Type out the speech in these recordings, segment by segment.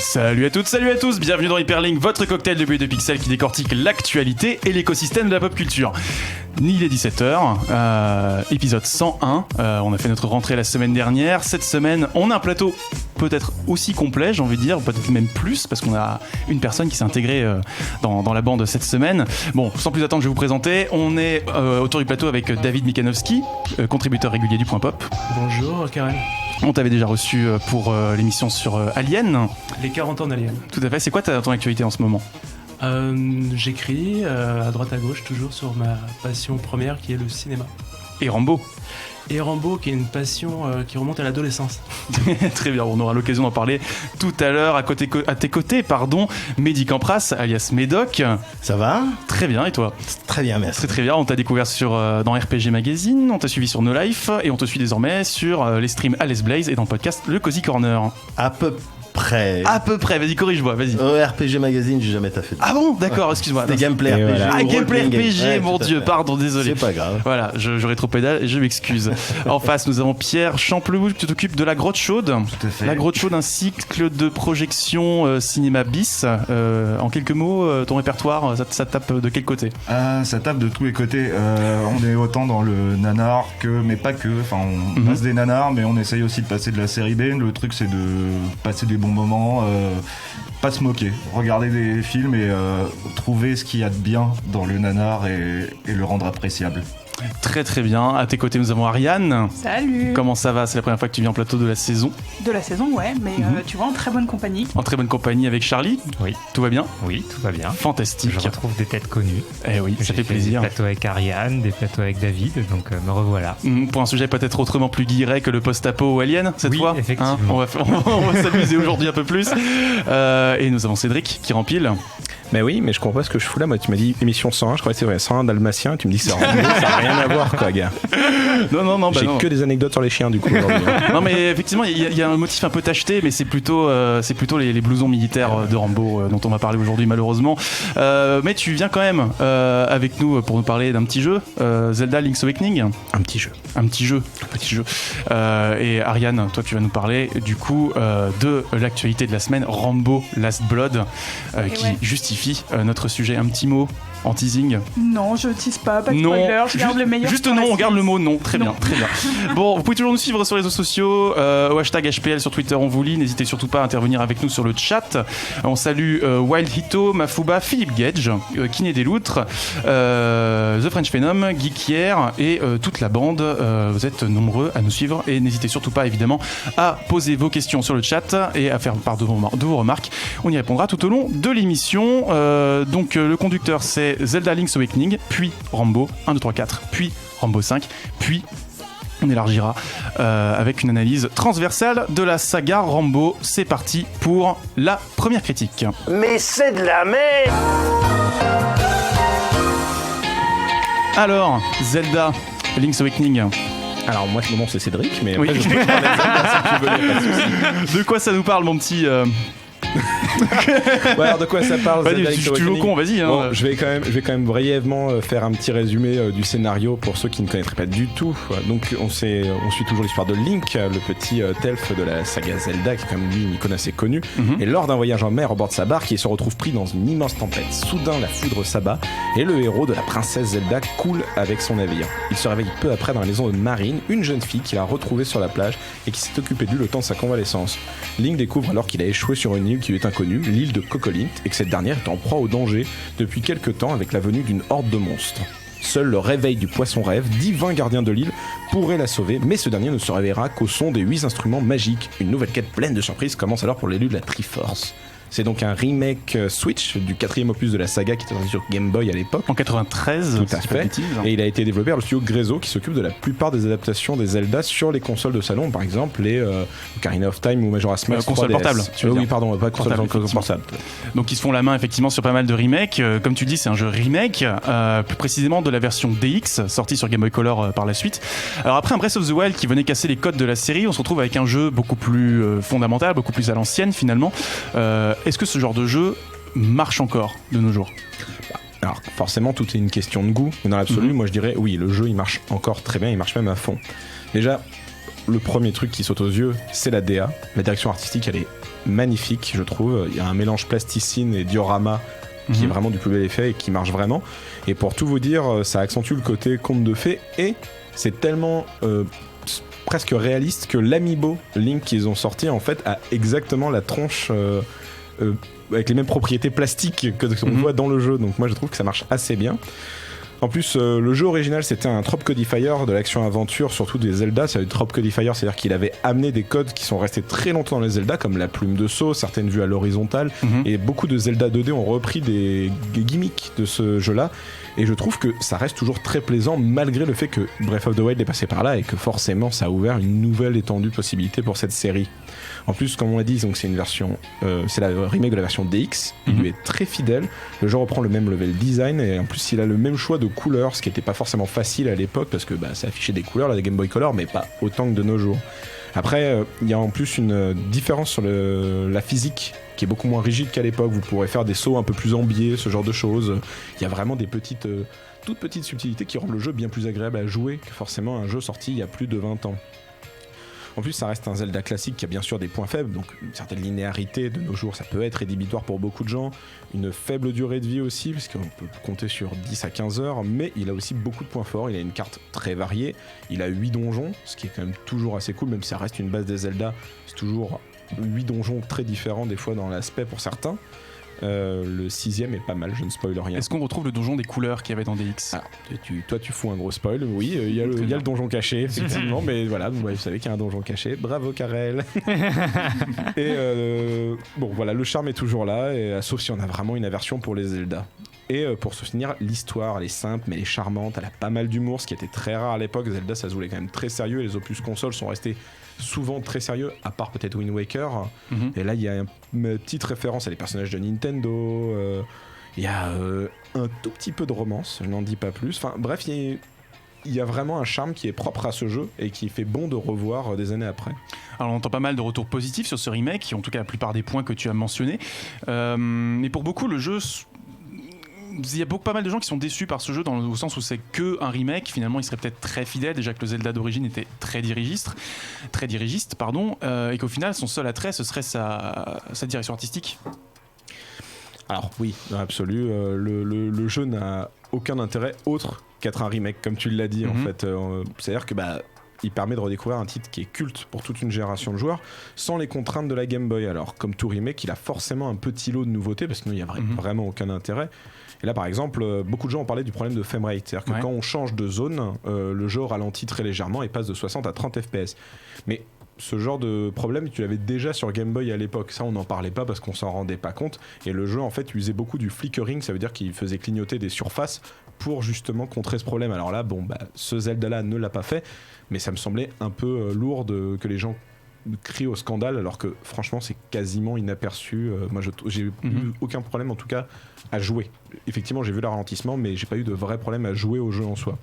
Salut à toutes, salut à tous, bienvenue dans Hyperlink, votre cocktail de bulles de pixels qui décortique l'actualité et l'écosystème de la pop culture. Il est 17h, épisode 101, on a fait notre rentrée la semaine dernière. Cette semaine, on a un plateau peut-être aussi complet, j'ai envie de dire, peut-être même plus, parce qu'on a une personne qui s'est intégrée dans la bande cette semaine. Bon, sans plus attendre, je vais vous présenter. On est autour du plateau avec David Mikanowski, contributeur régulier du Point Pop. Bonjour Karen. On t'avait déjà reçu pour l'émission sur Alien. Les 40 ans d'Alien. Tout à fait, c'est quoi ton actualité en ce moment ? J'écris à droite à gauche toujours sur ma passion première qui est le cinéma. Et Rambo. Et Rambo qui est une passion qui remonte à l'adolescence. Très bien, on aura l'occasion d'en parler tout à l'heure. À tes côtés, Mehdi Campras, alias Médoc. Ça va ? Très bien, et toi ? Très bien, merci. Très bien, on t'a découvert dans RPG Magazine, on t'a suivi sur No Life et on te suit désormais sur les streams Alice Blaze et dans le podcast Le Cozy Corner. À peu près, vas-y, corrige-moi, vas-y. RPG Magazine, j'ai jamais taffé. Ah bon, d'accord, excuse-moi. Des gameplay RPG. Voilà. Ah, gameplay RPG, ouais, mon Dieu, pardon, désolé. C'est pas grave. Voilà, je rétropédale et je m'excuse. En face, nous avons Pierre Champleloup qui t'occupe de La Grotte Chaude. Tout à fait. La Grotte Chaude, un cycle de projection cinéma bis. En quelques mots, ton répertoire, ça tape de quel côté ? Ça tape de tous les côtés. On est autant dans le nanar mais pas que. Enfin, on passe des nanars, mais on essaye aussi de passer de la série B. Le truc, c'est de passer des bons moments. Pas se moquer, regarder des films et trouver ce qu'il y a de bien dans le nanar et le rendre appréciable. Très très bien. À tes côtés, nous avons Ariane. Salut. Comment ça va ? C'est la première fois que tu viens en plateau de la saison. De la saison, ouais, mais tu vois, en très bonne compagnie. En très bonne compagnie avec Charlie. Oui. Tout va bien ? Oui, tout va bien. Fantastique. Je retrouve des têtes connues. Eh oui, ça fait plaisir. Des plateaux avec Ariane, des plateaux avec David, donc me revoilà. Pour un sujet peut-être autrement plus guilleret que le post-apo ou Alien, cette fois. Effectivement. On va s'amuser aujourd'hui un peu plus. Et nous avons Cédric qui rempile. Mais oui, mais je comprends pas ce que je fous là. Moi, tu m'as dit émission 101, je croyais que c'est vrai, 101 Dalmatien. Tu me dis que ça n'a rien à voir, quoi, gars. Non. J'ai que des anecdotes sur les chiens, du coup. Non, mais effectivement, il y a un motif un peu tacheté, mais c'est plutôt les blousons militaires de Rambo dont on va parler aujourd'hui, malheureusement. Mais tu viens quand même avec nous pour nous parler d'un petit jeu, Zelda Link's Awakening. Un petit jeu. Et Ariane, toi, tu vas nous parler du coup de l'actualité de la semaine, Rambo Last Blood, qui justifie notre sujet. Un petit mot en teasing? Non, je tease pas de spoiler, je garde le meilleur. Juste non, on garde le mot non. Très bien. Bon, vous pouvez toujours nous suivre sur les réseaux sociaux, au hashtag HPL sur Twitter, on vous lit. N'hésitez surtout pas à intervenir avec nous sur le chat. On salue Wild Hito, Mafuba, Philippe Gage, Kiné Deloutre, The French Phenom, Geekier et toute la bande. Vous êtes nombreux à nous suivre et n'hésitez surtout pas évidemment à poser vos questions sur le chat et à faire part de vos remarques. On y répondra tout au long de l'émission. Donc le conducteur c'est Zelda Link's Awakening, puis Rambo 1, 2, 3, 4, puis Rambo 5, puis on élargira avec une analyse transversale de la saga Rambo. C'est parti pour la première critique. Mais c'est de la merde! Alors, Zelda Link's Awakening. Alors moi, mon nom c'est Cédric, mais oui. après, je peux parler de Zelda si tu veux, y a pas de souci. De quoi ça nous parle, mon petit Ouais, alors de quoi ça parle? Vas-y, tu joues au con, vas-y. Bon, je vais quand même brièvement faire un petit résumé du scénario pour ceux qui ne connaîtraient pas du tout. Donc on suit toujours l'histoire de Link, le petit elfe de la saga Zelda, qui est quand même lui une icône assez connue. Et lors d'un voyage en mer au bord de sa barque, il se retrouve pris dans une immense tempête. Soudain, la foudre s'abat et le héros de la princesse Zelda coule avec son navire. Il se réveille peu après dans la maison de Marine, une jeune fille qu'il a retrouvée sur la plage et qui s'est occupée de lui le temps de sa convalescence. Link découvre alors qu'il a échoué sur une île qui lui est inconnue, l'île de Kokolint, et que cette dernière est en proie au danger depuis quelque temps avec la venue d'une horde de monstres. Seul le réveil du poisson-rêve, divin gardien de l'île, pourrait la sauver, mais ce dernier ne se réveillera qu'au son des 8 instruments magiques. Une nouvelle quête pleine de surprises commence alors pour l'élu de la Triforce. C'est donc un remake Switch du 4e opus de la saga qui était sorti sur Game Boy à l'époque. En 93, tout à fait. Et il a été développé par le studio Grezzo qui s'occupe de la plupart des adaptations des Zelda sur les consoles de salon, par exemple les Ocarina of Time ou Majora's Mask. Console portable. Oui, pardon, pas console portable. Donc ils se font la main effectivement sur pas mal de remakes. Comme tu dis, c'est un jeu remake, plus précisément de la version DX sortie sur Game Boy Color par la suite. Alors après un Breath of the Wild qui venait casser les codes de la série, on se retrouve avec un jeu beaucoup plus fondamental, beaucoup plus à l'ancienne finalement. Est-ce que ce genre de jeu marche encore de nos jours? Alors forcément tout est une question de goût, mais dans l'absolu moi je dirais oui, le jeu il marche encore très bien, il marche même à fond. Déjà le premier truc qui saute aux yeux c'est la DA, la direction artistique elle est magnifique, je trouve. Il y a un mélange plasticine et diorama qui est vraiment du plus bel effet et qui marche vraiment. Et pour tout vous dire, ça accentue le côté conte de fées et c'est tellement presque réaliste que l'amiibo Link qu'ils ont sorti en fait a exactement la tronche avec les mêmes propriétés plastiques que qu'on voit dans le jeu. Donc moi je trouve que ça marche assez bien. En plus, le jeu original, c'était un trop codifier de l'action-aventure, surtout des Zelda. C'est un trop codifier, c'est-à-dire qu'il avait amené des codes qui sont restés très longtemps dans les Zelda, comme la plume de saut, certaines vues à l'horizontale. Et beaucoup de Zelda 2D ont repris des gimmicks de ce jeu-là. Et je trouve que ça reste toujours très plaisant, malgré le fait que Breath of the Wild est passé par là et que forcément, ça a ouvert une nouvelle étendue de possibilités pour cette série. En plus, comme on l'a dit, donc c'est une version, c'est la remake de la version DX. Il lui est très fidèle. Le jeu reprend le même level design et en plus, il a le même choix de couleurs, ce qui n'était pas forcément facile à l'époque parce que ça affichait des couleurs, la Game Boy Color, mais pas autant que de nos jours. Après, il y a en plus une différence sur la physique qui est beaucoup moins rigide qu'à l'époque. Vous pourrez faire des sauts un peu plus ambiés, ce genre de choses. Il y a vraiment des toutes petites subtilités qui rendent le jeu bien plus agréable à jouer que forcément un jeu sorti il y a plus de 20 ans. En plus, ça reste un Zelda classique qui a bien sûr des points faibles, donc une certaine linéarité de nos jours, ça peut être rédhibitoire pour beaucoup de gens, une faible durée de vie aussi, parce qu'on peut compter sur 10 à 15 heures, mais il a aussi beaucoup de points forts, il a une carte très variée, il a 8 donjons, ce qui est quand même toujours assez cool, même si ça reste une base des Zelda, c'est toujours 8 donjons très différents des fois dans l'aspect pour certains. Le 6ème est pas mal, je ne spoil rien. Est-ce qu'on retrouve le donjon des couleurs qu'il y avait dans DX? Toi tu fous un gros spoil, oui, il y a le donjon caché effectivement, mais voilà, vous savez qu'il y a un donjon caché, bravo Karel. Et bon voilà, le charme est toujours là, sauf si on a vraiment une aversion pour les Zelda. Et pour se finir, l'histoire, elle est simple mais elle est charmante, elle a pas mal d'humour, ce qui était très rare à l'époque. Zelda ça se voulait quand même très sérieux et les opus consoles sont restés souvent très sérieux, à part peut-être Wind Waker. Et là il y a une petite référence à des personnages de Nintendo, il y a un tout petit peu de romance, je n'en dis pas plus. Enfin bref, il y a vraiment un charme qui est propre à ce jeu et qui fait bon de revoir des années après. Alors on entend pas mal de retours positifs sur ce remake, en tout cas la plupart des points que tu as mentionnés. Mais pour beaucoup le jeu... Il y a pas mal de gens qui sont déçus par ce jeu au sens où c'est que un remake. Finalement il serait peut-être très fidèle, déjà que le Zelda d'origine était très dirigiste, et qu'au final son seul attrait ce serait sa direction artistique. Alors oui, dans l'absolu, le jeu n'a aucun intérêt autre qu'être un remake, comme tu l'as dit en fait. C'est-à-dire que il permet de redécouvrir un titre qui est culte pour toute une génération de joueurs sans les contraintes de la Game Boy. Alors comme tout remake, il a forcément un petit lot de nouveautés parce qu'il n'y a vraiment aucun intérêt. Et là par exemple, beaucoup de gens ont parlé du problème de framerate, c'est-à-dire que quand on change de zone, le jeu ralentit très légèrement et passe de 60 à 30 fps. Mais ce genre de problème, tu l'avais déjà sur Game Boy à l'époque. Ça, on n'en parlait pas parce qu'on s'en rendait pas compte. Et le jeu, en fait, usait beaucoup du flickering. Ça veut dire qu'il faisait clignoter des surfaces pour justement contrer ce problème. Alors là, ce Zelda-là ne l'a pas fait. Mais ça me semblait un peu lourd que les gens crient au scandale, alors que franchement, c'est quasiment inaperçu. Moi, j'ai eu aucun problème, en tout cas, à jouer. Effectivement, j'ai vu le ralentissement, mais j'ai pas eu de vrai problème à jouer au jeu en soi.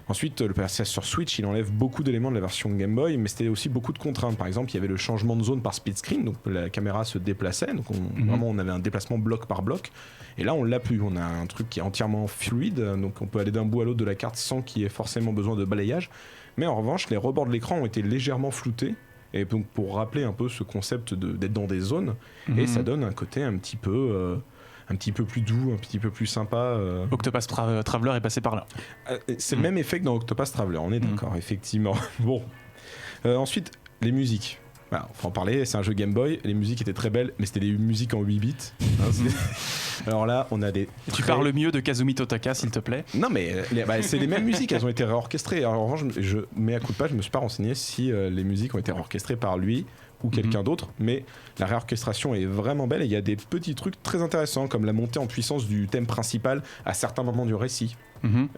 Ensuite, le passage sur Switch, il enlève beaucoup d'éléments de la version Game Boy, mais c'était aussi beaucoup de contraintes. Par exemple, il y avait le changement de zone par split screen, donc la caméra se déplaçait, donc vraiment on avait un déplacement bloc par bloc. Et là, on l'a plus. On a un truc qui est entièrement fluide, donc on peut aller d'un bout à l'autre de la carte sans qu'il y ait forcément besoin de balayage. Mais en revanche, les rebords de l'écran ont été légèrement floutés. Et donc pour rappeler un peu ce concept d'être dans des zones, et ça donne un côté un petit peu plus doux, un petit peu plus sympa. Octopath Traveler est passé par là. C'est le même effet que dans Octopath Traveler, on est d'accord, effectivement. Bon. Ensuite, les musiques. Voilà, on va en parler, c'est un jeu Game Boy, les musiques étaient très belles, mais c'était des musiques en 8 bits. Alors là, on a des... Tu parles mieux de Kazumi Totaka, s'il te plaît. Non, mais c'est les mêmes musiques, elles ont été réorchestrées. Alors, en revanche, mais à coup de pas, je me suis pas renseigné si les musiques ont été réorchestrées par lui ou quelqu'un d'autre, mais la réorchestration est vraiment belle et il y a des petits trucs très intéressants comme la montée en puissance du thème principal à certains moments du récit.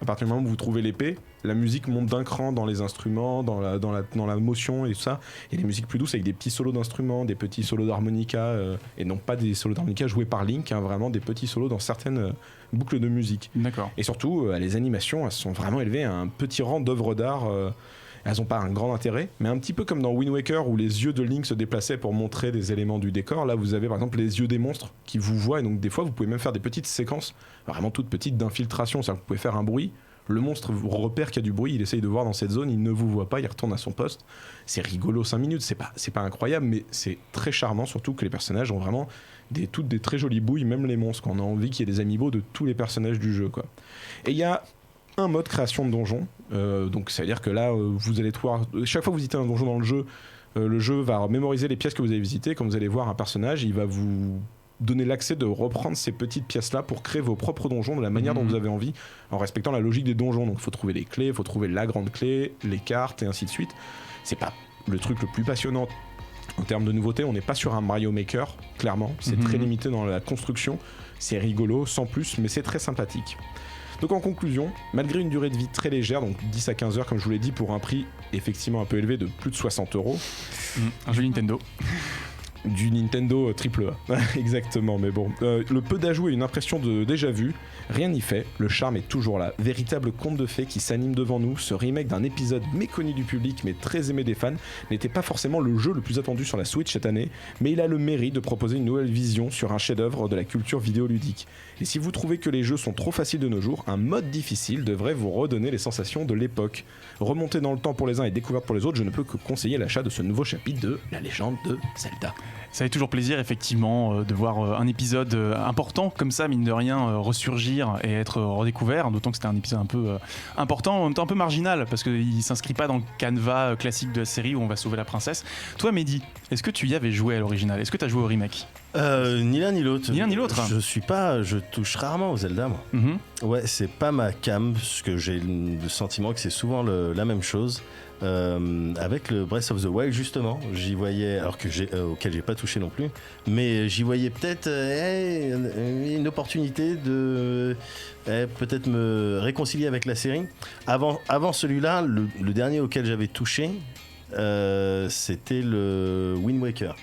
À partir du moment où vous trouvez l'épée, la musique monte d'un cran dans les instruments, dans la motion et tout ça. Et les musiques plus douces avec des petits solos d'instruments, des petits solos d'harmonica, et non pas des solos d'harmonica joués par Link, vraiment des petits solos dans certaines boucles de musique. D'accord. Et surtout, les animations, elles sont vraiment élevées à un petit rang d'œuvres d'art. Elles n'ont pas un grand intérêt, mais un petit peu comme dans Wind Waker où les yeux de Link se déplaçaient pour montrer des éléments du décor. Là, vous avez par exemple les yeux des monstres qui vous voient, et donc des fois, vous pouvez même faire des petites séquences, vraiment toutes petites, d'infiltration. C'est-à-dire que vous pouvez faire un bruit, Le monstre vous repère qu'il y a du bruit, il essaye de voir dans cette zone, il ne vous voit pas, il retourne à son poste. C'est rigolo 5 minutes, c'est pas incroyable, mais c'est très charmant, surtout que les personnages ont vraiment toutes des très jolies bouilles, même les monstres. On a envie qu'il y ait des amiibo de tous les personnages du jeu, quoi. Et il y a un mode création de donjon, donc ça veut dire que là, vous allez pouvoir, chaque fois que vous visitez un donjon dans le jeu va mémoriser les pièces que vous avez visitées. Quand vous allez voir un personnage, il va vous donner l'accès de reprendre ces petites pièces-là pour créer vos propres donjons de la manière dont vous avez envie, en respectant la logique des donjons. Donc il faut trouver les clés, il faut trouver la grande clé, les cartes et ainsi de suite. C'est pas le truc le plus passionnant en termes de nouveautés, on n'est pas sur un Mario Maker, clairement. C'est très limité dans la construction, c'est rigolo, sans plus, mais c'est très sympathique. Donc en conclusion, malgré une durée de vie très légère, donc 10 à 15 heures comme je vous l'ai dit, pour un prix effectivement un peu élevé de plus de 60€. Un jeu Nintendo. Du Nintendo AAA, exactement, mais bon. Le peu d'ajouts et une impression de déjà vu, rien n'y fait, le charme est toujours là. Véritable conte de fées qui s'anime devant nous, ce remake d'un épisode méconnu du public mais très aimé des fans n'était pas forcément le jeu le plus attendu sur la Switch cette année, mais il a le mérite de proposer une nouvelle vision sur un chef-d'œuvre de la culture vidéoludique. Et si vous trouvez que les jeux sont trop faciles de nos jours, un mode difficile devrait vous redonner les sensations de l'époque. Remonter dans le temps pour les uns et découverte pour les autres, je ne peux que conseiller l'achat de ce nouveau chapitre de La Légende de Zelda. Ça fait toujours plaisir effectivement de voir un épisode important comme ça, mine de rien, ressurgir et être redécouvert, d'autant que c'était un épisode un peu important, en même temps un peu marginal, parce qu'il s'inscrit pas dans le canevas classique de la série où on va sauver la princesse. Toi Mehdi, est-ce que tu y avais joué à l'original? Est-ce que tu as joué au remake? Ni l'un ni l'autre. Ni l'un ni l'autre. Je touche rarement au Zelda, moi. Ouais, c'est pas ma cam, parce que j'ai le sentiment que c'est souvent la même chose. Avec le Breath of the Wild, justement, j'y voyais, alors que auquel j'ai pas touché non plus, mais j'y voyais peut-être une opportunité de peut-être me réconcilier avec la série. Avant celui-là, le dernier auquel j'avais touché, c'était le Wind Waker.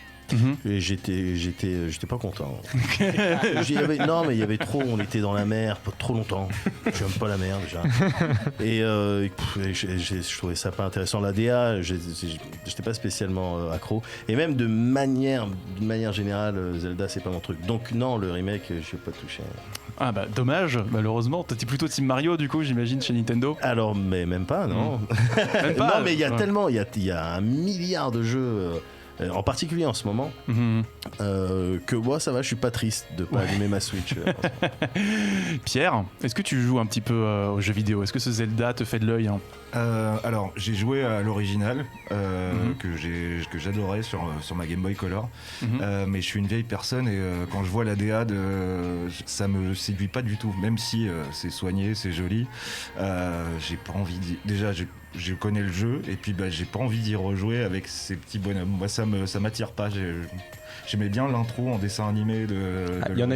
Et j'étais pas content. Non, mais il y avait trop, on était dans la mer trop longtemps. J'aime pas la mer déjà. Et je trouvais ça pas intéressant. La DA, j'étais pas spécialement accro. Et même d'une manière générale, Zelda c'est pas mon truc. Donc non, le remake, je vais pas touché. Ah bah dommage, malheureusement. T'étais plutôt Team Mario du coup, j'imagine, chez Nintendo. Alors, mais même pas, non. Même pas, non, mais il y a tellement, il y a un milliard de jeux. En particulier en ce moment, que moi ça va, je suis pas triste de pas allumer ma Switch. Pierre, est-ce que tu joues un petit peu aux jeux vidéo? Est-ce que ce Zelda te fait de l'œil Alors, j'ai joué à l'original, que j'adorais sur ma Game Boy Color, mais je suis une vieille personne et quand je vois la DA, ça me séduit pas du tout, même si c'est soigné, c'est joli. J'ai pas envie déjà, je connais le jeu et puis j'ai pas envie d'y rejouer avec ces petits bonhommes. Moi ça m'attire pas. J'aimais bien l'intro en dessin animé il y en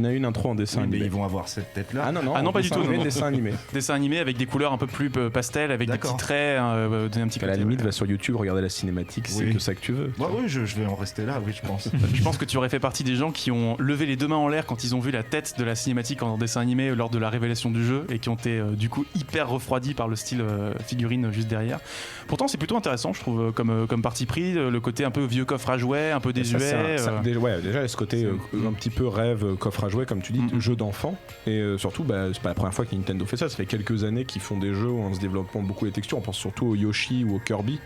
a une intro en dessin animé. Mais ils vont avoir cette tête là. Ah non, pas du tout. Dessin animé. Dessin animé avec des couleurs un peu plus pastel, avec des petits traits, un petit peu. À la limite, va sur YouTube, regarder la cinématique, c'est que ça que tu veux. Oui, je vais en rester là, oui, je pense. Je pense que tu aurais fait partie des gens qui ont levé les deux mains en l'air quand ils ont vu la tête de la cinématique en dessin animé lors de la révélation du jeu et qui ont été du coup hyper refroidis par le style figurine juste derrière. Pourtant, c'est plutôt intéressant, je trouve, comme parti pris, le côté un peu vieux coffre à jouets, un peu désuet. Déjà, ce côté un petit peu rêve, coffre à jouets, comme tu dis, jeu d'enfant. Et surtout, c'est pas la première fois que Nintendo fait ça. Ça fait quelques années qu'ils font des jeux en se développant beaucoup les textures. On pense surtout au Yoshi ou au Kirby,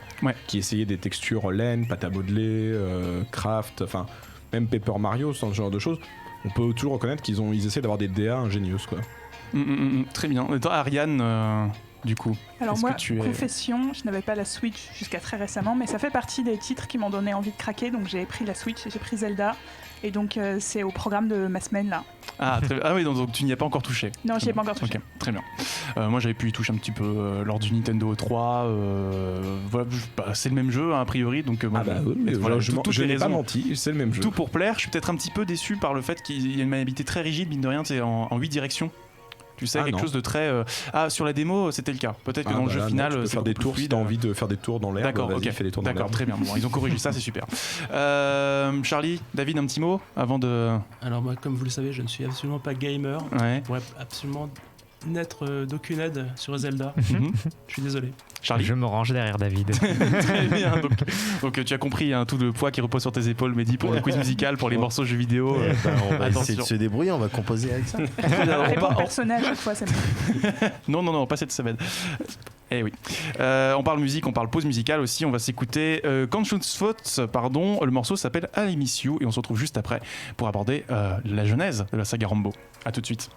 qui essayaient des textures laine, pâte à modeler, craft, enfin, même Paper Mario, ce genre de choses. On peut toujours reconnaître qu'ils essaient d'avoir des DA ingénieuses, quoi. Très bien. Et toi, Ariane, du coup, alors moi, confession, je n'avais pas la Switch jusqu'à très récemment, mais ça fait partie des titres qui m'ont donné envie de craquer, donc j'ai pris la Switch et j'ai pris Zelda, et donc c'est au programme de ma semaine là. Ah oui, donc tu n'y as pas encore touché. Non, j'y ai pas encore touché. Ok, très bien. Moi j'avais pu y toucher un petit peu lors du Nintendo 3. Voilà, c'est le même jeu a priori, donc je n'ai pas menti, c'est le même jeu. Tout pour plaire. Je suis peut-être un petit peu déçu par le fait qu'il y a une maniabilité très rigide, mine de rien, c'est en 8 directions. Tu sais, quelque chose de très. Sur la démo, c'était le cas. Peut-être que dans le jeu final, tu peux faire des tours si t'as envie de faire des tours dans l'air. D'accord, ok. Fais des tours dans l'air. D'accord, très bien. Bon, ils ont corrigé ça, c'est super. Charlie, David, un petit mot avant de. Alors, moi, comme vous le savez, je ne suis absolument pas gamer. Ouais. Je pourrais absolument n'être d'aucune aide sur Zelda. Je suis désolé. Charlie. Je me range derrière David. Très bien. Donc tu as compris tout le poids qui repose sur tes épaules, Mehdi, pour le quiz musical, pour les morceaux jeux vidéo. On va essayer de se débrouiller, on va composer avec ça. Répondre personnage chaque fois, c'est bon. Non, pas cette semaine. Eh oui. On parle musique, on parle pause musicale aussi. On va s'écouter Conscious Thoughts, le morceau s'appelle I Miss You et on se retrouve juste après pour aborder la genèse de la saga Rambo. A tout de suite.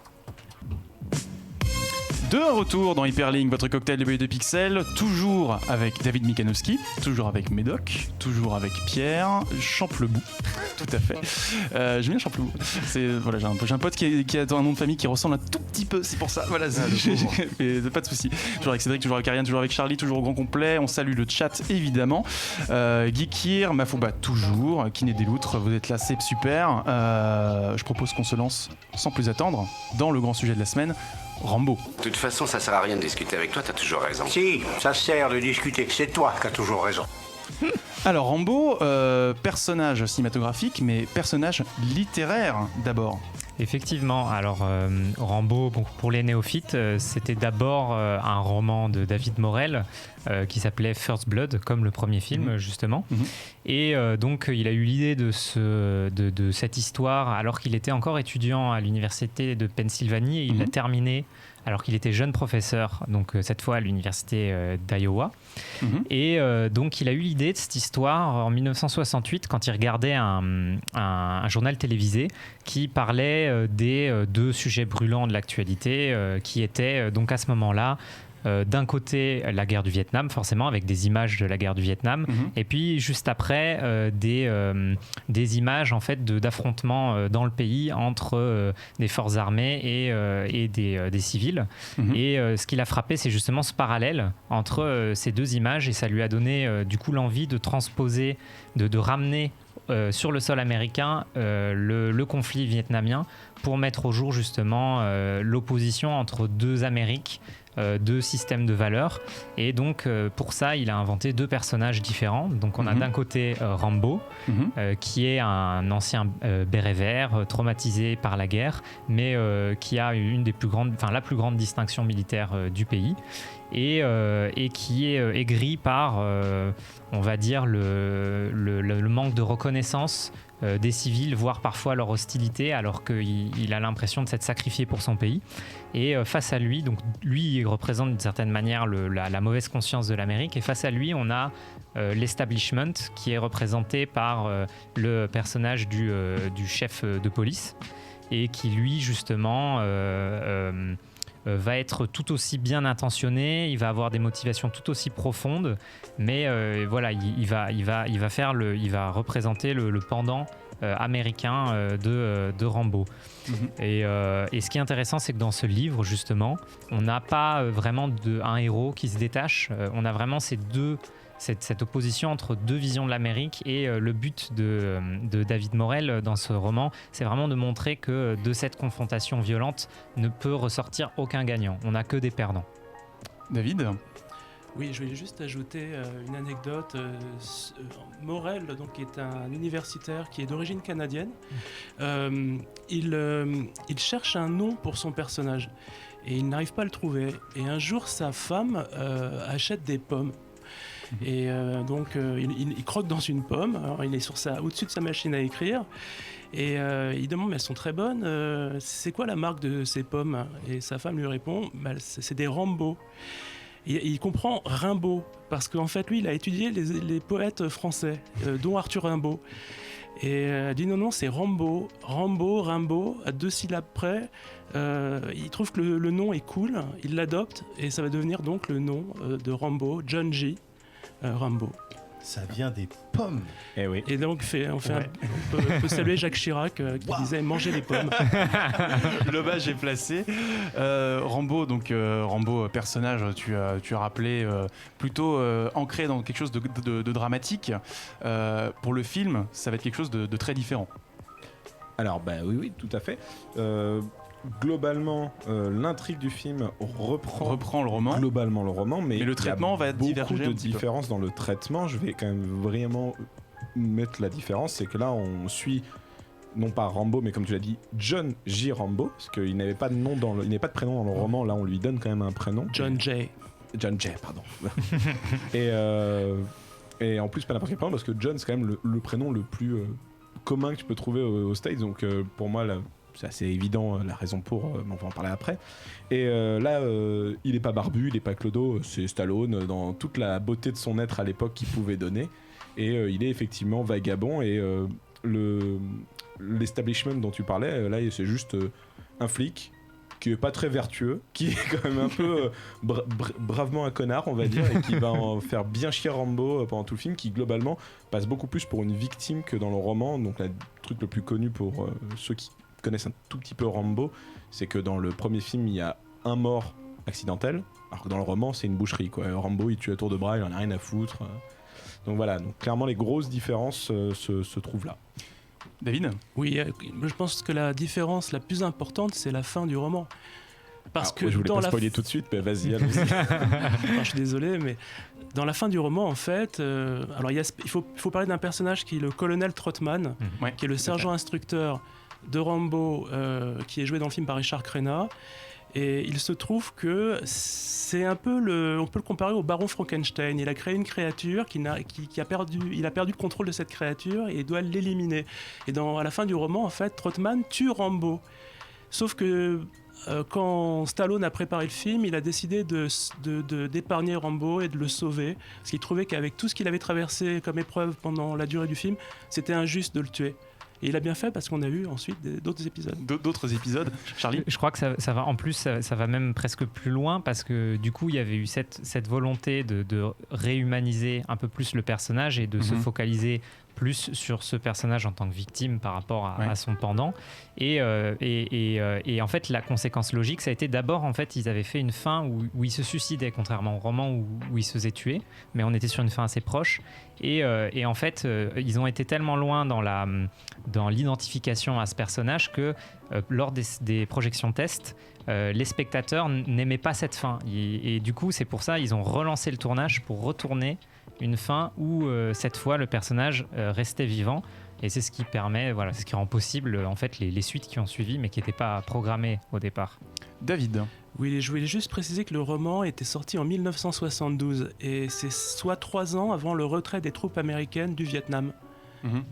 De retour dans Hyperlink, votre cocktail de BD de pixels, toujours avec David Mikanowski, toujours avec Médoc, toujours avec Pierre Champlebout, tout à fait. J'aime bien Champlebout. Voilà, j'ai un pote qui a un nom de famille qui ressemble un tout petit peu, c'est pour ça. Voilà, pas de souci. Toujours avec Cédric, toujours avec Ariane, toujours avec Charlie, toujours au grand complet. On salue le chat évidemment. Geekir, Mafouba toujours, Kiné des Loutres, vous êtes là, c'est super. Je propose qu'on se lance sans plus attendre dans le grand sujet de la semaine. Rambo. De toute façon, ça sert à rien de discuter avec toi, t'as toujours raison. Si, ça sert de discuter, c'est toi qui as toujours raison. Alors Rambo, personnage cinématographique, mais personnage littéraire d'abord. Effectivement, alors Rambo, pour les néophytes, c'était d'abord un roman de David Morrell qui s'appelait First Blood, comme le premier film justement. Et donc il a eu l'idée de cette histoire alors qu'il était encore étudiant à l'université de Pennsylvanie et il l'a terminé alors qu'il était jeune professeur, donc cette fois à l'université d'Iowa. Et donc il a eu l'idée de cette histoire en 1968 quand il regardait un journal télévisé qui parlait des deux sujets brûlants de l'actualité qui étaient donc à ce moment-là d'un côté la guerre du Vietnam, forcément avec des images de la guerre du Vietnam, et puis juste après des images en fait d'affrontements dans le pays entre des forces armées et des civils. Et ce qui l'a frappé, c'est justement ce parallèle entre ces deux images, et ça lui a donné du coup l'envie de transposer, de ramener sur le sol américain le conflit vietnamien pour mettre au jour justement l'opposition entre deux Amériques, deux systèmes de valeurs. Et donc pour ça il a inventé deux personnages différents. Donc on a d'un côté Rambo qui est un ancien béret vert traumatisé par la guerre, mais qui a la plus grande distinction militaire du pays, et qui est aigri par on va dire le manque de reconnaissance des civils, voire parfois leur hostilité, alors qu'il a l'impression de s'être sacrifié pour son pays. Et face à lui, donc lui il représente d'une certaine manière la mauvaise conscience de l'Amérique, et face à lui on a l'establishment qui est représenté par le personnage du chef de police, et qui lui justement va être tout aussi bien intentionné, il va avoir des motivations tout aussi profondes, mais voilà, il va représenter le pendant américain de Rambo. Et ce qui est intéressant, c'est que dans ce livre, justement, on n'a pas vraiment un héros qui se détache, on a vraiment cette opposition entre deux visions de l'Amérique, et le but de David Morrell dans ce roman, c'est vraiment de montrer que de cette confrontation violente ne peut ressortir aucun gagnant, on n'a que des perdants. David ? Oui, je voulais juste ajouter une anecdote. Morrell, donc, est un universitaire qui est d'origine canadienne. Il cherche un nom pour son personnage et il n'arrive pas à le trouver. Et un jour, sa femme achète des pommes. Et donc il croque dans une pomme. Alors, il est au-dessus de sa machine à écrire et il demande, mais elles sont très bonnes, c'est quoi la marque de ces pommes? Et sa femme lui répond, c'est des Rambo. Et il comprend Rimbaud parce qu'en fait lui il a étudié les poètes français, dont Arthur Rimbaud. Et elle dit non, c'est Rambo, Rimbaud, à 2 syllabes près. Il trouve que le nom est cool, il l'adopte et ça va devenir donc le nom de Rambo, John G. Rambo. Ça vient des pommes. Eh oui. Et donc on peut saluer Jacques Chirac qui disait manger les pommes. L'hommage est placé. Rambo, donc Rambo personnage, tu as rappelé plutôt ancré dans quelque chose de dramatique. Pour le film, ça va être quelque chose de très différent. Alors oui, tout à fait. Globalement, l'intrigue du film reprend le roman. Globalement le roman, mais le traitement va diverger un petit peu. Beaucoup de différences dans le traitement. Je vais quand même vraiment mettre la différence, c'est que là, on suit non pas Rambo, mais comme tu l'as dit, John J. Rambo, parce qu'il n'avait pas de nom il n'avait pas de prénom dans le roman. Là, on lui donne quand même un prénom. John J, pardon. et en plus, pas n'importe quel prénom, parce que John, c'est quand même le prénom le plus commun que tu peux trouver aux States. Donc, pour moi, là, c'est assez évident la raison pour, mais on va en parler après. Et là, il n'est pas barbu, il n'est pas clodo, c'est Stallone dans toute la beauté de son être à l'époque qu'il pouvait donner. Et il est effectivement vagabond. Et l'establishment dont tu parlais, là, c'est juste un flic qui est pas très vertueux, qui est quand même un peu bravement un connard, on va dire, et qui va en faire bien chier Rambo pendant tout le film, qui globalement passe beaucoup plus pour une victime que dans le roman. Donc le truc le plus connu pour ceux qui connaissent un tout petit peu Rambo, c'est que dans le premier film, il y a un mort accidentel, alors que dans le roman, c'est une boucherie, quoi. Rambo, il tue à tour de bras, il en a rien à foutre. Donc voilà, donc clairement les grosses différences se trouvent là. David ? Oui, je pense que la différence la plus importante, c'est la fin du roman. Parce que je voulais dans pas spoiler tout de suite, mais vas-y, allons-y. Alors, je suis désolé, mais dans la fin du roman, en fait, alors il faut parler d'un personnage qui est le colonel Trotman, qui est le sergent instructeur de Rambo, qui est joué dans le film par Richard Crenna. Et il se trouve que c'est un peu on peut le comparer au baron Frankenstein. Il a créé une créature il a perdu le contrôle de cette créature et il doit l'éliminer. Et à la fin du roman, en fait, Trotman tue Rambo. Sauf que quand Stallone a préparé le film, il a décidé d'épargner Rambo et de le sauver, parce qu'il trouvait qu'avec tout ce qu'il avait traversé comme épreuve pendant la durée du film, c'était injuste de le tuer. Et il a bien fait parce qu'on a eu ensuite d'autres épisodes. D'autres épisodes, Charlie ? Je crois que ça va, en plus, ça va même presque plus loin parce que du coup, il y avait eu cette volonté de réhumaniser un peu plus le personnage et de se focaliser plus sur ce personnage en tant que victime par rapport à son pendant. Et en fait, la conséquence logique, ça a été d'abord, en fait, ils avaient fait une fin où il se suicidait, contrairement au roman où il se faisait tuer, mais on était sur une fin assez proche. Et en fait, ils ont été tellement loin dans l'identification à ce personnage que lors des projections tests, les spectateurs n'aimaient pas cette fin. Et du coup, c'est pour ça ils ont relancé le tournage pour retourner une fin où cette fois le personnage restait vivant. Et c'est ce qui permet, c'est ce qui rend possible en fait les suites qui ont suivi, mais qui n'étaient pas programmées au départ. David ? Oui, je voulais juste préciser que le roman était sorti en 1972 et c'est soit 3 ans avant le retrait des troupes américaines du Vietnam.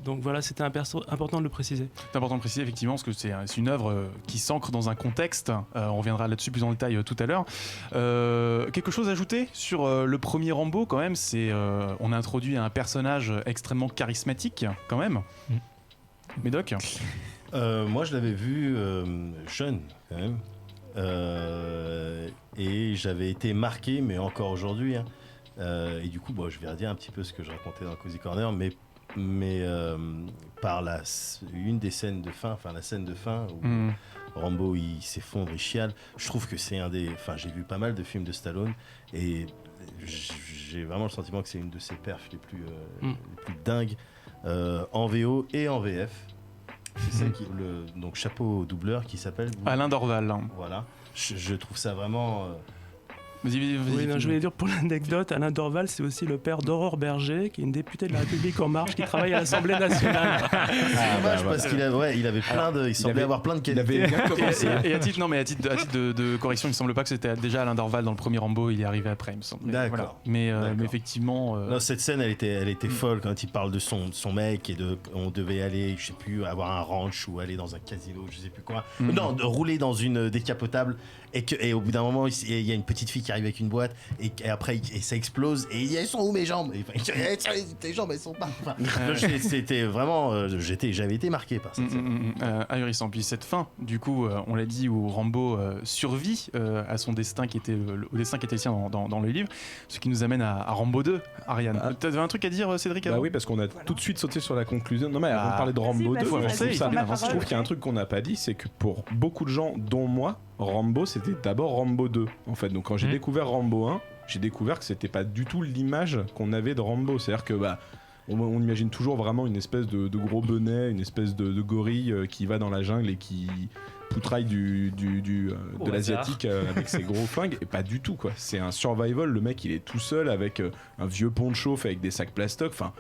Donc voilà, c'était important de le préciser. C'est important de préciser effectivement parce que c'est une œuvre qui s'ancre dans un contexte. On reviendra là-dessus plus en détail tout à l'heure. Quelque chose à ajouter sur le premier Rambo quand même, on a introduit un personnage extrêmement charismatique quand même. Médoc ? Moi je l'avais vu jeune quand même. Et j'avais été marqué, mais encore aujourd'hui. Et du coup, je vais redire un petit peu ce que je racontais dans Cozy Corner, mais par une des scènes de fin, la scène de fin où Rambo il s'effondre, il chiale. Je trouve que c'est j'ai vu pas mal de films de Stallone et j'ai vraiment le sentiment que c'est une de ses perfs les plus dingues en VO et en VF. C'est donc chapeau doubleur qui s'appelle Alain Dorval. Voilà, je trouve ça vraiment. Vas-y. Oui, je voulais dire pour l'anecdote, Alain Dorval, c'est aussi le père d'Aurore Berger, qui est une députée de la République En Marche, qui travaille à l'Assemblée nationale. Parce qu'il avait il semblait avoir plein de qualités. Et à titre de correction, il ne semble pas que c'était déjà Alain Dorval dans le premier Rambo, il est arrivé après, il me semble. D'accord. Mais effectivement. Non, cette scène, elle était folle quand il parle de son mec et on devait aller, je sais plus, avoir un ranch ou aller dans un casino, je sais plus quoi. Non, de rouler dans une décapotable et au bout d'un moment, il y a une petite fille qui arrive avec une boîte et après ça explose et il dit elles sont où mes jambes, tes jambes elles sont pas. C'était vraiment j'avais été marqué par cette scène. Ahurissant. Puis cette fin du coup on l'a dit où Rambo survit à son destin qui était au destin qui était le sien dans le livre, ce qui nous amène à Rambo 2. Ariane, t'avais un truc à dire Cédric avant? Oui, parce qu'on a tout de suite sauté sur la conclusion. Non mais avant de parler de Rambo 2, je trouve qu'il y a un truc qu'on n'a pas dit, c'est que pour beaucoup de gens dont moi, Rambo c'était d'abord Rambo 2 en fait. Donc quand j'ai découvert Rambo 1, j'ai découvert que c'était pas du tout l'image qu'on avait de Rambo. C'est-à-dire que on imagine toujours vraiment une espèce de gros bonnet, une espèce de gorille qui va dans la jungle et qui poutraille de l'asiatique avec ses gros flingues, et pas du tout quoi. C'est un survival, le mec il est tout seul avec un vieux poncho fait avec des sacs plastoc. Enfin,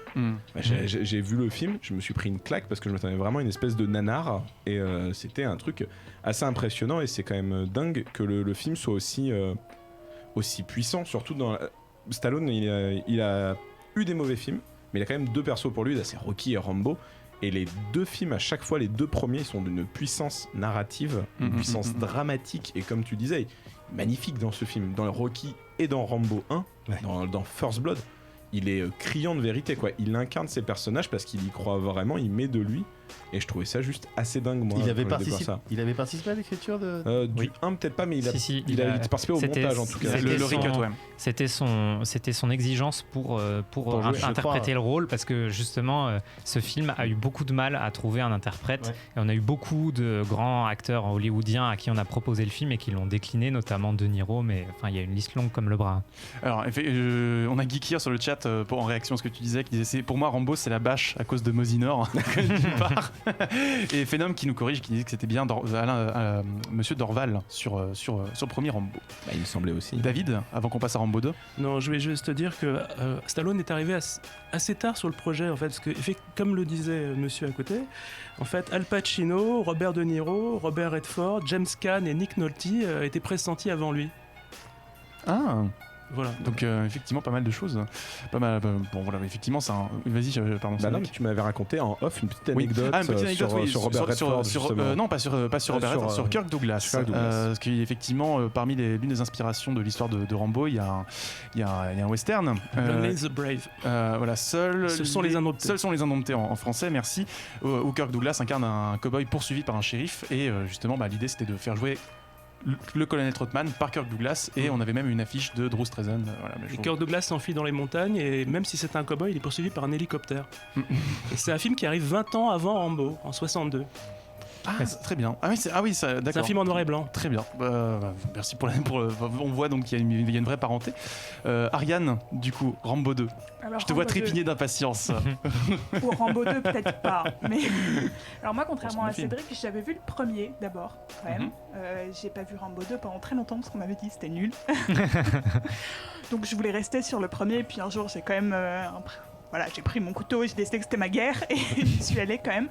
j'ai vu le film, je me suis pris une claque parce que je m'attendais vraiment à une espèce de nanar, et c'était un truc assez impressionnant, et c'est quand même dingue que le film soit aussi puissant, surtout dans Stallone. Il a eu des mauvais films, mais il a quand même 2 persos pour lui, là c'est Rocky et Rambo. Et les 2 films, à chaque fois, les 2 premiers, ils sont d'une puissance narrative, une puissance dramatique. Et comme tu disais, magnifique dans ce film. Dans Rocky et dans Rambo 1, dans First Blood, il est criant de vérité, quoi. Il incarne ses personnages parce qu'il y croit vraiment, il met de lui. Et je trouvais ça juste assez dingue, moi. Il avait participé à l'écriture du 1, peut-être pas, mais il a participé au montage, en tout cas. Le recut, ouais. C'était son exigence pour interpréter le rôle, parce que justement, ce film a eu beaucoup de mal à trouver un interprète. Et on a eu beaucoup de grands acteurs hollywoodiens à qui on a proposé le film et qui l'ont décliné, notamment De Niro, mais enfin, il y a une liste longue comme le bras. Alors, on a Geekier sur le chat en réaction à ce que tu disais, qui disait pour moi, Rambo, c'est la bâche à cause de Mosinor. Et Phenom qui nous corrige, qui disait que c'était bien Monsieur Dorval sur le premier Rambo. Il me semblait aussi. David, avant qu'on passe à Rambo 2. Non, je vais juste te dire que Stallone est arrivé assez tard sur le projet, en fait, parce que comme le disait monsieur à côté, en fait, Al Pacino, Robert De Niro, Robert Redford, James Caan et Nick Nolte étaient pressentis avant lui. Ah. Voilà. Donc effectivement pas mal de choses, pas mal. Bon voilà, effectivement c'est un. Vas-y, pardon. Bah non, mais tu m'avais raconté en off une petite anecdote, sur Robert Redford. Non, pas sur Robert Redford, sur Kirk Douglas. Parce qu'effectivement parmi l'une des inspirations de l'histoire de Rambo, il y a un western. Only the Brave. Voilà, Seuls sont les indomptés en français, merci. Où Kirk Douglas incarne un cow-boy poursuivi par un shérif, et justement l'idée c'était de faire jouer le colonel Trotman par Kirk Douglas, et on avait même une affiche de Drew Struzan. Voilà, Kirk Douglas s'enfuit dans les montagnes, et même si c'est un cow-boy, il est poursuivi par un hélicoptère. Et c'est un film qui arrive 20 ans avant Rambo, en 62. Ah, très bien. Ah oui, d'accord. C'est un film en noir et blanc. Très bien. Merci on voit donc qu'il y a une vraie parenté. Ariane, du coup, Rambo 2. Alors, je te vois trépigner d'impatience. Ou Rambo 2, peut-être pas. Mais alors moi, contrairement à Cédric, j'avais vu le premier d'abord, quand même. J'ai pas vu Rambo 2 pendant très longtemps parce qu'on m'avait dit que c'était nul. Donc je voulais rester sur le premier. Puis un jour, j'ai quand même voilà, j'ai pris mon couteau et j'ai décidé que c'était ma guerre, et j'y suis allée quand même.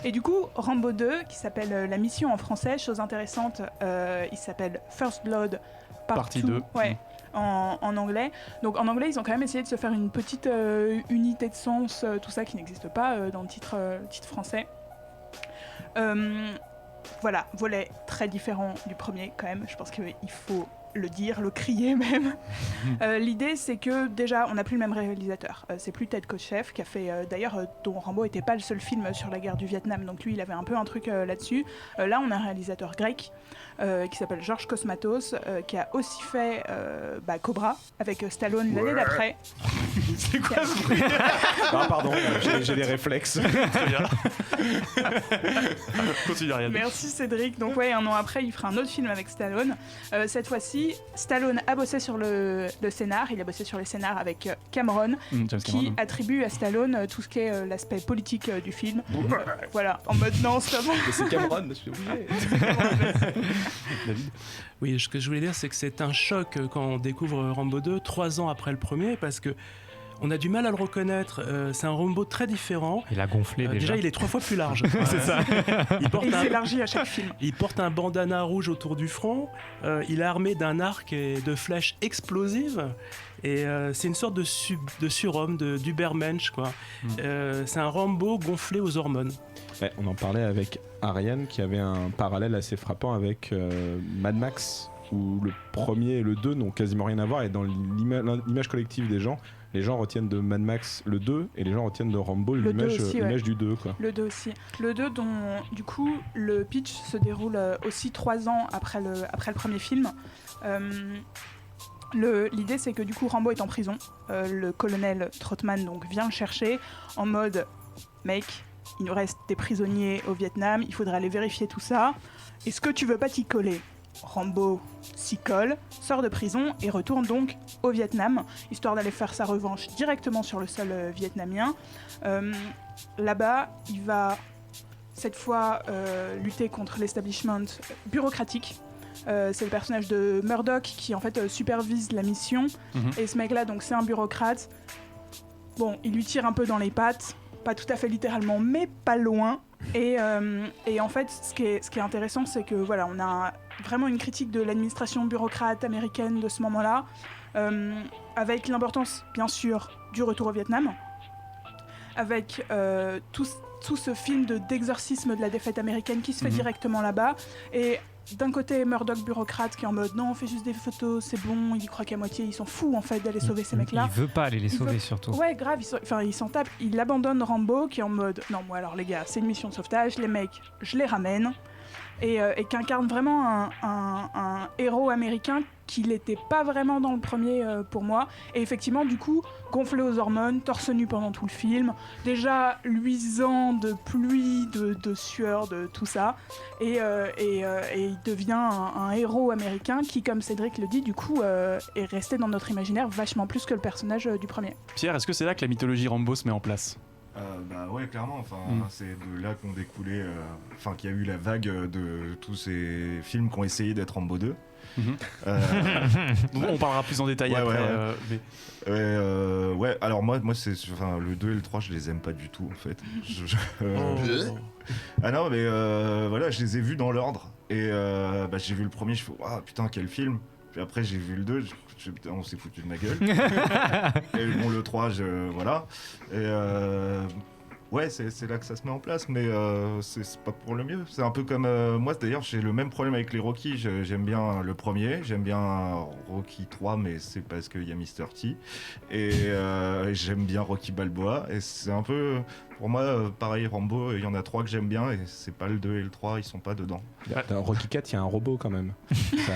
Et du coup, Rambo 2, qui s'appelle La Mission en français, chose intéressante, il s'appelle First Blood Partie 2. Ouais, en anglais. Donc en anglais, ils ont quand même essayé de se faire une petite unité de sens, tout ça qui n'existe pas dans le titre français. Voilà, volet très différent du premier quand même, je pense qu'il faut le dire, le crier même. L'idée, c'est que déjà, on n'a plus le même réalisateur. C'est plus Ted Kotcheff qui a fait, d'ailleurs, dont Rambo n'était pas le seul film sur la guerre du Vietnam, donc lui, il avait un peu un truc là-dessus. Là, on a un réalisateur grec qui s'appelle George Cosmatos, qui a aussi fait Cobra avec Stallone l'année d'après. C'est quoi ce bruit? Ah, pardon, j'ai des réflexes. Très bien. Continue, Ariane. Merci Cédric. Donc ouais, un an après, il fera un autre film avec Stallone. Cette fois-ci, Stallone a bossé sur le scénar. Il a bossé sur les scénars avec Cameron, qui attribue à Stallone tout ce qui est l'aspect politique du film. Voilà, en mode non, stop. C'est Cameron, je suis obligé. David. Oui, ce que je voulais dire, c'est que c'est un choc quand on découvre Rambo 2 3 ans après le premier, parce que on a du mal à le reconnaître. C'est un Rambo très différent. Il a gonflé déjà. Il est 3 fois plus large. C'est ça. Il s'élargit à chaque film. Il porte un bandana rouge autour du front. Il est armé d'un arc et de flèches explosives. Et c'est une sorte de surhomme, d'Ubermensch, quoi. C'est un Rambo gonflé aux hormones. Ouais, on en parlait avec Ariane, qui avait un parallèle assez frappant avec Mad Max, où le premier et le 2 n'ont quasiment rien à voir, et dans l'image collective des gens, les gens retiennent de Mad Max le 2 et les gens retiennent de Rambo l'image du 2, quoi. Le 2 aussi. Le 2 dont du coup le pitch se déroule aussi 3 ans après le premier film. L'idée, c'est que du coup Rambo est en prison. Le colonel Trotman donc vient le chercher en mode mec, il nous reste des prisonniers au Vietnam, il faudrait aller vérifier tout ça. Est-ce que tu veux pas t'y coller ? Rambo s'y colle, sort de prison et retourne donc au Vietnam, histoire d'aller faire sa revanche directement sur le sol vietnamien. Là-bas, il va cette fois lutter contre l'establishment bureaucratique. C'est le personnage de Murdoch qui en fait supervise la mission. Et ce mec-là, donc c'est un bureaucrate. Bon, il lui tire un peu dans les pattes, pas tout à fait littéralement, mais pas loin. Et en fait, ce qui est intéressant, c'est que voilà, on a vraiment une critique de l'administration bureaucrate américaine de ce moment-là, avec l'importance, bien sûr, du retour au Vietnam, avec tout ce film d'exorcisme de la défaite américaine qui se fait directement là-bas. Et d'un côté, Murdoch bureaucrate qui est en mode non, on fait juste des photos, c'est bon, il y croit qu'à moitié, ils s'en foutent en fait d'aller sauver ces mecs-là. Il veut pas aller les sauver surtout. Ouais, grave, il s'en tape. Il abandonne Rambo qui est en mode non, moi alors les gars, c'est une mission de sauvetage, les mecs, je les ramène. Et qui incarne vraiment un héros américain qui n'était pas vraiment dans le premier pour moi. Et effectivement, du coup, gonflé aux hormones, torse nu pendant tout le film, déjà luisant de pluie, de sueur, de tout ça. Et il devient un héros américain qui, comme Cédric le dit, du coup, est resté dans notre imaginaire vachement plus que le personnage du premier. Pierre, est-ce que c'est là que la mythologie Rambo se met en place ? Bah ouais, clairement, c'est de là qu'on découlait, qu'il y a eu la vague de tous ces films qui ont essayé d'être Rambo 2. On parlera plus en détail après. Ouais, alors moi c'est, le 2 et le 3, je les aime pas du tout en fait. Ah non, mais voilà, je les ai vus dans l'ordre. Et j'ai vu le premier, je fais ah putain, quel film. Puis après, j'ai vu le 2, putain, on s'est foutu de ma gueule. Et bon, le 3, voilà. Et ouais, c'est là que ça se met en place, mais c'est pas pour le mieux. C'est un peu comme moi, d'ailleurs, j'ai le même problème avec les Rocky. J'aime bien le premier, j'aime bien Rocky 3, mais c'est parce qu'il y a Mr. T. Et j'aime bien Rocky Balboa. Et c'est un peu, pour moi, pareil, Rambo, il y en a 3 que j'aime bien, et c'est pas le 2 et le 3, ils sont pas dedans. Dans Rocky 4, il y a un robot quand même.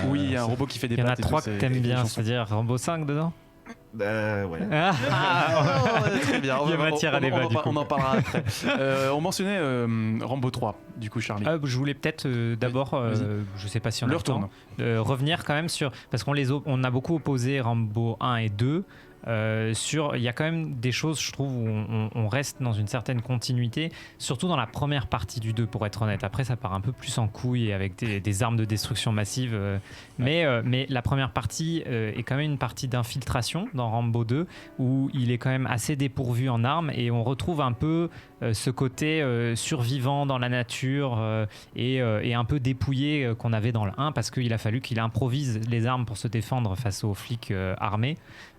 Oui, il y a un robot qui fait des pattes. Il y en a 3 que t'aimes bien, c'est-à-dire Rambo 5 dedans. Ouais. Très bien. Il y a matière à débat. On en parlera après. On mentionnait Rambo 3, du coup, Charlie. Je voulais peut-être d'abord, je sais pas si on a le temps, revenir quand même sur, parce qu'on a beaucoup opposé Rambo 1 et 2. Il y a quand même des choses, je trouve, où on reste dans une certaine continuité, surtout dans la première partie du 2, pour être honnête. Après, ça part un peu plus en couille avec des armes de destruction massive, mais la première partie est quand même une partie d'infiltration dans Rambo 2, où il est quand même assez dépourvu en armes, et on retrouve un peu ce côté survivant dans la nature et un peu dépouillé qu'on avait dans le 1, parce qu'il a fallu qu'il improvise les armes pour se défendre face aux flics armés.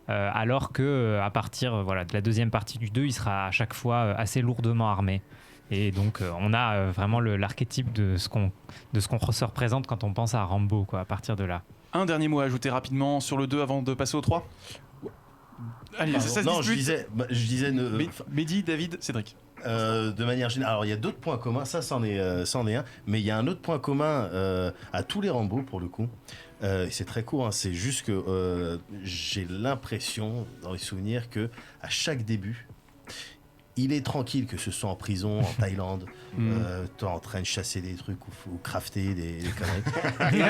Alors que à partir de la deuxième partie du 2, il sera à chaque fois assez lourdement armé. Et donc on a vraiment l'archétype de ce qu'on se représente quand on pense à Rambo, quoi, à partir de là. Un dernier mot à ajouter rapidement sur le 2 avant de passer au 3. Allez, ça non, se je disais Mehdi, David, Cédric. De manière générale, alors il y a d'autres points communs, ça c'en est un, mais il y a un autre point commun à tous les Rambo pour le coup. C'est très court, hein, c'est juste que j'ai l'impression dans les souvenirs que à chaque début, il est tranquille, que ce soit en prison, en Thaïlande, toi en train de chasser des trucs ou crafter des conneries.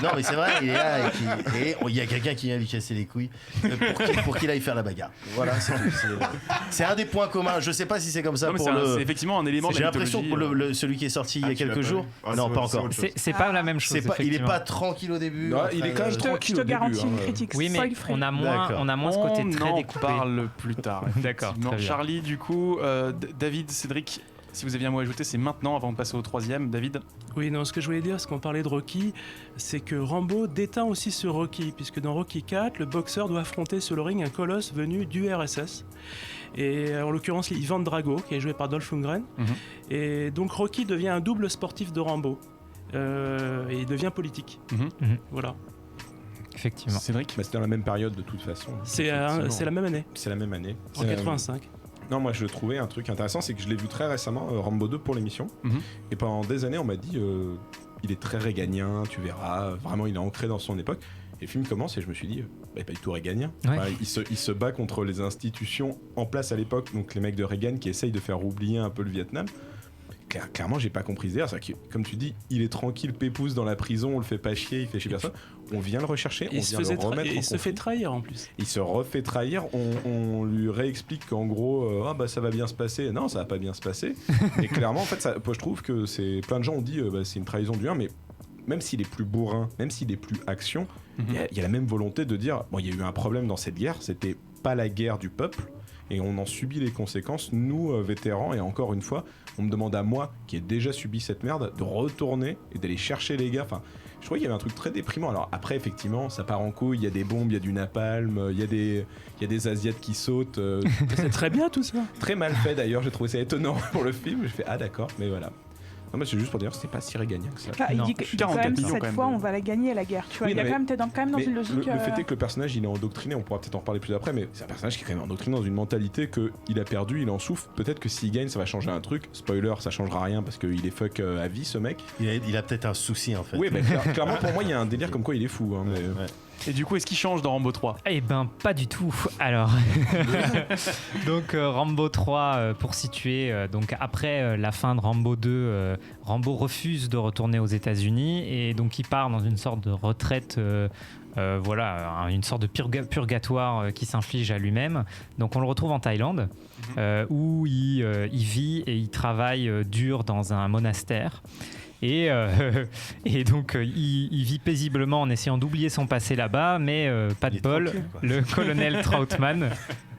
Non mais c'est vrai, il est là et il y a quelqu'un qui vient lui casser les couilles pour qu'il aille faire la bagarre. Voilà, c'est tout. C'est un des points communs. Je sais pas si c'est comme ça pour le. C'est effectivement un élément de la mythologie. J'ai l'impression que celui qui est sorti il y a quelques jours. Non, pas encore. C'est pas la même chose. Il est pas tranquille au début. Non, il est quand même tranquille au début. Je te garantis une critique. Oui, mais on a moins ce côté très découpé. On en parle plus tard. D'accord. Très bien. Charlie, du coup, David, Cédric, si vous aviez un mot à ajouter, c'est maintenant avant de passer au troisième. David ? Oui, non, ce que je voulais dire, c'est qu'on parlait de Rocky, c'est que Rambo déteint aussi ce Rocky, puisque dans Rocky 4, le boxeur doit affronter sur le ring un colosse venu du RSS. Et en l'occurrence, Ivan Drago, qui est joué par Dolph Lundgren. Et donc Rocky devient un double sportif de Rambo. Et il devient politique. Voilà. Effectivement. Cédric ? C'était dans la même période de toute façon. C'est la même année. C'est la même année. En 85. Non, moi je trouvais un truc intéressant, c'est que je l'ai vu très récemment, Rambo 2 pour l'émission. Et pendant des années, on m'a dit il est très réganien, tu verras, vraiment il est ancré dans son époque. Et le film commence et je me suis dit, pas du tout réganien. Ouais. Il se bat contre les institutions en place à l'époque, donc les mecs de Reagan qui essayent de faire oublier un peu le Vietnam. clairement, j'ai pas compris d'ailleurs. C'est que, comme tu dis, il est tranquille, pépouze dans la prison, on le fait pas chier, il fait chier personne. On vient le rechercher, on vient le remettre en conflit. Il se fait trahir en plus. Il se refait trahir, on lui réexplique qu'en gros, ça va bien se passer. Non, ça va pas bien se passer. Et clairement, en fait, je trouve que plein de gens ont dit c'est une trahison du 1, mais même s'il est plus bourrin, même s'il est plus action, il y a la même volonté de dire bon, il y a eu un problème dans cette guerre, c'était pas la guerre du peuple. Et on en subit les conséquences, nous, vétérans, et encore une fois, on me demande à moi, qui ai déjà subi cette merde, de retourner et d'aller chercher les gars. Enfin, je trouvais qu'il y avait un truc très déprimant. Alors après, effectivement, ça part en couille, il y a des bombes, il y a du napalm, il y a des Asiates qui sautent. C'est très bien tout ça. Très mal fait d'ailleurs, j'ai trouvé ça étonnant pour le film. J'ai fait ah d'accord, mais voilà. Non, mais c'est juste pour dire que c'est pas si gagnant que ça. Il dit que quand même, cette fois, on va la gagner la guerre. Tu vois, il y a t'es quand même dans une logique. Le fait est que le personnage, il est endoctriné. On pourra peut-être en reparler plus après, mais c'est un personnage qui est quand même endoctriné dans une mentalité qu'il a perdu, il en souffre. Peut-être que s'il gagne, ça va changer un truc. Spoiler, ça changera rien parce qu'il est fuck à vie, ce mec. Il a peut-être un souci en fait. Oui, bah, clairement pour moi, il y a un délire comme quoi il est fou. Hein, mais... Ouais. Et du coup, est-ce qu'il change dans Rambo 3 ? Eh ben, pas du tout. Alors, donc Rambo 3, pour situer, donc après la fin de Rambo 2, Rambo refuse de retourner aux États-Unis et donc il part dans une sorte de retraite. Une sorte de purgatoire qui s'inflige à lui-même. Donc on le retrouve en Thaïlande, où il vit et il travaille dur dans un monastère. Et donc il vit paisiblement en essayant d'oublier son passé là-bas, mais pas de bol, le colonel Trautmann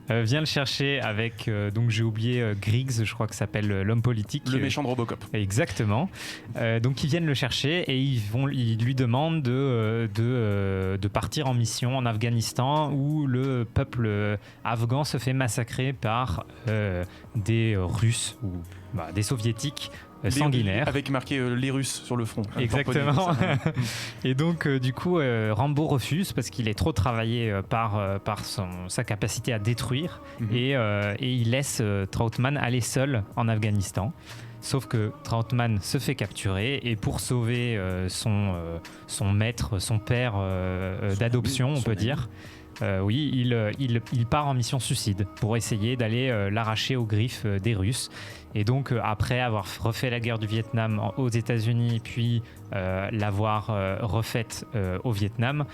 vient le chercher avec, donc j'ai oublié Griggs, je crois que s'appelle l'homme politique. Le méchant de Robocop. Exactement. Donc ils viennent le chercher et ils lui demandent de partir en mission en Afghanistan où le peuple afghan se fait massacrer par des Russes ou des Soviétiques sanguinaires. Avec marqué les Russes sur le front. Exactement. Et donc, du coup, Rambo refuse parce qu'il est trop travaillé par sa capacité à détruire et il laisse Trautmann aller seul en Afghanistan. Sauf que Trautmann se fait capturer et pour sauver son maître, son père d'adoption, on peut dire, il part en mission suicide pour essayer d'aller l'arracher aux griffes des Russes. Et donc, après avoir refait la guerre du Vietnam aux États-Unis, puis l'avoir refaite au Vietnam,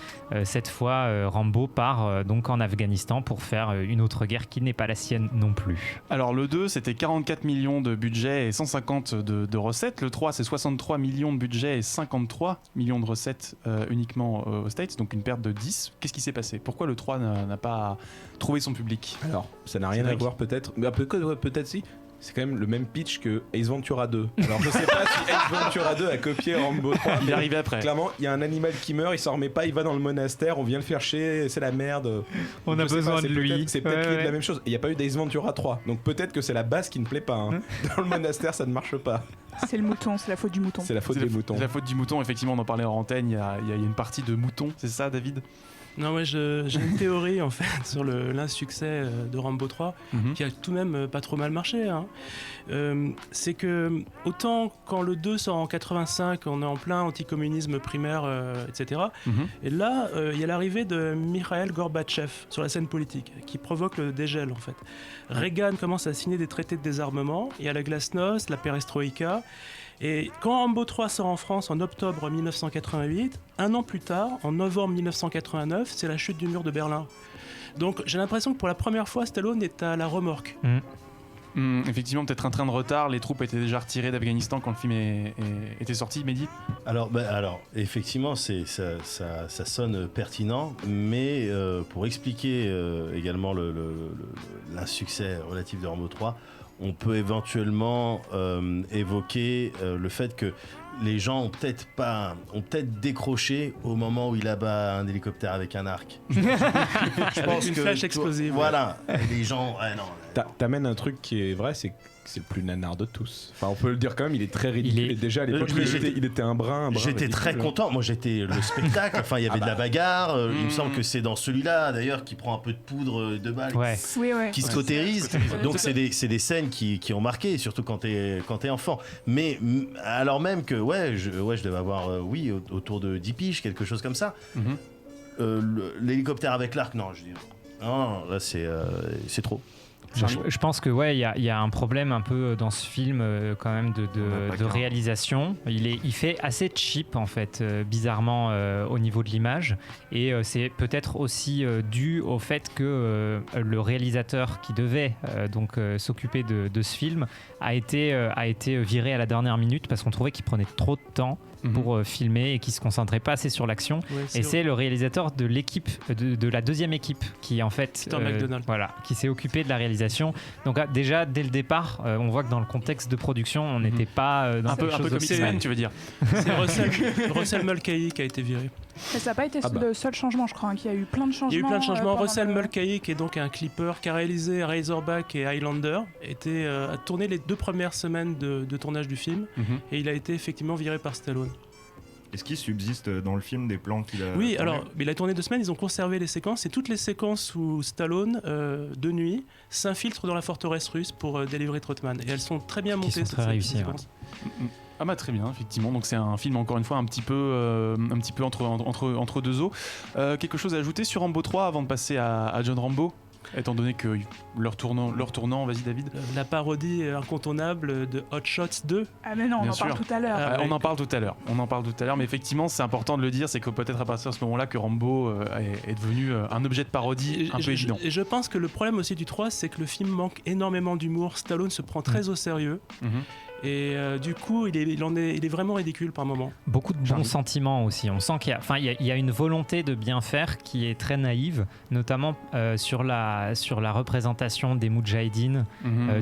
cette fois, Rambo part donc en Afghanistan pour faire une autre guerre qui n'est pas la sienne non plus. Alors, le 2, c'était 44 millions de budget et 150 de recettes. Le 3, c'est 63 millions de budget et 53 millions de recettes uniquement aux States, donc une perte de 10. Qu'est-ce qui s'est passé ? Pourquoi le 3 n'a pas trouvé son public ? Alors, ça n'a rien à voir peut-être, mais peut-être si. C'est quand même le même pitch que Ace Ventura 2. Alors je sais pas si Ace Ventura 2 a copié Rambo 3. Il est arrivé après. Clairement, il y a un animal qui meurt, il s'en remet pas, il va dans le monastère, on vient le faire chier, c'est la merde. On a besoin de lui. C'est peut-être la même chose. Il n'y a pas eu d'Ace Ventura 3. Donc peut-être que c'est la base qui ne plaît pas. Hein. Dans le monastère, ça ne marche pas. C'est le mouton, c'est la faute du mouton. C'est la faute des moutons. C'est la faute du mouton, effectivement, on en parlait en antenne, il y a une partie de mouton, c'est ça David ? Non, moi j'ai une théorie en fait sur l'insuccès de Rambo 3 qui a tout de même pas trop mal marché. Hein. C'est que autant quand le 2 sort en 85, on est en plein anticommunisme primaire, etc. Et là, il y a l'arrivée de Mikhail Gorbatchev sur la scène politique qui provoque le dégel en fait. Reagan commence à signer des traités de désarmement, il y a la glasnost, la perestroïka. Et quand Rambo 3 sort en France en octobre 1988, un an plus tard, en novembre 1989, c'est la chute du mur de Berlin. Donc j'ai l'impression que pour la première fois, Stallone est à la remorque. Effectivement, peut-être un train de retard, les troupes étaient déjà retirées d'Afghanistan quand le film était sorti, Mehdi ? Alors effectivement, ça sonne pertinent, mais pour expliquer également l'insuccès relatif de Rambo 3, on peut éventuellement évoquer le fait que les gens ont peut-être décroché au moment où il abat un hélicoptère avec un arc. Je pense une flèche explosive. Voilà, les gens. T'amènes un truc qui est vrai, c'est que c'est le plus nanar de tous. Enfin, on peut le dire quand même, il est très ridicule. Et déjà à l'époque, il était un brin j'étais ridicule. Très content. Moi, j'étais le spectacle. Enfin, il y avait de la bagarre. Il me semble que c'est dans celui-là, d'ailleurs, qui prend un peu de poudre de balle, qui se cautérise. Donc, c'est des scènes qui ont marqué, surtout quand t'es enfant. Mais alors même que, je devais avoir, autour de 10 piges, quelque chose comme ça. L'hélicoptère avec l'arc, non, je dis non, là, c'est trop. Je pense que il y a un problème un peu dans ce film quand même de réalisation. Il fait assez cheap en fait, bizarrement au niveau de l'image, et c'est peut-être aussi dû au fait que le réalisateur qui devait s'occuper de ce film a été viré à la dernière minute parce qu'on trouvait qu'il prenait trop de temps pour filmer et qui se concentrait pas assez sur l'action. Et c'est le réalisateur de l'équipe de la deuxième équipe qui en fait qui s'est occupé de la réalisation. Donc déjà dès le départ on voit que dans le contexte de production on n'était pas dans un peu comme X-Men, tu veux dire. C'est Russell Mulcahy qui a été viré. Mais ça n'a pas été le seul changement, je crois, qu'il y a eu plein de changements. Il y a eu plein de changements. Russell Mulcahy, qui est donc un clipper qui a réalisé Razorback et Highlander, a tourné les 2 premières semaines de tournage du film, et il a été effectivement viré par Stallone. Est-ce qu'il subsiste dans le film des plans qu'il a tourné ? Alors il a tourné 2 semaines, ils ont conservé les séquences, et toutes les séquences où Stallone, de nuit, s'infiltre dans la forteresse russe pour délivrer Trotman. Et elles sont très bien montées, ces séquences. Ah bah très bien, effectivement. Donc c'est un film encore une fois un petit peu entre deux eaux. Quelque chose à ajouter sur Rambo 3 avant de passer à John Rambo, étant donné que leur tournant, vas-y David. La parodie incontournable de Hot Shots 2. Ah mais non, on en parle tout à l'heure. On en parle tout à l'heure, mais effectivement c'est important de le dire, c'est que peut-être à partir de ce moment-là que Rambo est devenu un objet de parodie un peu évident. Et je pense que le problème aussi du 3, c'est que le film manque énormément d'humour. Stallone se prend très au sérieux. Et du coup, il est vraiment ridicule par moments. Beaucoup de bons sentiments aussi. On sent qu'il y a une volonté de bien faire qui est très naïve, notamment sur la représentation des Moudjahidines,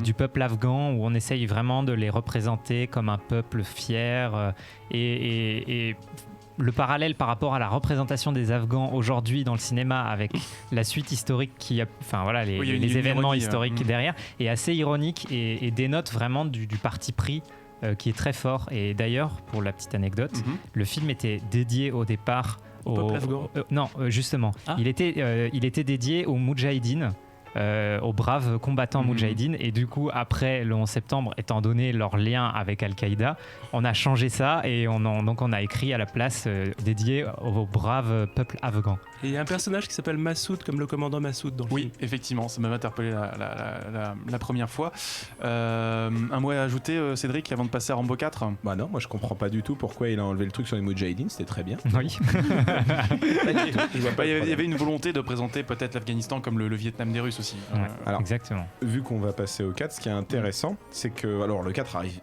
du peuple afghan, où on essaye vraiment de les représenter comme un peuple fier et le parallèle par rapport à la représentation des Afghans aujourd'hui dans le cinéma avec la suite historique les événements historiques derrière est assez ironique et dénote vraiment du parti pris qui est très fort. Et d'ailleurs, pour la petite anecdote, le film était dédié au départ au peuple afghan. Non, justement, il était dédié aux Moudjahidines. Aux braves combattants moudjahidines, et du coup après le 11 septembre, étant donné leur lien avec Al-Qaïda, on a changé ça et on a écrit à la place dédié au brave peuple afghan. Et il y a un personnage qui s'appelle Massoud, comme le commandant Massoud dans le film. Oui, effectivement, ça m'avait interpellé la première fois. Un mot à ajouter, Cédric, avant de passer à Rambo 4? Bah non, moi je comprends pas du tout pourquoi il a enlevé le truc sur les Moudjahidines, c'était très bien. Oui. Il y avait une volonté de présenter peut-être l'Afghanistan comme le Vietnam des Russes aussi. Alors, exactement. Vu qu'on va passer au 4, ce qui est intéressant, c'est que le 4 arrive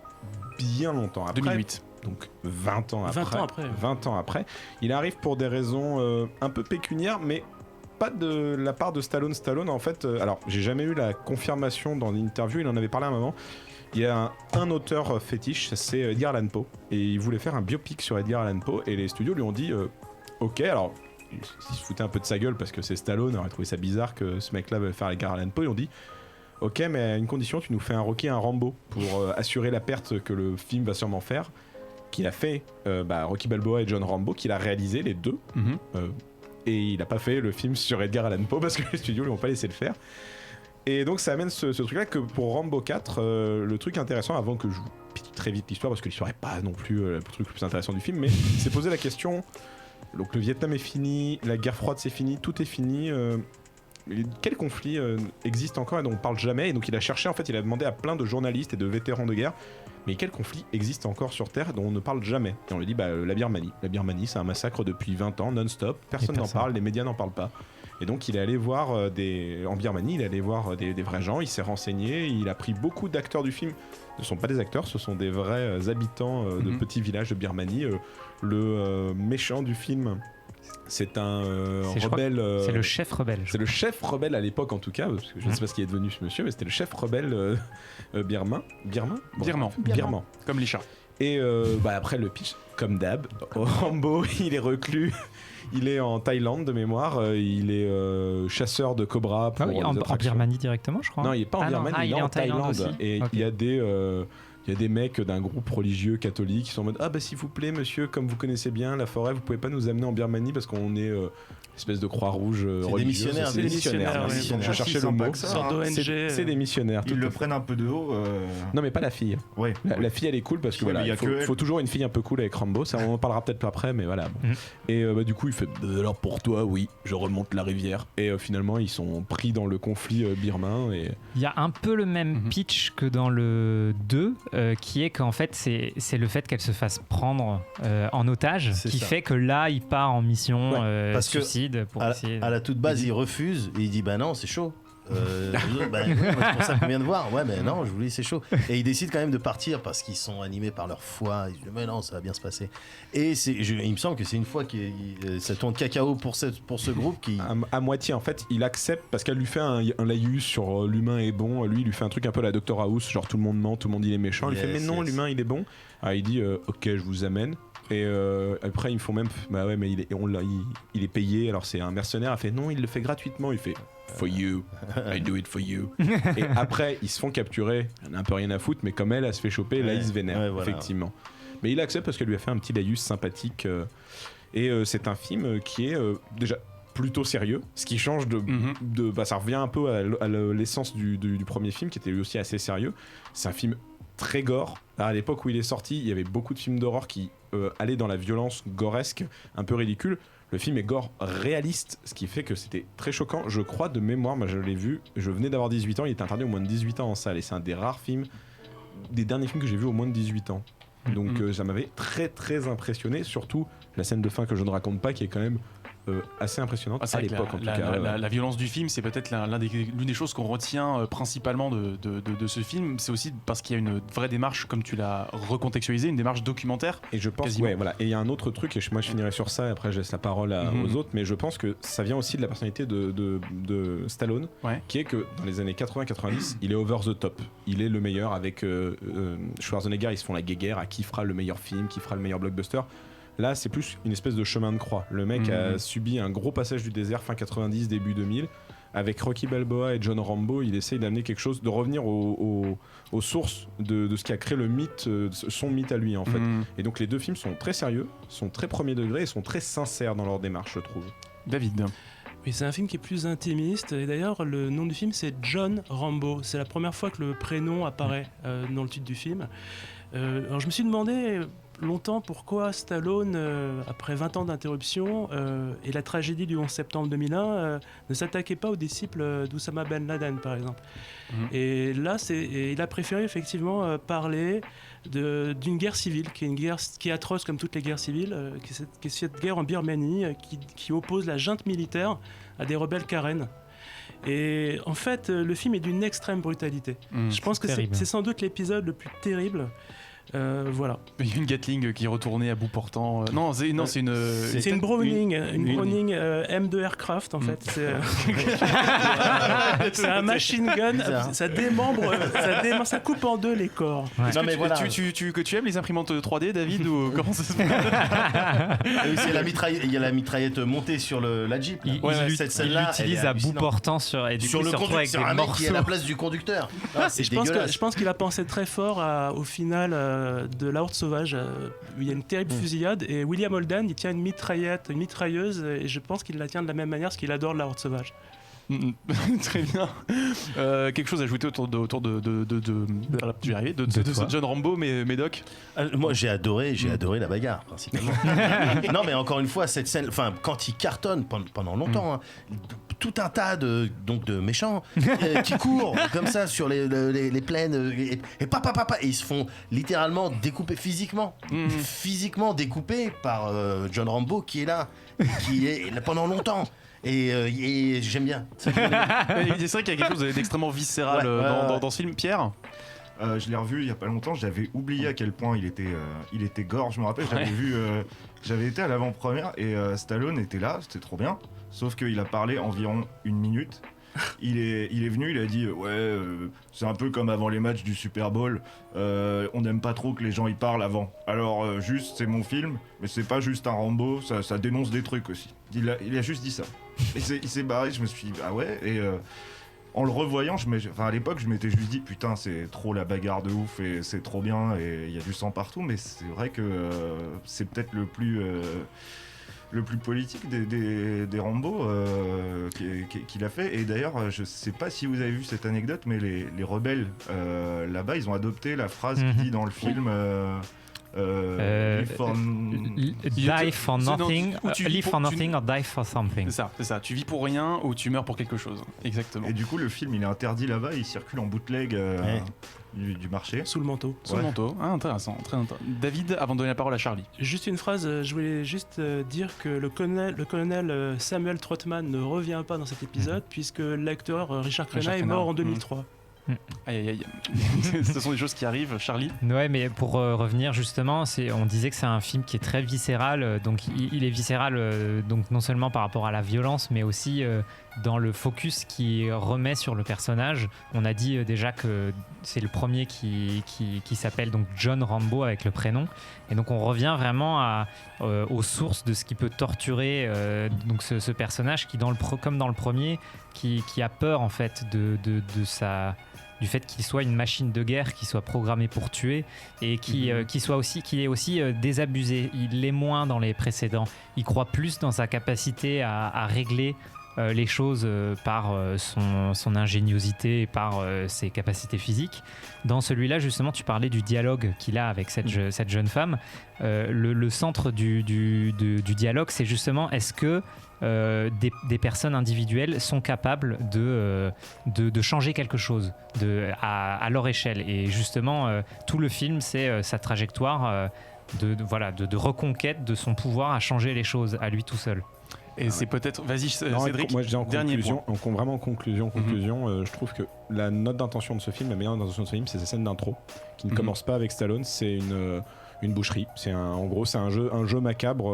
bien longtemps après. 2008. Donc 20 ans après. 20 ans après. Il arrive pour des raisons un peu pécuniaires, mais pas de la part de Stallone. Stallone, en fait, alors j'ai jamais eu la confirmation dans l'interview, il en avait parlé à un moment. Il y a un auteur fétiche, c'est Edgar Allan Poe. Et il voulait faire un biopic sur Edgar Allan Poe, et les studios lui ont dit ok, alors ils se foutaient un peu de sa gueule parce que c'est Stallone, on aurait trouvé ça bizarre que ce mec-là veuille faire Edgar Allan Poe. Ils ont dit ok, mais à une condition, tu nous fais un Rocky et un Rambo pour assurer la perte que le film va sûrement faire. Qu'il a fait Rocky Balboa et John Rambo, qu'il a réalisé les deux. Et il n'a pas fait le film sur Edgar Allan Poe parce que les studios lui ont pas laissé le faire. Et donc ça amène ce truc-là que pour Rambo 4, le truc intéressant, avant que je vous pique très vite l'histoire, parce que l'histoire n'est pas non plus le truc le plus intéressant du film, mais c'est poser la question. Donc le Vietnam est fini, la guerre froide c'est fini, tout est fini. Quel conflit existe encore et dont on parle jamais? Et donc il a cherché, en fait, il a demandé à plein de journalistes et de vétérans de guerre, mais quel conflit existe encore sur Terre dont on ne parle jamais? Et on lui dit la Birmanie. La Birmanie, c'est un massacre depuis 20 ans, non-stop, personne n'en parle, les médias n'en parlent pas. Et donc il est allé voir en Birmanie, il est allé voir des vrais gens, il s'est renseigné, il a pris beaucoup d'acteurs du film. Ce ne sont pas des acteurs, ce sont des vrais habitants de petits villages de Birmanie. Le méchant du film, c'est un rebelle. C'est le chef rebelle. C'est le chef rebelle à l'époque en tout cas, parce que je ne sais pas ce qui est devenu ce monsieur, mais c'était le chef rebelle birman. Birman. Comme les chats. Et après le pitch, comme d'hab, Rambo, il est reclus. Il est en Thaïlande de mémoire, il est chasseur de cobras pour en Birmanie directement, je crois. Non, il est pas en Birmanie, il est en Thaïlande. Aussi. Et il y a il y a des mecs d'un groupe religieux catholique qui sont en mode ah bah s'il vous plaît monsieur, comme vous connaissez bien la forêt, vous pouvez pas nous amener en Birmanie parce qu'on est espèce de Croix-Rouge religieuse. C'est des missionnaires. Je cherchais le mot. C'est des missionnaires. Ils le prennent un peu de haut. Non mais pas la fille. Ouais. La fille elle est cool parce que voilà, il faut toujours une fille un peu cool avec Rambo. Ça on en parlera peut-être pas après, mais voilà. Et du coup il fait alors pour toi oui, je remonte la rivière. Et finalement ils sont pris dans le conflit birman. Et il y a un peu le même pitch que dans le 2, qui est qu'en fait c'est le fait qu'elle se fasse prendre en otage qui fait que là il part en mission suicide pour essayer. À la toute base il refuse et il dit bah non c'est chaud. C'est pour ça qu'on vient de voir. Ouais, mais non, je vous dis, c'est chaud. Et ils décident quand même de partir parce qu'ils sont animés par leur foi. Ils disent, mais non, ça va bien se passer. Et il me semble que c'est une fois que ça tourne cacao pour ce groupe qui. À moitié, en fait, il accepte parce qu'elle lui fait un laïus sur l'humain est bon. Lui, il lui fait un truc un peu la Dr House, genre tout le monde ment, tout le monde il est méchant. Il fait, mais non, l'humain il est bon. Alors il dit, ok, je vous amène. Et après, ils me font même. Bah ouais, mais il est payé. Alors c'est un mercenaire. Il fait non, il le fait gratuitement. Il fait for you, I do it for you. Et après, ils se font capturer. Elle n'a un peu rien à foutre, mais comme elle se fait choper, là, il se vénère, voilà. Effectivement. Mais il accepte parce qu'elle lui a fait un petit laïus sympathique. Et c'est un film qui est déjà plutôt sérieux, ce qui change ça revient un peu à l'essence du premier film, qui était lui aussi assez sérieux. C'est un film très gore. À l'époque où il est sorti, il y avait beaucoup de films d'horreur qui allaient dans la violence goresque, un peu ridicule. Le film est gore réaliste, ce qui fait que c'était très choquant. Je crois de mémoire, moi je l'ai vu, je venais d'avoir 18 ans, il était interdit au moins de 18 ans en salle. Et c'est un des rares films, des derniers films que j'ai vu au moins de 18 ans. Donc ça m'avait très très impressionné, surtout la scène de fin que je ne raconte pas, qui est quand même assez impressionnante à l'époque en tout cas. La violence du film, c'est peut-être l'une des choses qu'on retient principalement de ce film. C'est aussi parce qu'il y a une vraie démarche, comme tu l'as recontextualisé, une démarche documentaire. Et je pense, voilà. Et il y a un autre truc, et moi je finirai sur ça, et après je laisse la parole aux autres, mais je pense que ça vient aussi de la personnalité de Stallone, qui est que dans les années 80-90, il est over the top. Il est le meilleur avec Schwarzenegger, ils se font la guéguerre à qui fera le meilleur film, qui fera le meilleur blockbuster. Là, c'est plus une espèce de chemin de croix. Le mec a subi un gros passage du désert fin 90, début 2000. Avec Rocky Balboa et John Rambo, il essaye d'amener quelque chose, de revenir aux sources de ce qui a créé le mythe, son mythe à lui en fait. Et donc les deux films sont très sérieux, sont très premier degré et sont très sincères dans leur démarche, je trouve. David. Oui, c'est un film qui est plus intimiste. Et d'ailleurs, le nom du film, c'est John Rambo. C'est la première fois que le prénom apparaît dans le titre du film. Alors je me suis demandé longtemps pourquoi Stallone, après 20 ans d'interruption et la tragédie du 11 septembre 2001, ne s'attaquait pas aux disciples d'Oussama Ben Laden, par exemple. Et là, il a préféré effectivement parler d'une guerre civile, qui est une guerre qui est atroce comme toutes les guerres civiles, qui est cette guerre en Birmanie, qui oppose la junte militaire à des rebelles Karen. Et en fait, le film est d'une extrême brutalité. Je pense que c'est sans doute l'épisode le plus terrible. Voilà. Il y a une Gatling qui est retournée à bout portant. Non, c'est une Browning, une Browning M2 Aircraft en fait. C'est un machine gun. Ça démembre, ça coupe en deux les corps. Ouais. Non, mais voilà. Tu aimes les imprimantes 3D, David, ou comment ça se passe? Il y a la mitraillette montée sur la Jeep. Il l'utilise à bout portant sur le conducteur, c'est un mec qui est à la place du conducteur. Je pense qu'il a pensé très fort au final. De La Horde Sauvage, où il y a une terrible fusillade, et William Holden il tient une mitrailleuse, et je pense qu'il la tient de la même manière parce qu'il adore La Horde Sauvage. Très bien. Quelque chose à ajouter autour de John Rambo, Médoc? Moi j'ai adoré la bagarre principalement. Non mais encore une fois cette scène, quand il cartonne pendant longtemps, tout un tas de méchants qui courent comme ça sur les plaines et papa ils se font littéralement découper physiquement découpés par John Rambo qui est là qui est là pendant longtemps. Et j'aime bien. C'est vrai qu'il y a quelque chose d'extrêmement viscéral dans ce film. Pierre? Je l'ai revu il y a pas longtemps, j'avais oublié à quel point il était gore. Je me rappelle, j'avais été à l'avant-première et Stallone était là, c'était trop bien. Sauf qu'il a parlé environ 1 minute. Il est venu, il a dit c'est un peu comme avant les matchs du Super Bowl, on n'aime pas trop que les gens y parlent avant. Alors juste c'est mon film, mais c'est pas juste un Rambo, ça dénonce des trucs aussi. Il a juste dit ça. Et il s'est barré, je me suis dit ah ouais, en le revoyant, à l'époque, je m'étais juste dit putain, c'est trop la bagarre de ouf et c'est trop bien et il y a du sang partout, mais c'est vrai que c'est peut-être le plus politique des Rambo qu'il a fait. Et d'ailleurs, je sais pas si vous avez vu cette anecdote, mais les rebelles là-bas, ils ont adopté la phrase qu'il dit dans le film. Live for nothing, live for nothing or die for something. C'est ça. Tu vis pour rien ou tu meurs pour quelque chose. Exactement. Et du coup, le film, il est interdit là-bas. Il circule en bootleg du marché. Sous le manteau. Sous le manteau. Ah, intéressant. Très intéressant. David, avant de donner la parole à Charlie. Juste une phrase. Je voulais juste dire que le colonel Samuel Trotman ne revient pas dans cet épisode puisque l'acteur Richard Crenna est mort en 2003. Aïe. Ce sont des choses qui arrivent, Charlie. Ouais, mais pour revenir justement, on disait que c'est un film qui est très viscéral. Donc il est viscéral, donc non seulement par rapport à la violence, mais aussi dans le focus qu'il remet sur le personnage. On a dit déjà que c'est le premier qui s'appelle donc John Rambo avec le prénom. Et donc on revient vraiment aux sources de ce qui peut torturer donc ce personnage qui, comme dans le premier, qui a peur en fait du fait qu'il soit une machine de guerre, qu'il soit programmé pour tuer et qu'il est aussi désabusé. Il l'est moins dans les précédents. Il croit plus dans sa capacité à régler les choses par son ingéniosité et par ses capacités physiques. Dans celui-là, justement, tu parlais du dialogue qu'il a avec cette jeune femme. Le centre du dialogue, c'est justement est-ce que des personnes individuelles sont capables de changer quelque chose à leur échelle. Et justement, tout le film, c'est sa trajectoire de reconquête de son pouvoir à changer les choses à lui tout seul. Et c'est peut-être... Vas-y, Cédric, moi je dis en dernier conclusion, vraiment en conclusion, je trouve que la note d'intention de ce film, la meilleure note d'intention de ce film, c'est sa scène d'intro, qui ne commence pas avec Stallone, c'est une boucherie. En gros, c'est un jeu macabre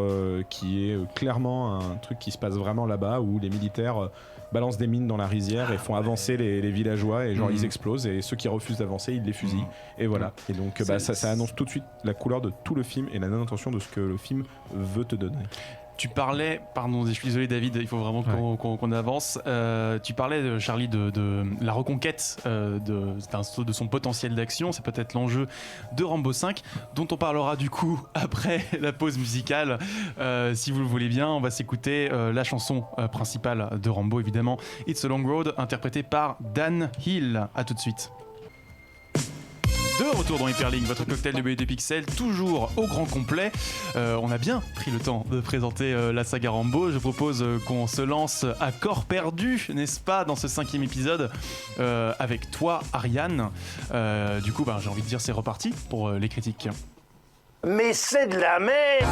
qui est clairement un truc qui se passe vraiment là-bas, où les militaires balancent des mines dans la rizière et font avancer les villageois, et genre ils explosent, et ceux qui refusent d'avancer, ils les fusillent. Et voilà. Et donc ça annonce tout de suite la couleur de tout le film et la note d'intention de ce que le film veut te donner. Tu parlais, pardon, je suis désolé David, il faut vraiment qu'on avance. Tu parlais, Charlie, de la reconquête de son potentiel d'action. C'est peut-être l'enjeu de Rambo 5, dont on parlera du coup après la pause musicale. Si vous le voulez bien, on va s'écouter la chanson principale de Rambo, évidemment, It's a Long Road, interprétée par Dan Hill. À tout de suite. De retour dans Hyperlink, votre cocktail de BD Pixel, toujours au grand complet. On a bien pris le temps de présenter la saga Rambo. Je propose qu'on se lance à corps perdu, n'est-ce pas, dans ce 5e épisode avec toi, Ariane. Du coup, j'ai envie de dire c'est reparti pour les critiques. Mais c'est de la merde!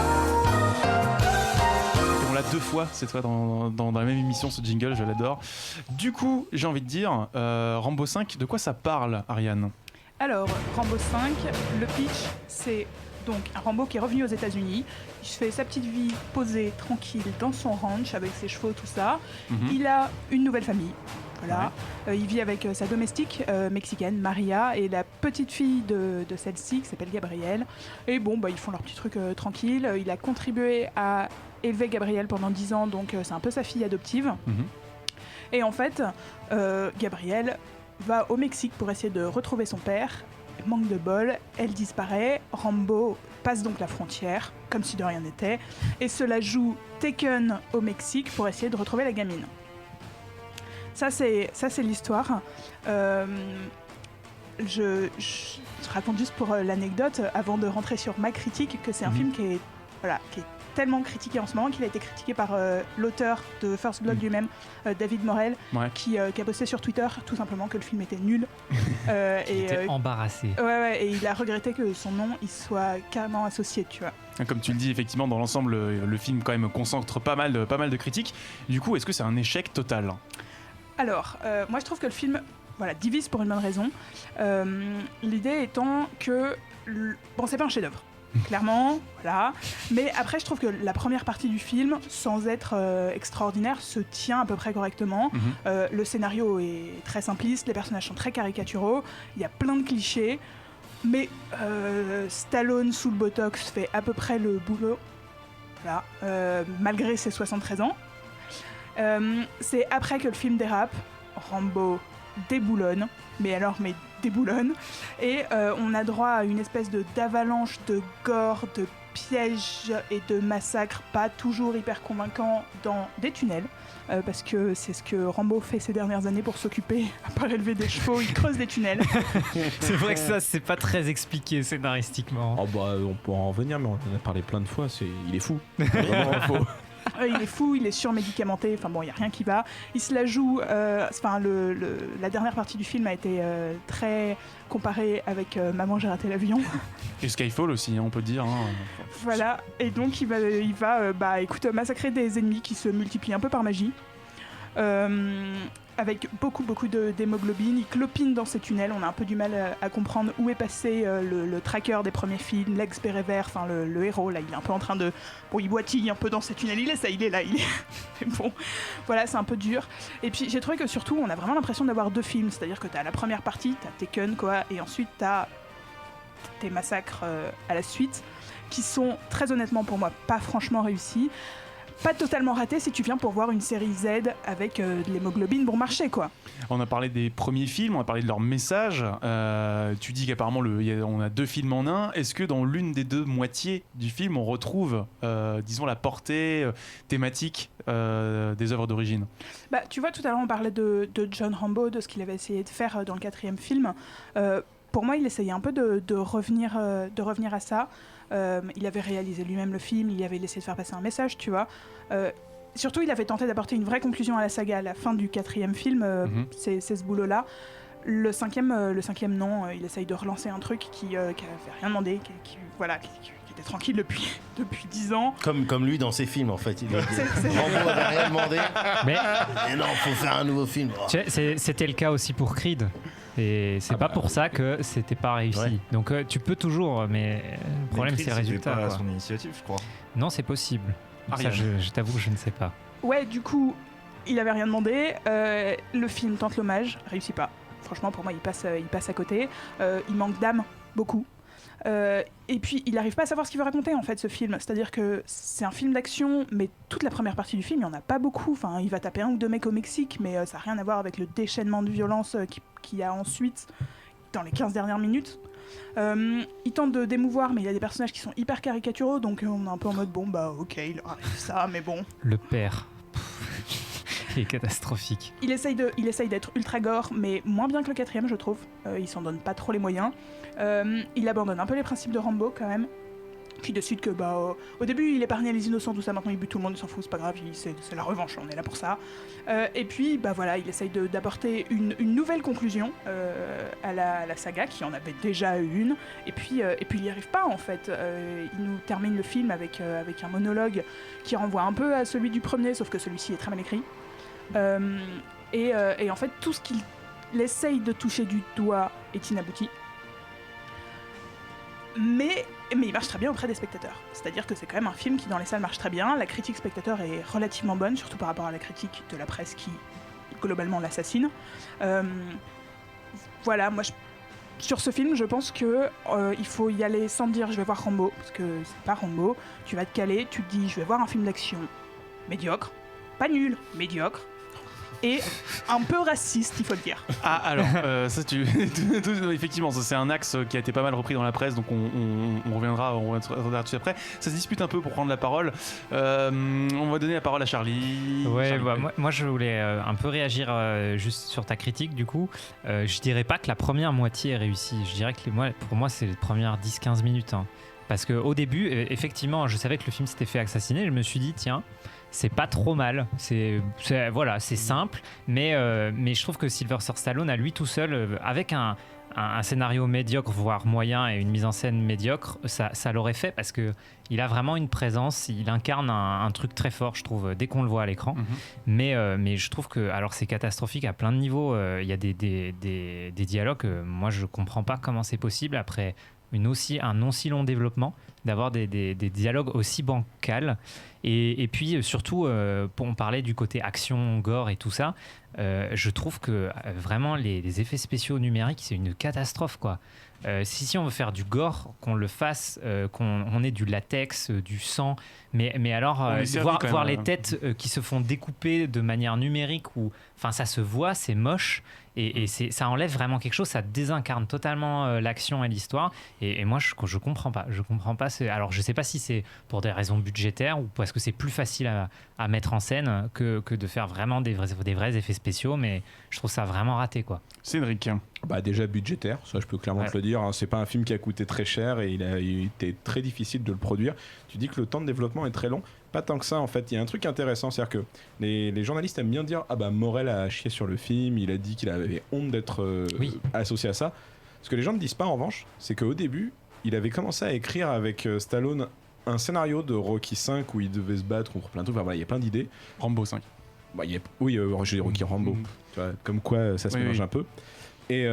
On l'a 2 fois cette fois dans la même émission, ce jingle, je l'adore. Du coup, j'ai envie de dire, Rambo 5, de quoi ça parle, Ariane ? Alors, Rambo 5, le pitch, c'est donc un Rambo qui est revenu aux États-Unis. Il se fait sa petite vie posée, tranquille, dans son ranch, avec ses chevaux, tout ça. Il a une nouvelle famille. Voilà. Ouais. Il vit avec sa domestique mexicaine, Maria, et la petite fille de celle-ci, qui s'appelle Gabrielle. Et ils font leur petit truc tranquille. Il a contribué à élever Gabrielle pendant 10 ans, donc c'est un peu sa fille adoptive. Et en fait, Gabrielle va au Mexique pour essayer de retrouver son père. Manque de bol, elle disparaît. Rambo passe donc la frontière, comme si de rien n'était, et se la joue Taken au Mexique pour essayer de retrouver la gamine. Ça c'est l'histoire. Je raconte juste pour l'anecdote, avant de rentrer sur ma critique, que c'est un film qui est tellement critiqué en ce moment, qu'il a été critiqué par l'auteur de First Blood lui-même, David Morrell, qui a posté sur Twitter tout simplement que le film était nul. Il était embarrassé. Et il a regretté que son nom il soit carrément associé, tu vois. Comme tu le dis, effectivement, dans l'ensemble, le film quand même concentre pas mal de critiques. Du coup, est-ce que c'est un échec total ? Alors, moi je trouve que le film divise pour une bonne raison. L'idée étant que, c'est pas un chef-d'œuvre. Clairement, voilà. Mais après, je trouve que la première partie du film, sans être extraordinaire, se tient à peu près correctement. Le scénario est très simpliste, les personnages sont très caricaturaux, il y a plein de clichés, mais Stallone sous le botox fait à peu près le boulot, malgré ses 73 ans. C'est après que le film dérape. Rambo déboulonne, mais déboulonne, et on a droit à une espèce d'avalanche de gore, de pièges et de massacres pas toujours hyper convaincants dans des tunnels. Parce que c'est ce que Rambo fait ces dernières années pour s'occuper, à part élever des chevaux, il creuse des tunnels. C'est vrai que ça, c'est pas très expliqué scénaristiquement. Oh bah, on pourra en revenir, mais on en a parlé plein de fois, il est fou. Vraiment, il est fou, il est surmédicamenté, enfin bon, il n'y a rien qui va. Il se la joue, la dernière partie du film a été très comparée avec Maman, j'ai raté l'avion. Et Skyfall aussi, on peut dire. Hein. Voilà, et donc il va massacrer des ennemis qui se multiplient un peu par magie. Avec beaucoup d'hémoglobine, il clopine dans ces tunnels, on a un peu du mal à comprendre où est passé le tracker des premiers films, Lex Bérévert, enfin le héros, là il est un peu en train de... Bon, il boitille un peu dans ces tunnels, il est là. Mais bon, voilà, c'est un peu dur. Et puis j'ai trouvé que surtout, on a vraiment l'impression d'avoir deux films, c'est-à-dire que t'as la première partie, t'as Taken, quoi, et ensuite t'as tes massacres à la suite, qui sont très honnêtement pour moi pas franchement réussis. Pas totalement raté si tu viens pour voir une série Z avec de l'hémoglobine bon marché, quoi. On a parlé des premiers films, on a parlé de leur message. Tu dis qu'apparemment on a deux films en un. Est-ce que dans l'une des deux moitiés du film, on retrouve, disons, la portée thématique des œuvres d'origine ? Bah, tu vois, tout à l'heure on parlait de John Rambo, de ce qu'il avait essayé de faire dans le 4e film. Pour moi, il essayait un peu de revenir à ça. Il avait réalisé lui-même le film, il avait laissé de faire passer un message, tu vois. Surtout, il avait tenté d'apporter une vraie conclusion à la saga à la fin du 4e film, c'est ce boulot-là. Le cinquième, non, il essaye de relancer un truc qui avait rien demandé, qui était tranquille depuis 10 ans. Comme lui dans ses films, en fait. Rambo avait rien demandé. Mais non, faut faire un nouveau film. Oh. C'était le cas aussi pour Creed. Et c'est pas pour ça que c'était pas réussi. Ouais. Donc tu peux toujours, mais le problème c'est le résultat. C'était pas son initiative, je crois. Non, c'est possible. Ça, je t'avoue, je ne sais pas. Ouais, du coup, il avait rien demandé. Le film tente l'hommage, réussit pas. Franchement, pour moi, il passe à côté. Il manque d'âme, beaucoup. Et puis il n'arrive pas à savoir ce qu'il veut raconter en fait, ce film, c'est-à-dire que c'est un film d'action, mais toute la première partie du film il n'y en a pas beaucoup, enfin, il va taper un ou deux mecs au Mexique, mais ça n'a rien à voir avec le déchaînement de violence qu'il y a ensuite dans les 15 dernières minutes. Il tente de d'émouvoir, mais il y a des personnages qui sont hyper caricaturaux, donc on est un peu en mode bon bah ok, il arrive ça, mais bon. Le père qui est catastrophique. Il essaye d'être ultra gore, mais moins bien que le 4e, je trouve. Il s'en donne pas trop les moyens. Il abandonne un peu les principes de Rambo quand même. Qui décide que au début il épargnait les innocents, tout ça, maintenant il bute tout le monde, il s'en fout, c'est pas grave, c'est la revanche, on est là pour ça. Et puis voilà, il essaye d'apporter une nouvelle conclusion à la saga, qui en avait déjà une, et puis il n'y arrive pas en fait. Il nous termine le film avec un monologue qui renvoie un peu à celui du premier, sauf que celui-ci est très mal écrit. Et en fait tout ce qu'il essaye de toucher du doigt est inabouti. Mais il marche très bien auprès des spectateurs. C'est-à-dire que c'est quand même un film qui dans les salles marche très bien. La critique spectateur est relativement bonne, surtout par rapport à la critique de la presse qui globalement l'assassine. Voilà, moi sur ce film, je pense que il faut y aller sans dire je vais voir Rambo, parce que c'est pas Rambo. Tu vas te caler, tu te dis je vais voir un film d'action médiocre, pas nul, médiocre. Et un peu raciste, il faut le dire. Ah, alors, ça, effectivement, ça, c'est un axe qui a été pas mal repris dans la presse, donc on reviendra dessus après. Ça se dispute un peu pour prendre la parole. On va donner la parole à Charlie. Ouais, Charlie moi, je voulais un peu réagir juste sur ta critique, du coup. Je dirais pas que la première moitié est réussie. Je dirais que pour moi, c'est les premières 10-15 minutes. Hein. Parce qu'au début, effectivement, je savais que le film s'était fait assassiner. Je me suis dit, tiens, c'est pas trop mal, c'est simple, mais je trouve que Sylvester Stallone à lui tout seul, avec un scénario médiocre voire moyen et une mise en scène médiocre, ça l'aurait fait, parce que il a vraiment une présence, il incarne un truc très fort, je trouve, dès qu'on le voit à l'écran. Mais je trouve que alors c'est catastrophique à plein de niveaux. Il y a des dialogues, moi je comprends pas comment c'est possible après un aussi long développement, d'avoir des dialogues aussi bancals. Et puis surtout, on parlait du côté action, gore et tout ça, je trouve que vraiment les effets spéciaux numériques, c'est une catastrophe, quoi. Si on veut faire du gore, qu'on le fasse, qu'on ait du latex, du sang, mais alors voir les têtes qui se font découper de manière numérique, enfin ça se voit, c'est moche, Et ça enlève vraiment quelque chose, ça désincarne totalement l'action et l'histoire. Et moi, je comprends pas. Alors, je sais pas si c'est pour des raisons budgétaires ou parce que c'est plus facile à mettre en scène que de faire vraiment des vrais effets spéciaux, mais je trouve ça vraiment raté, quoi. Cédric. Déjà budgétaire, ça je peux clairement te le dire. C'est pas un film qui a coûté très cher et il a été très difficile de le produire. Tu dis que le temps de développement est très long. Pas tant que ça en fait. Il y a un truc intéressant, c'est-à-dire que les journalistes aiment bien dire Morel a chié sur le film, il a dit qu'il avait honte d'être associé à ça. Ce que les gens ne disent pas en revanche, c'est qu'au début, il avait commencé à écrire avec Stallone un scénario de Rocky 5 où il devait se battre contre plein de trucs. Enfin, voilà, il y a plein d'idées. Rambo 5. J'ai dit Rocky Rambo. Tu vois, comme quoi ça se mélange un peu. Et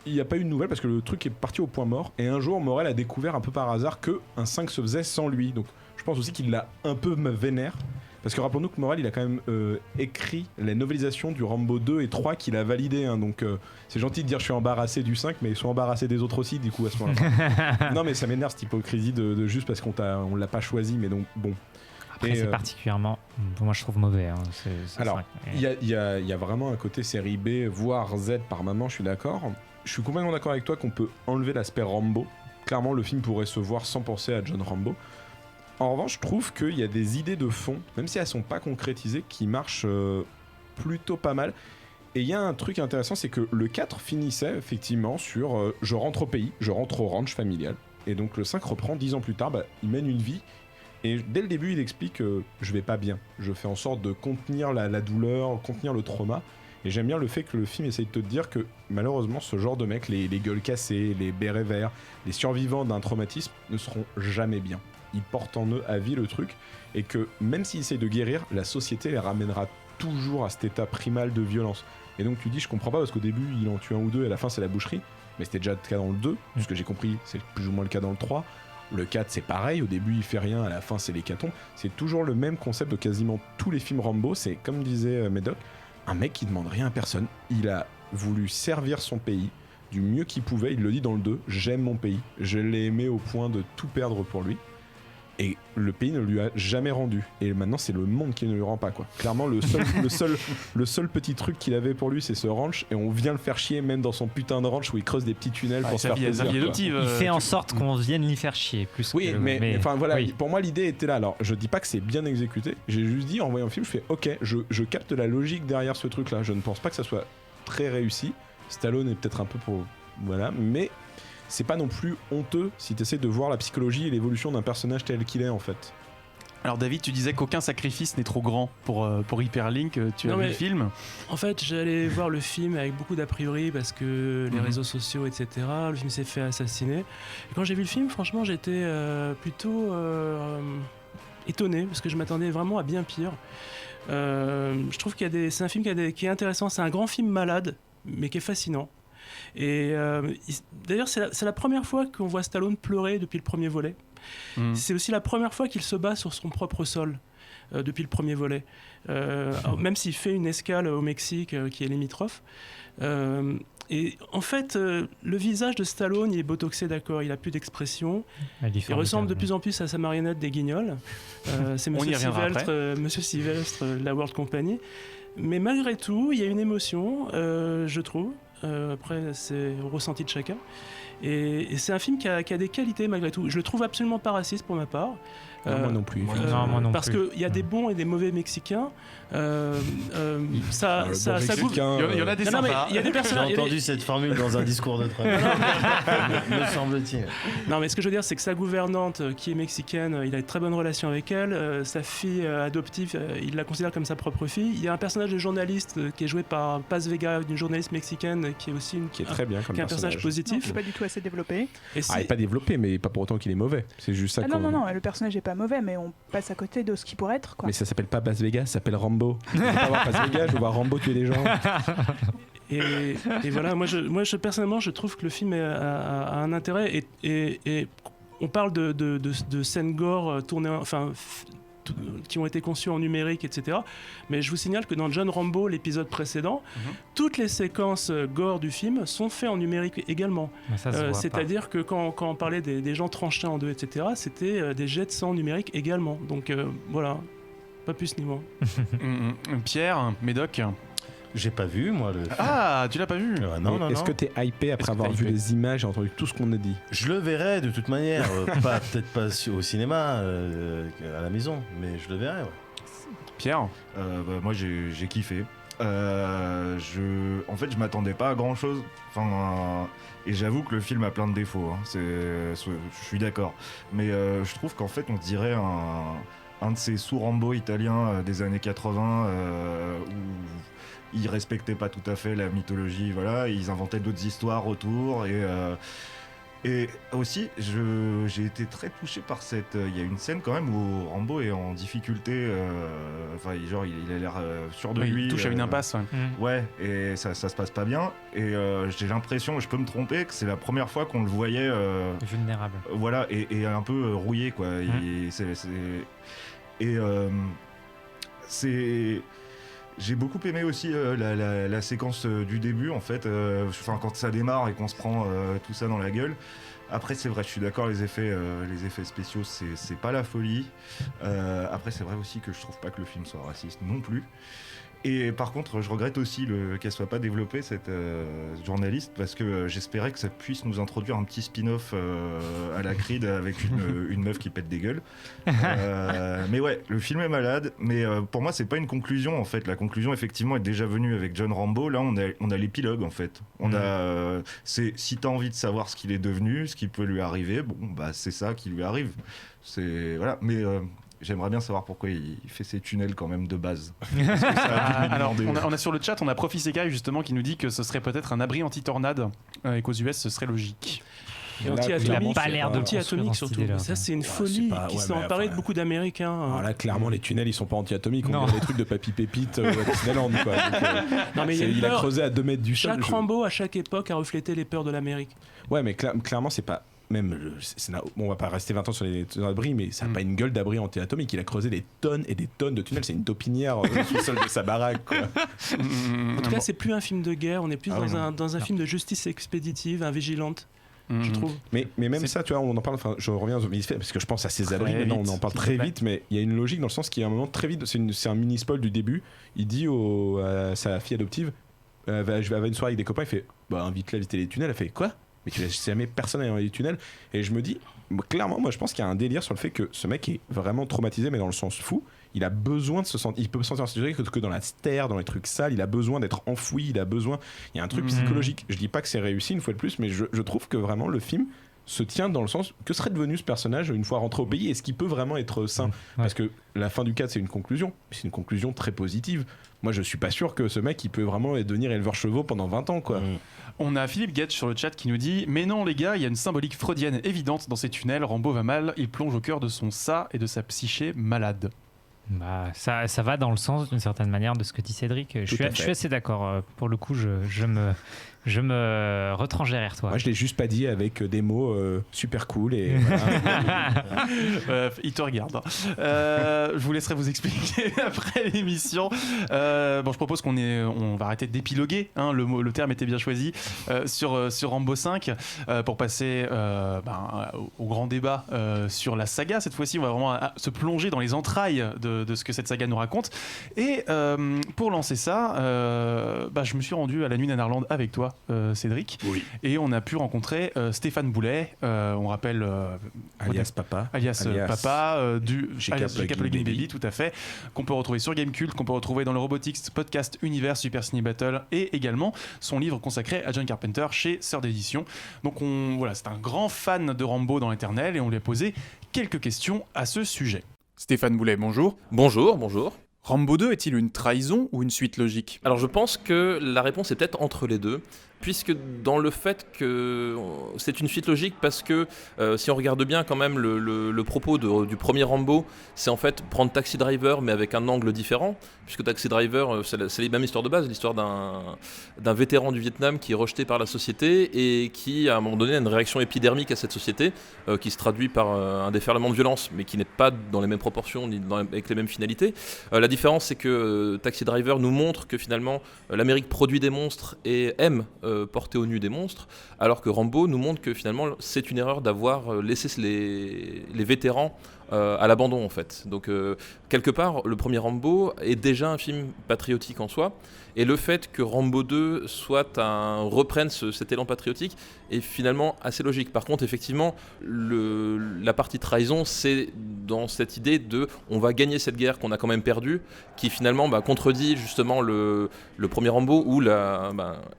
il n'y a pas eu de nouvelles parce que le truc est parti au point mort. Et un jour, Morel a découvert un peu par hasard qu'un 5 se faisait sans lui. Donc je pense aussi qu'il l'a un peu vénère. Parce que rappelons-nous que Morel, il a quand même écrit les novelisations du Rambo 2 et 3 qu'il a validé. Donc c'est gentil de dire je suis embarrassé du 5, mais ils sont embarrassés des autres aussi, du coup, à ce moment-là. Non, mais ça m'énerve cette hypocrisie de juste parce qu'on l'a pas choisi. Mais donc, bon. Après, c'est particulièrement, moi je trouve mauvais. Alors, il y a vraiment un côté série B, voire Z par moment, je suis d'accord. Je suis complètement d'accord avec toi qu'on peut enlever l'aspect Rambo. Clairement, le film pourrait se voir sans penser à John Rambo. En revanche, je trouve qu'il y a des idées de fond, même si elles sont pas concrétisées, qui marchent plutôt pas mal. Et il y a un truc intéressant, c'est que le 4 finissait effectivement sur je rentre au pays, je rentre au ranch familial. Et donc le 5 reprend 10 ans plus tard, il mène une vie. Et dès le début, il explique je vais pas bien. Je fais en sorte de contenir la douleur, contenir le trauma. Et j'aime bien le fait que le film essaye de te dire que malheureusement, ce genre de mecs, les gueules cassées, les bérets verts, les survivants d'un traumatisme ne seront jamais bien. Ils portent en eux à vie le truc. Et que même s'ils essayent de guérir, la société les ramènera toujours à cet état primal de violence. Et donc tu dis je comprends pas parce qu'au début, il en tue un ou deux et à la fin, c'est la boucherie. Mais c'était déjà le cas dans le 2. Ce que j'ai compris, c'est plus ou moins le cas dans le 3. Le 4 c'est pareil, au début il fait rien, à la fin c'est l'hécatombe. C'est toujours le même concept de quasiment tous les films Rambo. C'est comme disait Médoc, un mec qui demande rien à personne. Il a voulu servir son pays du mieux qu'il pouvait. Il le dit dans le 2, j'aime mon pays, je l'ai aimé au point de tout perdre pour lui. Et le pays ne lui a jamais rendu. Et maintenant, c'est le monde qui ne lui rend pas, quoi. Clairement, le seul petit truc qu'il avait pour lui, c'est ce ranch. Et on vient le faire chier, même dans son putain de ranch où il creuse des petits tunnels pour se faire plaisir. Il fait en sorte qu'on vienne l'y faire chier. Plus oui, que, mais enfin voilà, pour moi, l'idée était là. Alors, je dis pas que c'est bien exécuté. J'ai juste dit, en voyant le film, je fais ok, je capte la logique derrière ce truc-là. Je ne pense pas que ça soit très réussi. Stallone est peut-être un peu pour. Voilà, mais. C'est pas non plus honteux si tu essaies de voir la psychologie et l'évolution d'un personnage tel qu'il est en fait. Alors David, tu disais qu'aucun sacrifice n'est trop grand pour Hyperlink, tu as vu le film ? En fait, j'allais voir le film avec beaucoup d'a priori parce que les réseaux sociaux, etc. Le film s'est fait assassiner. Et quand j'ai vu le film, franchement, j'étais plutôt étonné parce que je m'attendais vraiment à bien pire. Je trouve c'est un film qui est intéressant, c'est un grand film malade, mais qui est fascinant. Et d'ailleurs, c'est la première fois qu'on voit Stallone pleurer depuis le premier volet. C'est aussi la première fois qu'il se bat sur son propre sol depuis le premier volet. Même s'il fait une escale au Mexique qui est limitrophe. Et en fait, le visage de Stallone, il est botoxé, d'accord, il a plus d'expression. Il ressemble de plus en plus à sa marionnette des Guignols. C'est Monsieur Sylvestre, la World Company. Mais malgré tout, il y a une émotion, je trouve. Après, c'est au ressenti de chacun. Et c'est un film qui a des qualités malgré tout. Je le trouve absolument pas raciste pour ma part. Moi non plus. Parce qu'il y a des bons et des mauvais Mexicains. Il y en a des sympas. J'ai entendu cette formule dans un discours de travail. Me semble-t-il. Non, mais ce que je veux dire, c'est que sa gouvernante, qui est mexicaine, il a une très bonne relation avec elle. Sa fille adoptive, il la considère comme sa propre fille. Il y a un personnage de journaliste qui est joué par Paz Vega, une journaliste mexicaine, qui est aussi qui est très bien comme personnage positif. C'est pas du tout assez développé. Il n'est pas développé, mais pas pour autant qu'il est mauvais. C'est juste ça. Non, le personnage est pas mauvais, mais on passe à côté de ce qu'il pourrait être, quoi. Mais ça s'appelle pas Bas Vegas, ça s'appelle Rambo. Je veux pas voir Bas Vegas, je veux voir Rambo tuer des gens. Et voilà, moi personnellement, je trouve que le film a un intérêt et on parle de scènes gore tournées, qui ont été conçues en numérique, etc. Mais je vous signale que dans John Rambo, l'épisode précédent, toutes les séquences gore du film sont faites en numérique également. C'est-à-dire que quand on parlait des gens tranchés en deux, etc., c'était des jets de sang numériques également. Donc voilà, pas plus ni moins. Pierre, Médoc. J'ai pas vu, moi, le film. Ah, tu l'as pas vu? Non. Est-ce que t'es hypé après avoir vu les images et entendu tout ce qu'on a dit? Je le verrai de toute manière, peut-être pas au cinéma, à la maison, mais je le verrai, ouais. Pierre? Moi j'ai kiffé. En fait, je m'attendais pas à grand chose. Et j'avoue que le film a plein de défauts. Hein. Je suis d'accord. Mais je trouve qu'en fait, on dirait un de ces sous-Rambo italiens des années 80 où ils respectaient pas tout à fait la mythologie. Voilà, ils inventaient d'autres histoires autour et aussi, j'ai été très touché par il y a une scène quand même où Rambo est en difficulté. Il a l'air sûr de lui. Il touche à une impasse. Ouais, et ça se passe pas bien. Et j'ai l'impression, je peux me tromper, que c'est la première fois qu'on le voyait vulnérable. Voilà, et un peu rouillé, quoi. J'ai beaucoup aimé aussi la séquence du début, en fait, quand ça démarre et qu'on se prend tout ça dans la gueule. Après, c'est vrai, je suis d'accord, les effets spéciaux, c'est pas la folie. Après, c'est vrai aussi que je trouve pas que le film soit raciste non plus. Et par contre, je regrette aussi qu'elle soit pas développée, cette journaliste, parce que j'espérais que ça puisse nous introduire un petit spin-off à la Creed avec une meuf qui pète des gueules. Mais ouais, le film est malade, mais pour moi, c'est pas une conclusion en fait. La conclusion, effectivement, est déjà venue avec John Rambo. Là, on a l'épilogue en fait. Si t'as envie de savoir ce qu'il est devenu, ce qui peut lui arriver, c'est ça qui lui arrive. Voilà, mais. J'aimerais bien savoir pourquoi il fait ces tunnels quand même de base. Alors, on a sur le chat, on a Profi Sekai justement qui nous dit que ce serait peut-être un abri anti-tornade et qu'aux US ce serait logique. Et anti-atomique surtout. Ça, c'est une folie qui s'est emparée de beaucoup d'Américains. Alors là, clairement, les tunnels, ils sont pas anti-atomiques. On dirait des trucs de Papy Pépite à Disneyland, quoi. Donc, il a creusé à 2 mètres du sol. Chaque Rambo, à chaque époque, a reflété les peurs de l'Amérique. Ouais, mais clairement, c'est pas. Même, on va pas rester 20 ans sur les abris, mais ça n'a pas une gueule d'abri anti-atomique. Il a creusé des tonnes et des tonnes de tunnels. C'est une taupinière sous le sol de sa baraque, quoi. En tout cas, c'est plus un film de guerre. On est plus dans un film de justice expéditive, un vigilante. Je trouve. Mais même ça, tu vois, on en parle. Enfin, je reviens vite fait parce que je pense à ces abris. Maintenant, on en parle très vite, mais il y a une logique dans le sens qu'il y a un moment très vite. C'est un mini spoil du début. Il dit à sa fille adoptive, je vais avoir une soirée avec des copains. Il fait, invite-la à visiter les tunnels. Elle fait quoi? Mais tu laisses jamais personne aller dans les tunnels. Et je me dis, clairement, moi je pense qu'il y a un délire sur le fait que ce mec est vraiment traumatisé, mais dans le sens fou. Il a besoin de se sentir. Il peut se sentir en sécurité que dans la terre, dans les trucs sales. Il a besoin d'être enfoui. Il y a un truc psychologique. Je dis pas que c'est réussi une fois de plus, mais je trouve que vraiment le film se tient dans le sens que serait devenu ce personnage une fois rentré au pays. Est-ce qu'il peut vraiment être sain? Parce que la fin du cadre, c'est une conclusion. C'est une conclusion très positive. Moi, je suis pas sûr que ce mec, il peut vraiment devenir éleveur chevaux pendant 20 ans, quoi. On a Philippe Guetch sur le chat qui nous dit: mais non les gars, il y a une symbolique freudienne évidente dans ces tunnels. Rambo va mal, il plonge au cœur de son ça et de sa psyché malade. Ça va dans le sens d'une certaine manière de ce que dit Cédric. Je suis assez d'accord. Pour le coup, je me retranche derrière toi. Moi, je l'ai juste pas dit avec des mots super cool et voilà. Il te regarde. Je vous laisserai vous expliquer après l'émission. Je propose on va arrêter d'épiloguer. Hein, le terme était bien choisi sur Rambo 5 pour passer au grand débat sur la saga. Cette fois-ci, on va vraiment se plonger dans les entrailles de ce que cette saga nous raconte. Et pour lancer ça, je me suis rendu à la nuit Nanarland avec toi. Cédric, et on a pu rencontrer Stéphane Boulet, on rappelle alias Papa du Caplegging Baby, tout à fait, qu'on peut retrouver sur Gamecult, qu'on peut retrouver dans le Robotics podcast Univers Super Ciné Battle, et également son livre consacré à John Carpenter chez Sœur d'édition. Donc c'est un grand fan de Rambo dans l'éternel, et on lui a posé quelques questions à ce sujet. Stéphane Boulet, bonjour. Bonjour. Rambo 2 est-il une trahison ou une suite logique ? Alors je pense que la réponse est peut-être entre les deux, puisque dans le fait que c'est une suite logique, parce que si on regarde bien quand même le propos du premier Rambo, c'est en fait prendre Taxi Driver mais avec un angle différent, puisque Taxi Driver c'est la même histoire de base, l'histoire d'un vétéran du Vietnam qui est rejeté par la société et qui à un moment donné a une réaction épidermique à cette société qui se traduit par un déferlement de violence mais qui n'est pas dans les mêmes proportions ni avec les mêmes finalités. La différence c'est que Taxi Driver nous montre que finalement l'Amérique produit des monstres et aime porter au nu des monstres, alors que Rambo nous montre que finalement c'est une erreur d'avoir laissé les vétérans à l'abandon en fait. Donc quelque part, le premier Rambo est déjà un film patriotique en soi, et le fait que Rambo 2 reprenne cet élan patriotique est finalement assez logique. Par contre, effectivement, la partie trahison, c'est dans cette idée de on va gagner cette guerre qu'on a quand même perdue, qui finalement contredit justement le premier Rambo, où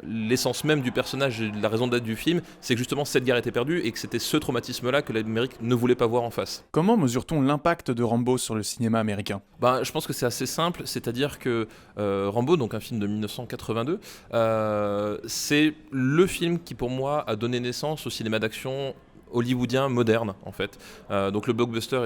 l'essence même du personnage et la raison d'être du film, c'est que justement cette guerre était perdue et que c'était ce traumatisme-là que l'Amérique ne voulait pas voir en face. Comment mesure-t-on l'impact de Rambo sur le cinéma américain ? Je pense que c'est assez simple, c'est-à-dire que Rambo, donc un film de 1982, c'est le film qui pour moi a donné naissance au cinéma d'action hollywoodien moderne en fait. Donc le blockbuster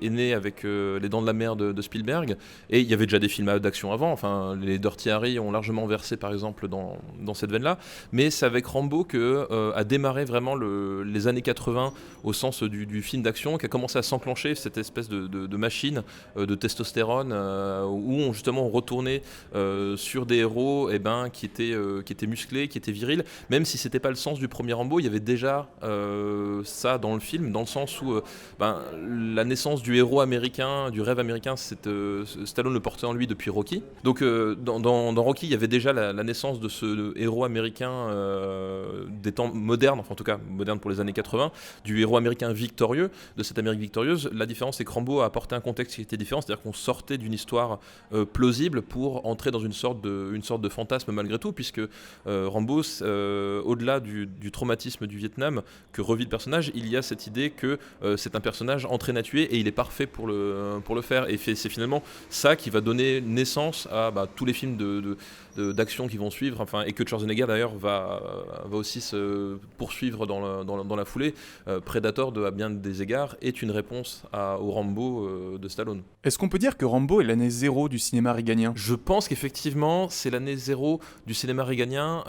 est né avec Les Dents de la Mer de Spielberg, et il y avait déjà des films d'action avant, enfin les Dirty Harry ont largement versé par exemple dans cette veine-là, mais c'est avec Rambo que a démarré vraiment les années 80 au sens du film d'action, qui a commencé à s'enclencher cette espèce de machine de testostérone où justement on retournait sur des héros qui étaient musclés, qui étaient virils, même si c'était pas le sens du premier Rambo. Il y avait déjà ça dans le film, dans le sens où la naissance du héros américain, du rêve américain, Stallone le portait en lui depuis Rocky. Donc dans Rocky, il y avait déjà la naissance de ce héros américain des temps modernes, enfin en tout cas moderne pour les années 80, du héros américain victorieux, de cette Amérique victorieuse. La différence, c'est que Rambo a apporté un contexte qui était différent, c'est-à-dire qu'on sortait d'une histoire plausible pour entrer dans une sorte de fantasme malgré tout, puisque Rambo, au-delà du traumatisme du Vietnam que revit le personnage, il y a cette idée que c'est un personnage entraîné à tuer et il est parfait pour le faire, et c'est finalement ça qui va donner naissance à tous les films d'action qui vont suivre, et que Schwarzenegger d'ailleurs va aussi se poursuivre dans la foulée. Predator, à bien des égards, est une réponse au Rambo de Stallone. Est-ce qu'on peut dire que Rambo est l'année zéro du cinéma reaganien ? Je pense qu'effectivement c'est l'année zéro du cinéma reaganien,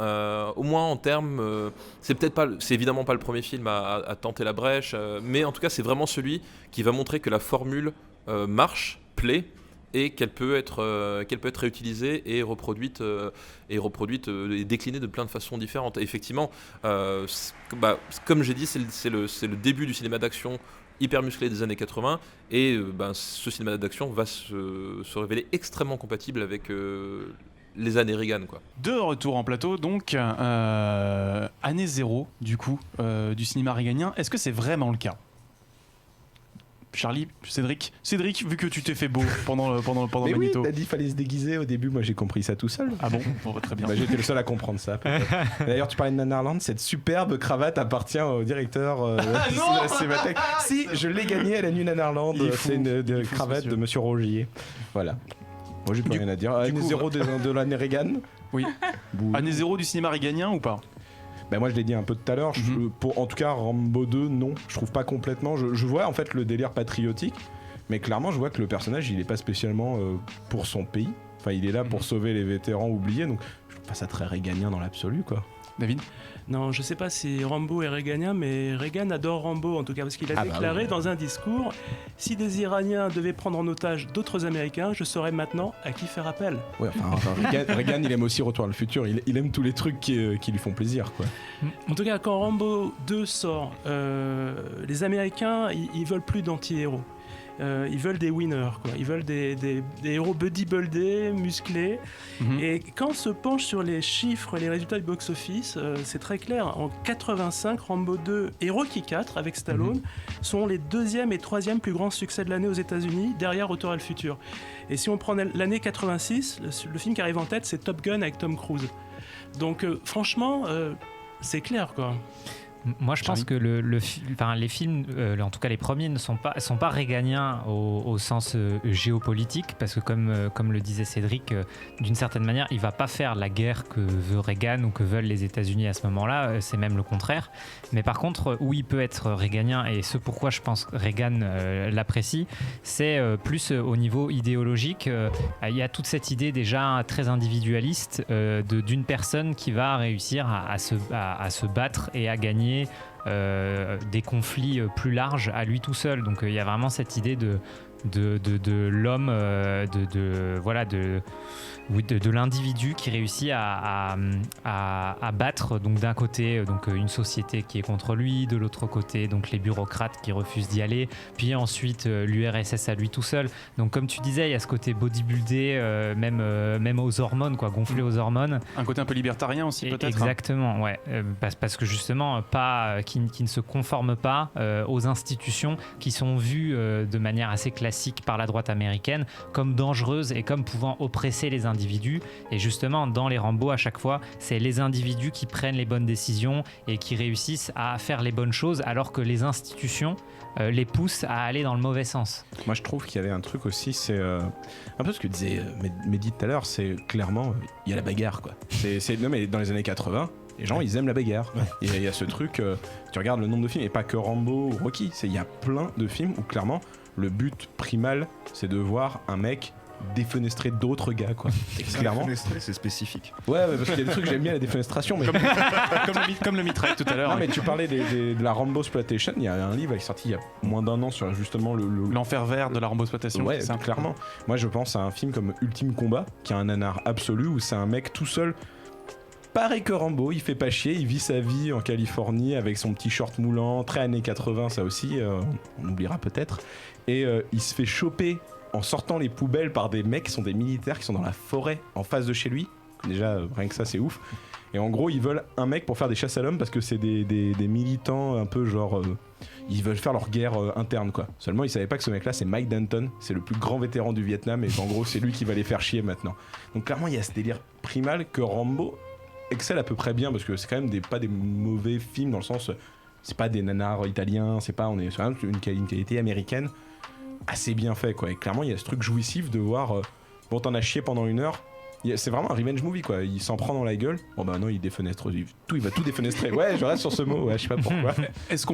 au moins en termes c'est évidemment pas le premier film à tenter la brèche, mais en tout cas c'est vraiment celui qui va montrer que la formule marche, plaît, et qu'elle peut être réutilisée et reproduite et déclinée de plein de façons différentes. Et effectivement, comme j'ai dit, c'est le début du cinéma d'action hyper musclé des années 80, et ce cinéma d'action va se révéler extrêmement compatible avec les années Reagan, quoi. De retour en plateau, donc année zéro du coup du cinéma reaganien. Est-ce que c'est vraiment le cas ? Charlie, Cédric, vu que tu t'es fait beau pendant mais Magneto. Oui, t'as dit qu'il fallait se déguiser au début. Moi, j'ai compris ça tout seul. Ah bon, très bien. J'étais le seul à comprendre ça. D'ailleurs, tu parlais de Nanarland. Cette superbe cravate appartient au directeur de la Cinémathèque. Si, je l'ai gagnée à la nuit Nanarland. C'est une cravate de Monsieur Rogier. Voilà. Moi, j'ai plus rien à dire. Année zéro de l'année Reagan. Oui. Année zéro du cinéma reaganien ou pas ? Moi je l'ai dit un peu tout à l'heure, en tout cas Rambo 2 non, je trouve pas complètement, je vois en fait le délire patriotique, mais clairement je vois que le personnage il est pas spécialement pour son pays, enfin il est là pour sauver les vétérans oubliés, donc je trouve pas ça très réganien dans l'absolu quoi. David ? Non, je sais pas si Rambo est réganien, mais Reagan adore Rambo en tout cas, parce qu'il a déclaré dans un discours: si des Iraniens devaient prendre en otage d'autres Américains, je saurais maintenant à qui faire appel. Ouais, Reagan il aime aussi Retour à le futur, il aime tous les trucs qui lui font plaisir quoi. En tout cas, quand Rambo 2 sort, les Américains ils veulent plus d'anti-héros. Ils veulent des winners, quoi. Ils veulent des héros bodybuildés, musclés. Et quand on se penche sur les chiffres, les résultats du box-office, c'est très clair. En 85, Rambo 2 et Rocky 4 avec Stallone sont les deuxième et troisième plus grands succès de l'année aux États-Unis, derrière Retour à le futur. Et si on prend l'année 86, le film qui arrive en tête, c'est Top Gun avec Tom Cruise. Donc franchement, c'est clair, quoi. Moi, je pense que les films, en tout cas les premiers, ne sont pas réganiens au sens géopolitique, parce que comme le disait Cédric, d'une certaine manière, il va pas faire la guerre que veut Reagan ou que veulent les États-Unis à ce moment-là. C'est même le contraire. Mais par contre, où il peut être réganien, et ce pourquoi je pense que Reagan l'apprécie, c'est plus au niveau idéologique. Il y a toute cette idée déjà très individualiste d'une personne qui va réussir à se battre et à gagner des conflits plus larges à lui tout seul. Donc il y a vraiment cette idée de l'homme, de l'individu qui réussit à battre donc d'un côté donc une société qui est contre lui, de l'autre côté donc les bureaucrates qui refusent d'y aller, puis ensuite l'URSS à lui tout seul. Donc comme tu disais, il y a ce côté bodybuildé, même aux hormones, quoi, gonflé aux hormones. Un côté un peu libertarien aussi peut-être. Exactement, ouais, parce que justement qui ne se conforme pas aux institutions qui sont vues de manière assez classique par la droite américaine comme dangereuses et comme pouvant oppresser les individus. Et justement dans les Rambo, à chaque fois c'est les individus qui prennent les bonnes décisions et qui réussissent à faire les bonnes choses, alors que les institutions les poussent à aller dans le mauvais sens. Moi je trouve qu'il y avait un truc aussi, c'est un peu ce que disait Mehdi tout à l'heure, c'est clairement il y a la bagarre, quoi. Non mais dans les années 80 les gens ils aiment la bagarre. Et il y a ce truc, tu regardes le nombre de films, et pas que Rambo ou Rocky, il y a plein de films où clairement le but primal c'est de voir un mec défenestrer d'autres gars, quoi. Clairement. Défenestrer, c'est spécifique. Ouais, parce qu'il y a des trucs que j'aime bien, la défenestration. Mais... comme le mitraille tout à l'heure. Non, mais tu parlais de la Rambo Exploitation. Il y a un livre qui est sorti il y a moins d'un an sur justement l'enfer vert de la Rambo Exploitation. Ouais, c'est clairement. Moi, je pense à un film comme Ultime Combat, qui est un nanar absolu, où c'est un mec tout seul. Pareil que Rambo, il fait pas chier, il vit sa vie en Californie avec son petit short moulant, très années 80, ça aussi, on oubliera peut-être. Et il se fait choper en sortant les poubelles par des mecs qui sont des militaires qui sont dans la forêt en face de chez lui. Déjà, rien que ça, c'est ouf. Et en gros, ils veulent un mec pour faire des chasses à l'homme parce que c'est des militants un peu genre... ils veulent faire leur guerre interne, quoi. Seulement, ils savaient pas que ce mec-là, c'est Mike Danton. C'est le plus grand vétéran du Vietnam et qu'en gros, c'est lui qui va les faire chier maintenant. Donc clairement, il y a ce délire primal que Rambo excelle à peu près bien parce que c'est quand même pas des mauvais films dans le sens... C'est pas des nanars italiens, on est sur une qualité américaine assez bien fait, quoi. Et clairement il y a ce truc jouissif de voir bon, t'en as chié pendant 1 heure, c'est vraiment un revenge movie, quoi. Il s'en prend dans la gueule, bon bah non, il défenestre il va tout défenestrer. Ouais, je reste sur ce mot, ouais, je sais pas pourquoi. Est-ce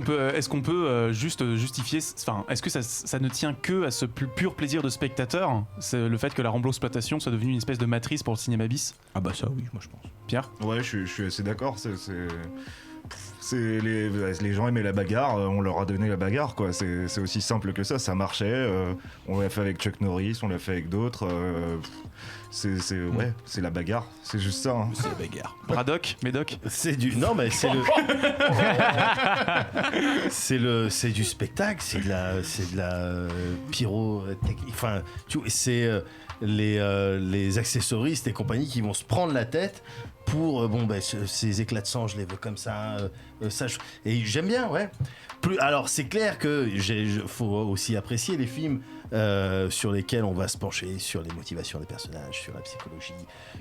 qu'on peut juste justifier, enfin, est-ce que ça ne tient que à ce pur plaisir de spectateur, c'est le fait que la Rambo Exploitation soit devenue une espèce de matrice pour le cinéma bis? Ah bah ça oui, moi je pense. Pierre? Ouais, je suis assez d'accord, les gens aimaient la bagarre, on leur a donné la bagarre, quoi. C'est aussi simple que ça marchait, on l'a fait avec Chuck Norris, on l'a fait avec d'autres, c'est la bagarre, c'est juste ça, hein. C'est la bagarre. Braddock, Médoc, c'est du c'est du spectacle, c'est de la pyrotechnie, enfin c'est les accessoristes et compagnie qui vont se prendre la tête pour ces éclats de sang, je les veux comme ça, et j'aime bien, ouais. Alors c'est clair que faut aussi apprécier les films sur lesquels on va se pencher sur les motivations des personnages, sur la psychologie,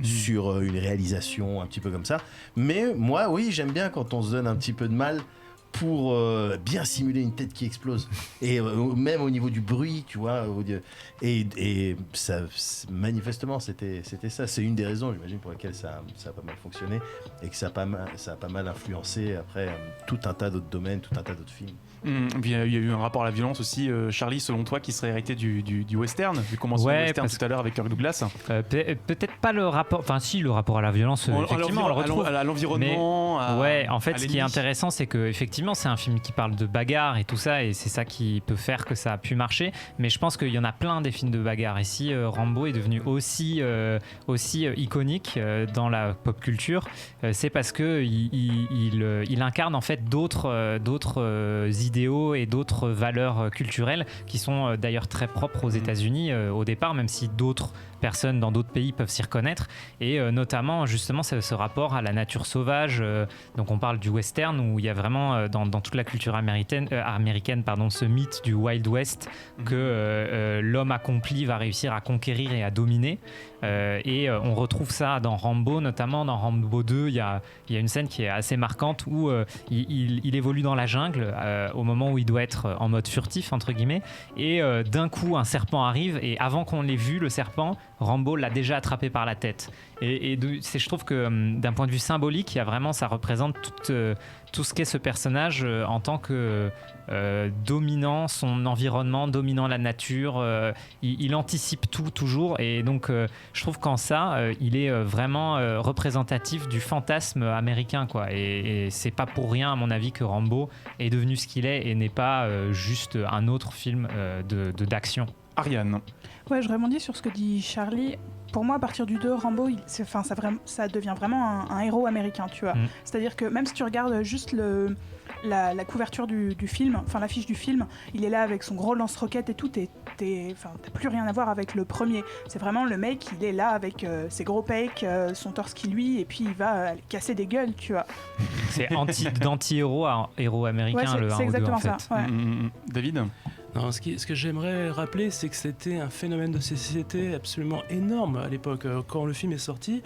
sur une réalisation un petit peu comme ça. Mais moi, oui, j'aime bien quand on se donne un petit peu de mal pour bien simuler une tête qui explose, et même au niveau du bruit, tu vois, et ça, manifestement c'était ça, c'est une des raisons, j'imagine, pour lesquelles ça a pas mal fonctionné et que ça a pas mal influencé après tout un tas d'autres domaines, tout un tas d'autres films. Il y a eu un rapport à la violence aussi, Charlie, selon toi, qui serait hérité du western, vu qu'on mentionne le western tout à l'heure avec Kirk Douglas. Peut-être pas le rapport, enfin si, le rapport à la violence, effectivement on le retrouve. À l'environnement. Ouais, en fait, ce qui est intéressant, c'est que effectivement c'est un film qui parle de bagarre et tout ça, et c'est ça qui peut faire que ça a pu marcher. Mais je pense qu'il y en a plein des films de bagarre. Et si Rambo est devenu aussi iconique dans la pop culture, c'est parce que il incarne en fait d'autres idéaux et d'autres valeurs culturelles qui sont d'ailleurs très propres aux États-Unis au départ, même si d'autres personnes dans d'autres pays peuvent s'y reconnaître, et notamment justement ce rapport à la nature sauvage. Donc on parle du western où il y a vraiment dans toute la culture américaine ce mythe du Wild West que l'homme accompli va réussir à conquérir et à dominer, et on retrouve ça dans Rambo, notamment dans Rambo 2. Il y a une scène qui est assez marquante où il évolue dans la jungle au moment où il doit être en mode furtif entre guillemets, et d'un coup un serpent arrive, et avant qu'on l'ait vu, le serpent, Rambo l'a déjà attrapé par la tête. Et je trouve que d'un point de vue symbolique, il y a vraiment, ça représente tout ce qu'est ce personnage en tant que dominant son environnement, dominant la nature. Il anticipe tout toujours, et donc je trouve qu'en ça il est vraiment représentatif du fantasme américain, quoi. Et c'est pas pour rien à mon avis que Rambo est devenu ce qu'il est et n'est pas juste un autre film d'action. Ariane. Ouais, je rebondis sur ce que dit Charlie. Pour moi, à partir du 2, Rambo, ça devient vraiment un héros américain, tu vois. C'est-à-dire que même si tu regardes juste la couverture du film, enfin l'affiche du film, il est là avec son gros lance-roquette et tout, t'as plus rien à voir avec le premier. C'est vraiment le mec, il est là avec ses gros pecs, son torse qui luit, et puis il va casser des gueules, tu vois. C'est d'anti-héros à héros américain, ouais, le 1 c'est ou 2 en exactement fait. ça. Ouais. David ? Non, ce que j'aimerais rappeler, c'est que c'était un phénomène de société absolument énorme à l'époque. Quand le film est sorti,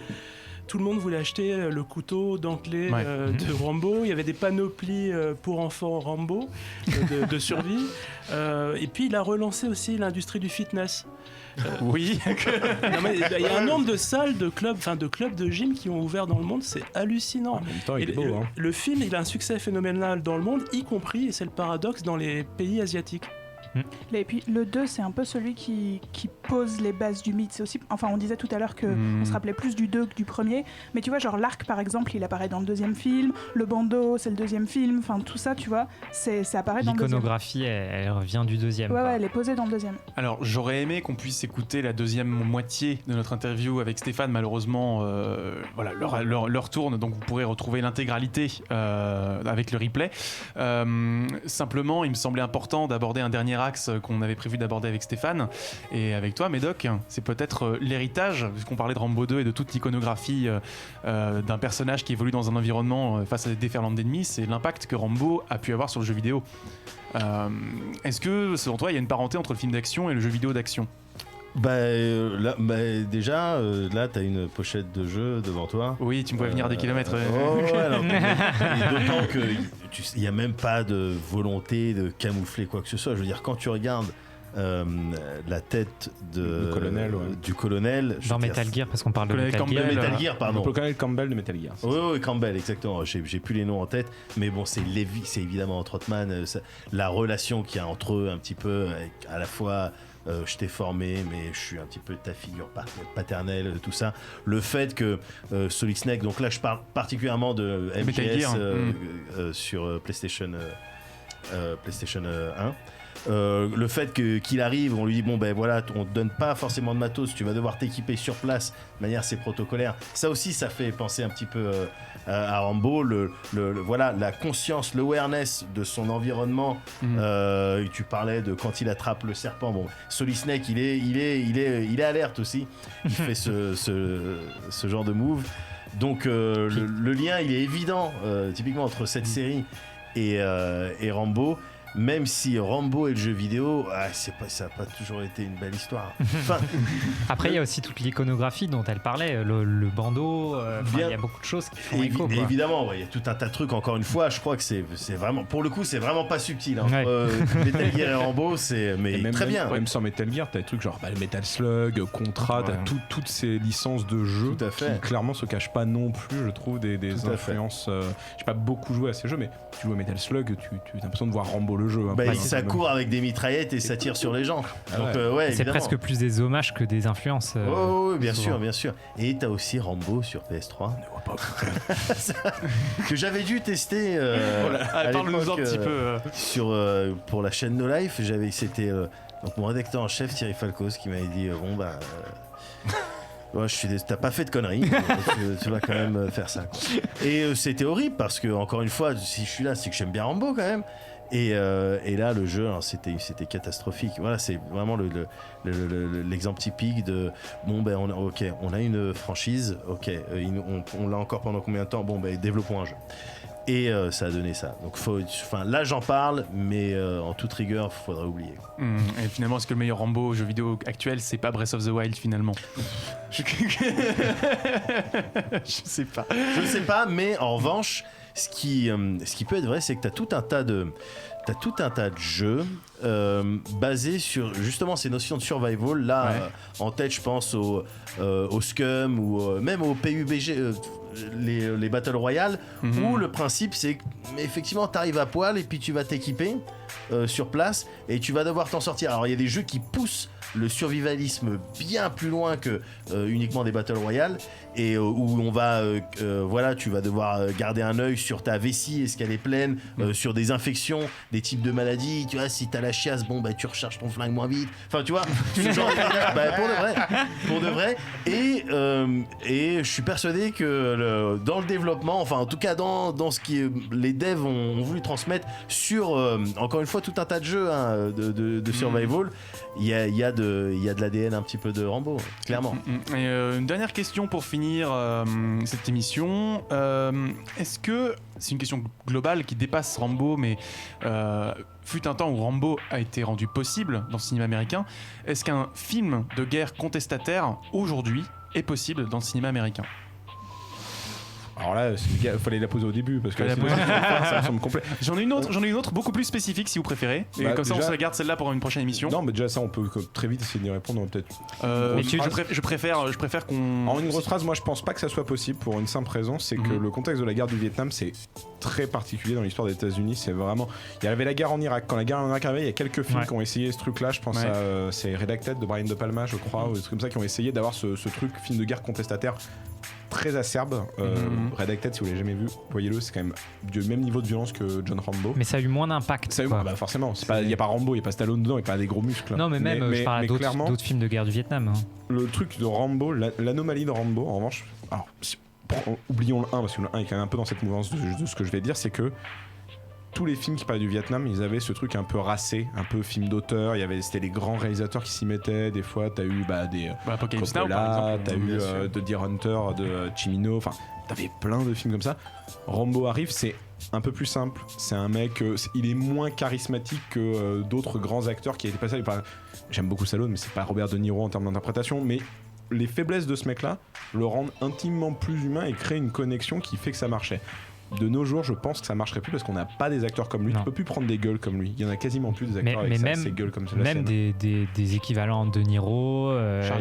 tout le monde voulait acheter le couteau dentelé de Rambo. Il y avait des panoplies pour enfants Rambo de survie. Et puis il a relancé aussi l'industrie du fitness. Oui. Il y a un nombre de salles, de clubs de gym qui ont ouvert dans le monde, c'est hallucinant. En même temps, il est beau. Le film, il a un succès phénoménal dans le monde, y compris, et c'est le paradoxe, dans les pays asiatiques. Et puis le 2, c'est un peu celui qui pose les bases du mythe. C'est aussi, enfin, on disait tout à l'heure qu'on se rappelait plus du 2 que du premier, mais tu vois, genre l'arc par exemple, il apparaît dans le deuxième film, le bandeau, c'est le deuxième film, enfin tout ça, tu vois, ça apparaît dans le deuxième. L'iconographie, elle revient du deuxième. Ouais, elle est posée dans le deuxième. Alors, j'aurais aimé qu'on puisse écouter la deuxième moitié de notre interview avec Stéphane. Malheureusement, voilà, l'heure tourne, donc vous pourrez retrouver l'intégralité avec le replay. Simplement, il me semblait important d'aborder un dernier axe qu'on avait prévu d'aborder avec Stéphane et avec toi, Médoc. C'est peut-être l'héritage, puisqu'on parlait de Rambo 2 et de toute l'iconographie d'un personnage qui évolue dans un environnement face à des déferlantes d'ennemis. C'est l'impact que Rambo a pu avoir sur le jeu vidéo. Est-ce que, selon toi, il y a une parenté entre le film d'action et le jeu vidéo d'action ? Déjà, là, t'as une pochette de jeu devant toi. Oui, tu me pouvais venir des kilomètres. D'autant qu'il n'y a même pas de volonté de camoufler quoi que ce soit. Je veux dire, quand tu regardes la tête du colonel dans Metal Gear, parce qu'on parle de Metal Gear, pardon. Le colonel Campbell de Metal Gear. Oui, Campbell, exactement. J'ai plus les noms en tête, mais bon, c'est évidemment Trotman, la relation qu'il y a entre eux un petit peu, avec à la fois je t'ai formé, mais je suis un petit peu ta figure paternelle, tout ça. Le fait que Solid Snake, donc là je parle particulièrement de MGS sur PlayStation 1. Le fait qu'il arrive, on lui dit bon ben voilà, on te donne pas forcément de matos, tu vas devoir t'équiper sur place de manière assez protocolaire. Ça aussi, ça fait penser un petit peu à Rambo, voilà, la conscience, l'awareness de son environnement. Tu parlais de quand il attrape le serpent. Bon, Solid Snake, il est alerte aussi. Il fait ce genre de move. Donc le lien, il est évident, typiquement entre cette série et Rambo. Même si Rambo et le jeu vidéo, ça n'a pas toujours été une belle histoire. Après, il y a aussi toute l'iconographie dont elle parlait, le bandeau, il y a beaucoup de choses qui font écho. Évidemment, il y a tout un tas de trucs, encore une fois, je crois que c'est vraiment, pour le coup, c'est vraiment pas subtil. Metal Gear et Rambo, très bien. Même sans Metal Gear, t'as des trucs genre le Metal Slug, Contra, t'as toutes ces licences de jeux qui clairement se cachent pas non plus, je trouve, des influences. J'ai pas beaucoup joué à ces jeux, mais tu joues à Metal Slug, tu as l'impression de voir Rambo le jeu. Ça court avec des mitraillettes et ça tire sur les gens. Donc, c'est presque plus des hommages que des influences. Oui, bien sûr. Et t'as aussi Rambo sur PS3. Que j'avais dû tester parle-nous un petit peu. Pour la chaîne No Life. C'était donc mon rédacteur en chef Thierry Falcos qui m'avait dit ouais, t'as pas fait de conneries, tu vas quand même faire ça, quoi. Et c'était horrible parce que, encore une fois, si je suis là, c'est que j'aime bien Rambo quand même. Et là, le jeu, alors, c'était catastrophique. Voilà, c'est vraiment l'exemple typique de on a une franchise, on l'a encore pendant combien de temps? Développons un jeu. Et ça a donné ça. Donc là j'en parle, mais en toute rigueur, il faudrait oublier. Et finalement, est-ce que le meilleur Rambo jeu vidéo actuel, c'est pas Breath of the Wild finalement? Je sais pas. Je ne sais pas, mais en revanche, ce qui peut être vrai, c'est que tu as tout un tas de jeux basés sur justement ces notions de survival. Là, en tête, je pense au Scum ou même au PUBG, les Battle Royale, où le principe, c'est qu'effectivement, tu arrives à poil et puis tu vas t'équiper sur place et tu vas devoir t'en sortir. Alors, il y a des jeux qui poussent le survivalisme bien plus loin que uniquement des Battle Royale, et où on va tu vas devoir garder un œil sur ta vessie, est-ce qu'elle est pleine, sur des infections, des types de maladies, tu vois, si t'as la chiasse, bon bah tu recharges ton flingue moins vite. Enfin tu vois, ce genre de pour de vrai. Et je suis persuadé que dans le développement, enfin en tout cas dans ce qui les devs ont voulu transmettre sur encore une fois tout un tas de jeux de survival, il y a de l'ADN un petit peu de Rambo, clairement. Et une dernière question pour finir cette émission. Est-ce que c'est une question globale qui dépasse Rambo, mais fut un temps où Rambo a été rendu possible dans le cinéma américain. Est-ce qu'un film de guerre contestataire aujourd'hui est possible dans le cinéma américain ? Alors là, il fallait la poser au début parce que sinon, ça me semble complet. J'en ai une autre beaucoup plus spécifique si vous préférez. Et comme ça, on se la garde celle-là pour une prochaine émission. Non, mais déjà ça, on peut très vite essayer d'y répondre peut-être. Je préfère qu'on. En une grosse phrase, moi, je pense pas que ça soit possible pour une simple raison, c'est que le contexte de la guerre du Vietnam, c'est très particulier dans l'histoire des États-Unis. C'est vraiment. Il y avait la guerre en Irak. Quand la guerre en Irak arrivait, il y a quelques films qui ont essayé ce truc-là. Je pense à c'est Redacted de Brian De Palma, je crois, ou des trucs comme ça, qui ont essayé d'avoir ce truc film de guerre contestataire très acerbe. Redacted, si vous l'avez jamais vu, voyez-le, c'est quand même du même niveau de violence que John Rambo. Mais ça a eu moins d'impact. Bah forcément, il n'y a pas Rambo, il n'y a pas Stallone dedans, il n'y a pas des gros muscles. Non, mais je parle d'autres films de guerre du Vietnam. Hein. Le truc de Rambo, l'anomalie de Rambo, en revanche, alors, oublions le 1, parce que le 1 est quand même un peu dans cette mouvance de ce que je vais dire, c'est que tous les films qui parlaient du Vietnam, ils avaient ce truc un peu racé, un peu film d'auteur. C'était les grands réalisateurs qui s'y mettaient. Des fois, t'as eu des Apocalypse Now, par exemple. T'as eu The Deer Hunter de Cimino. Enfin, t'avais plein de films comme ça. Rambo arrive, c'est un peu plus simple. C'est un mec, il est moins charismatique que d'autres grands acteurs qui étaient passés. J'aime beaucoup Stallone, mais c'est pas Robert De Niro en termes d'interprétation. Mais les faiblesses de ce mec-là le rendent intimement plus humain et créent une connexion qui fait que ça marchait. De nos jours, je pense que ça marcherait plus parce qu'on n'a pas des acteurs comme lui. Tu peux plus prendre des gueules comme lui. Il y en a quasiment plus des acteurs avec ces gueules comme ça. Même des équivalents de Niro,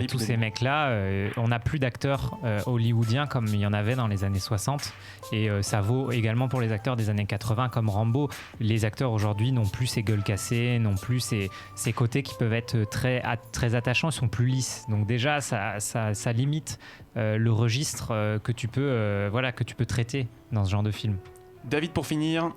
tous ces mecs-là, on n'a plus d'acteurs hollywoodiens comme il y en avait dans les années 60. Et ça vaut également pour les acteurs des années 80 comme Rambo. Les acteurs aujourd'hui n'ont plus ces gueules cassées, n'ont plus ces côtés qui peuvent être très attachants, ils sont plus lisses. Donc déjà, ça limite le registre que tu peux traiter dans ce genre de film. David, pour finir.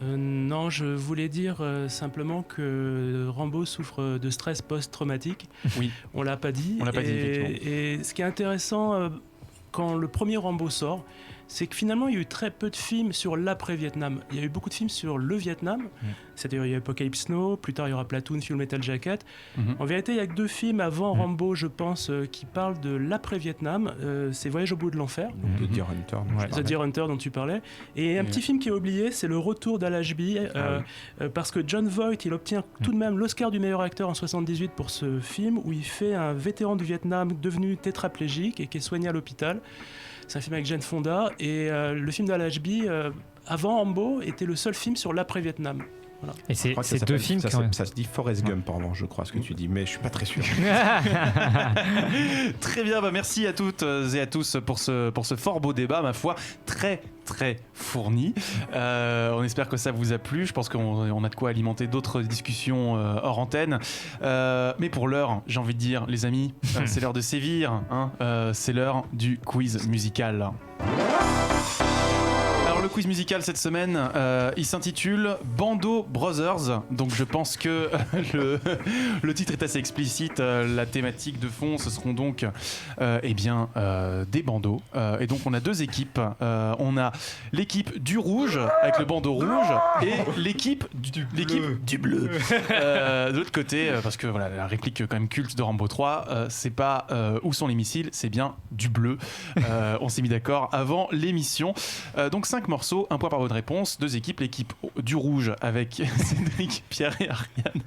Non, je voulais dire simplement que Rambo souffre de stress post-traumatique. Oui. On l'a pas dit. Effectivement. Et ce qui est intéressant quand le premier Rambo sort, c'est que finalement il y a eu très peu de films sur l'après-Vietnam. Il y a eu beaucoup de films sur le Vietnam. C'est-à-dire il y a Apocalypse Now, plus tard il y aura Platoon, Full Metal Jacket. En vérité, il y a que 2 films avant Rambo, je pense, qui parlent de l'après-Vietnam. C'est Voyage au bout de l'enfer. The Deer Hunter. The Deer Hunter dont tu parlais. Et un petit film qui est oublié, c'est Le Retour d'Al Ashby, parce que John Voight, il obtient tout de même l'Oscar du meilleur acteur en 78 pour ce film, où il fait un vétéran du Vietnam devenu tétraplégique et qui est soigné à l'hôpital. C'est un film avec Jane Fonda, et le film d'Al Ashby, avant Rambo, était le seul film sur l'après-Vietnam. Voilà. Et c'est 2 films ça se dit Forrest Gump, pardon, je crois ce que tu dis, mais je suis pas très sûr. Très bien, merci à toutes et à tous pour ce fort beau débat, ma foi, très très fourni. On espère que ça vous a plu. Je pense qu'on a de quoi alimenter d'autres discussions hors antenne. Mais pour l'heure, j'ai envie de dire, les amis, c'est l'heure de sévir. C'est l'heure du quiz musical. Le quiz musical cette semaine, il s'intitule Bando Brothers. Donc je pense que le titre est assez explicite. La thématique de fond, ce seront donc des bandeaux. Et donc on a 2 équipes. On a l'équipe du rouge avec le bandeau rouge et l'équipe du bleu. De l'autre côté, parce que voilà, la réplique quand même culte de Rambo 3, c'est pas où sont les missiles, c'est bien du bleu. On s'est mis d'accord avant l'émission. Donc 5 morceaux, 1 point par bonne réponse, 2 équipes, l'équipe du rouge avec Cédric, Pierre et Ariane,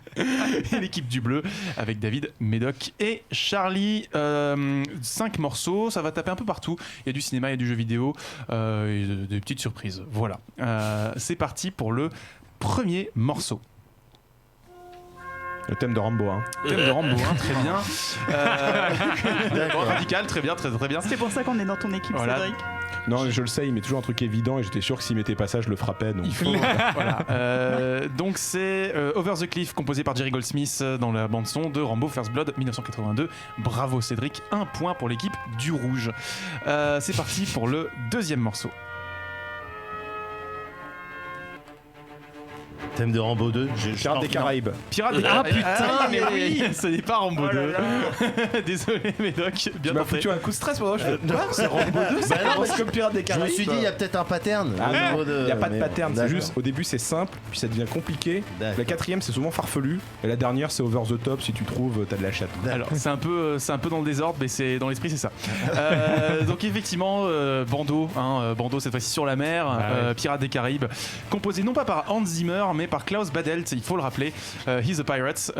et l'équipe du bleu avec David, Médoc et Charlie. 5 morceaux, ça va taper un peu partout, il y a du cinéma, il y a du jeu vidéo, et des petites surprises, voilà. C'est parti pour le premier morceau. Le thème de Rambo, Thème de Rambo, très bien. Radical, très bien, très bien. C'est pour ça qu'on est dans ton équipe, voilà. Cédric. Non, je le sais, il met toujours un truc évident et j'étais sûr que s'il mettait pas ça, je le frappais. Donc. Il faut. Voilà. Donc c'est Over the Cliff, composé par Jerry Goldsmith dans la bande-son de Rambo First Blood 1982. Bravo Cédric, 1 point pour l'équipe du rouge. C'est parti pour le deuxième morceau. thème de Rambo 2. Pirates des Caraïbes. Pirates des Caraïbes. Ah putain, mais oui, ce n'est pas Rambo 2. Désolé, Médoc. Tu m'as foutu un coup de stress pendant que je fais. C'est Rambo 2, ça commence comme Pirates des Je Caraïbes. me suis dit, il y a peut-être un pattern. Il n'y a pas de pattern, c'est juste au début c'est simple, puis ça devient compliqué. D'accord. La quatrième c'est souvent farfelu, et la dernière c'est over the top. Si tu trouves, t'as de la chatte. Alors c'est un peu dans le désordre, mais c'est dans l'esprit, c'est ça. Donc effectivement, Bando, Bando cette fois-ci sur la mer, Pirates des Caraïbes, composé non pas par Hans Zimmer, mais par Klaus Badelt, il faut le rappeler. He's a Pirates,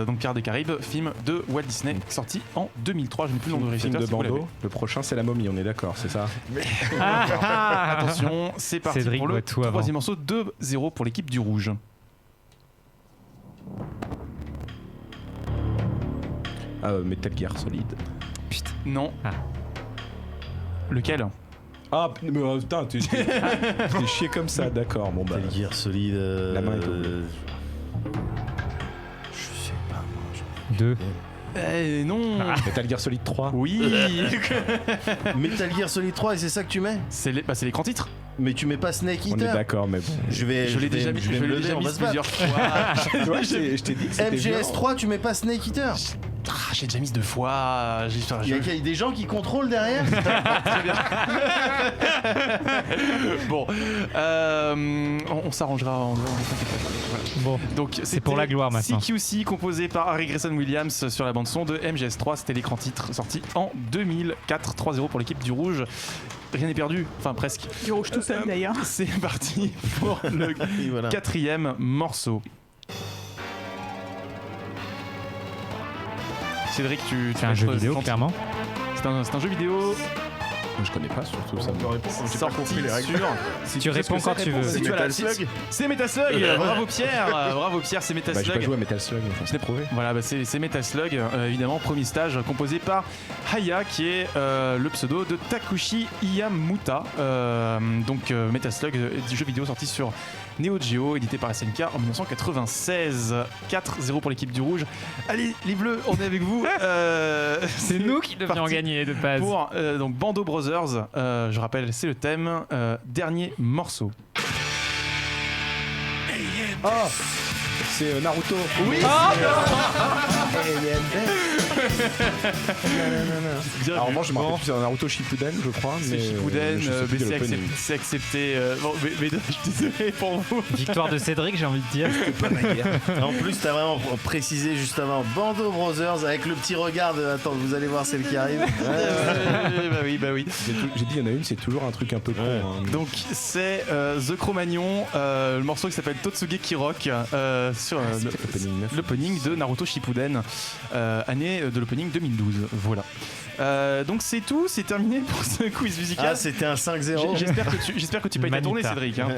donc Pirates des Caraïbes, film de Walt Disney, sorti en 2003. Je n'ai plus le nom de Film réalisateur. de si vous Bando. l'avez. Le prochain c'est La Momie, on est d'accord, c'est ça. Attention, c'est parti Cédric pour le voit tout avant. troisième morceau, 2-0 pour l'équipe du rouge. Metal Gear Solid. Non. Ah. Lequel? Ah putain, t'es chié comme ça, d'accord. Bon bah. Metal Gear Solid. La main est au bout. Je sais pas. 2. Non. Metal Gear Solid 3. Oui. Metal Gear Solid 3 et c'est ça que tu mets? C'est l'écran titre. Mais tu mets pas Snake On Eater? est d'accord, mais bon. Je l'ai déjà mis plusieurs fois. Tu vois, je t'ai dit que c'était MGS3, tu mets pas Snake Eater? J'ai déjà mis 2 fois. Il y a des gens qui contrôlent derrière. Bon, on s'arrangera. Voilà. Bon, donc c'est pour la gloire maintenant. CQC composé par Harry Grayson Williams sur la bande son de MGS3, c'était l'écran titre sorti en 2004. 3-0 pour l'équipe du rouge. Rien n'est perdu, enfin presque. Du rouge tout seul d'ailleurs. C'est parti pour le quatrième morceau. Cédric, c'est un jeu vidéo, clairement. C'est un jeu vidéo. Je connais pas surtout ça. Sorti sur. Si tu réponds quand tu veux. C'est Metal Slug. Bravo Pierre. Bravo Pierre, c'est Metal Slug. J'ai pas joué à Metal Slug, enfin, c'est prouvé. Voilà, c'est Metal Slug, évidemment, premier stage composé par Haya, qui est le pseudo de Takushi Iyamuta. Donc Metal Slug, jeu vidéo sorti sur Neo Geo, édité par SNK en 1996. 4-0 pour l'équipe du rouge. Allez, les bleus, on est avec vous. C'est nous qui devions gagner de base. Pour donc Bando Brothers, je rappelle, c'est le thème. Dernier morceau. Oh, c'est Naruto. Oui. Alors moi je me rappelle plus, c'est un Naruto Shippuden je crois. C'est Shippuden, mais c'est accepté. Bon, mais je suis désolé pour vous. Victoire de Cédric, j'ai envie de dire. C'était pas ma guerre. En plus t'as vraiment précisé juste avant Bando Brothers avec le petit regard de attends, vous allez voir celle qui arrive. Bah oui. J'ai dit il y en a une, c'est toujours un truc un peu con. Hein. Donc c'est The Cro-Magnon, le morceau qui s'appelle Totsuge Kirok sur l'opening de Naruto Shippuden, année de l'opening 2012. Voilà. Donc c'est tout, c'est terminé pour ce quiz musical. Ah, c'était un 5-0. J'espère que tu payes ta tournée, Cédric. Hein.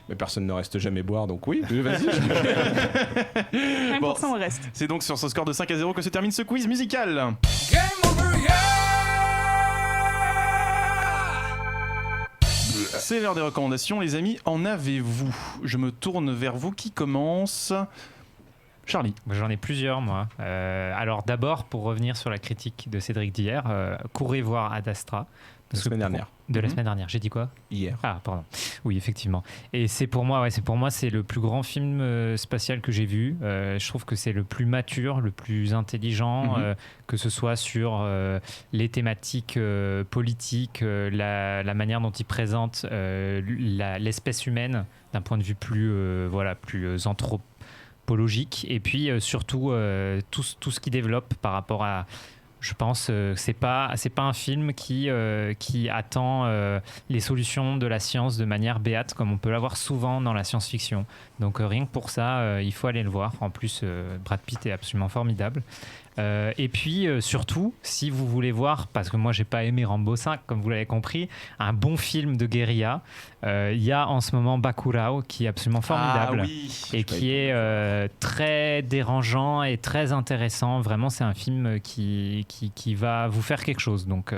Mais personne ne reste jamais boire, donc oui. Vas-y. 5% bon, reste. C'est donc sur ce score de 5-0 que se termine ce quiz musical. Game over, yeah! C'est l'heure des recommandations, les amis. En avez-vous? Je me tourne vers vous. Qui commence? Charlie. J'en ai plusieurs, moi. Alors d'abord, pour revenir sur la critique de Cédric d'hier, courez voir Ad Astra. La semaine dernière. De la semaine dernière, j'ai dit quoi? Hier. Ah, pardon. Oui, effectivement. Et c'est pour moi, c'est le plus grand film spatial que j'ai vu. Je trouve que c'est le plus mature, le plus intelligent, que ce soit sur les thématiques politiques, la manière dont il présente l'espèce humaine d'un point de vue plus anthropologique, et puis surtout tout ce qui développe par rapport à. Je pense c'est pas un film qui attend les solutions de la science de manière béate comme on peut l'avoir souvent dans la science-fiction. Donc rien que pour ça, il faut aller le voir. En plus, Brad Pitt est absolument formidable. Et puis surtout, si vous voulez voir, parce que moi j'ai pas aimé Rambo 5 comme vous l'avez compris, un bon film de guérilla, il y a en ce moment Bacurau qui est absolument formidable et qui est très dérangeant et très intéressant. Vraiment, c'est un film qui va vous faire quelque chose. Donc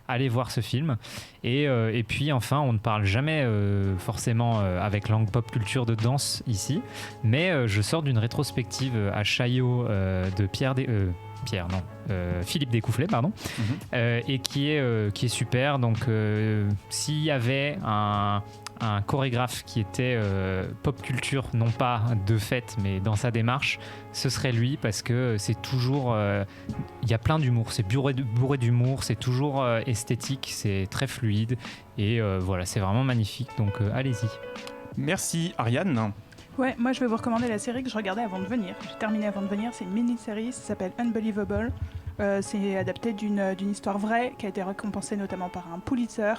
allez voir ce film. Et puis enfin, on ne parle jamais forcément avec langue pop culture de danse ici, mais je sors d'une rétrospective à Chaillot de Philippe Découfflet, pardon, et qui est super. Donc s'il y avait un chorégraphe qui était pop culture, non pas de fait, mais dans sa démarche, ce serait lui, parce que c'est toujours... Il y a plein d'humour, c'est bourré d'humour, c'est toujours esthétique, c'est très fluide, et voilà, c'est vraiment magnifique, donc allez-y. Merci Ariane. Ouais, moi je vais vous recommander la série que je regardais avant de venir. J'ai terminé avant de venir, c'est une mini-série, ça s'appelle Unbelievable. C'est adapté d'une histoire vraie qui a été récompensée notamment par un Pulitzer.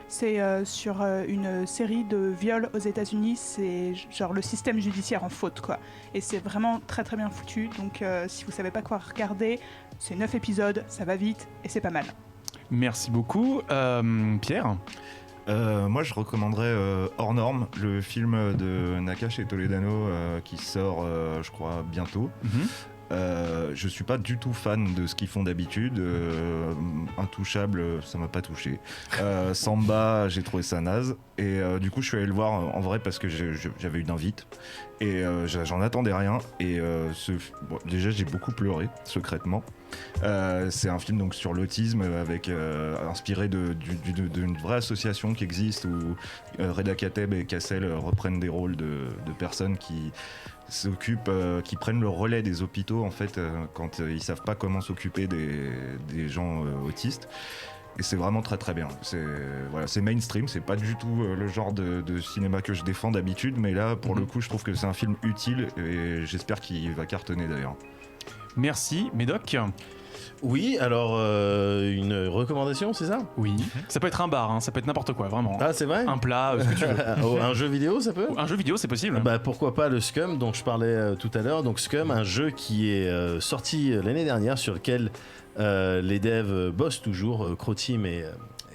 C'est sur une série de viols aux États-Unis. C'est genre le système judiciaire en faute, quoi. Et c'est vraiment très très bien foutu. Donc si vous savez pas quoi regarder, c'est 9 épisodes, ça va vite et c'est pas mal. Merci beaucoup. Pierre? Moi je recommanderais Hors Norme, le film de Nakache et Toledano qui sort je crois bientôt. Je suis pas du tout fan de ce qu'ils font d'habitude. Intouchable, ça m'a pas touché. Samba, j'ai trouvé ça naze. Et du coup, je suis allé le voir en vrai parce que j'avais une invite. Et j'en attendais rien. Et déjà, j'ai beaucoup pleuré, secrètement. C'est un film donc sur l'autisme inspiré d'une vraie association qui existe où Reda Kateb et Cassel reprennent des rôles de personnes qui prennent le relais des hôpitaux en fait quand ils savent pas comment s'occuper des gens autistes. Et c'est vraiment très très bien. C'est mainstream, c'est pas du tout le genre de cinéma que je défends d'habitude, mais là pour le coup je trouve que c'est un film utile et j'espère qu'il va cartonner d'ailleurs. Merci. Médoc? Oui, alors une recommandation, c'est ça? Oui. Ça peut être un bar, hein, ça peut être n'importe quoi, vraiment. Ah, c'est vrai? Un plat, ce que tu veux. Un jeu vidéo, ça peut? Un jeu vidéo, c'est possible. Bah pourquoi pas le Scum dont je parlais tout à l'heure. Donc Scum, un jeu qui est sorti l'année dernière sur lequel les devs bossent toujours, Croteam et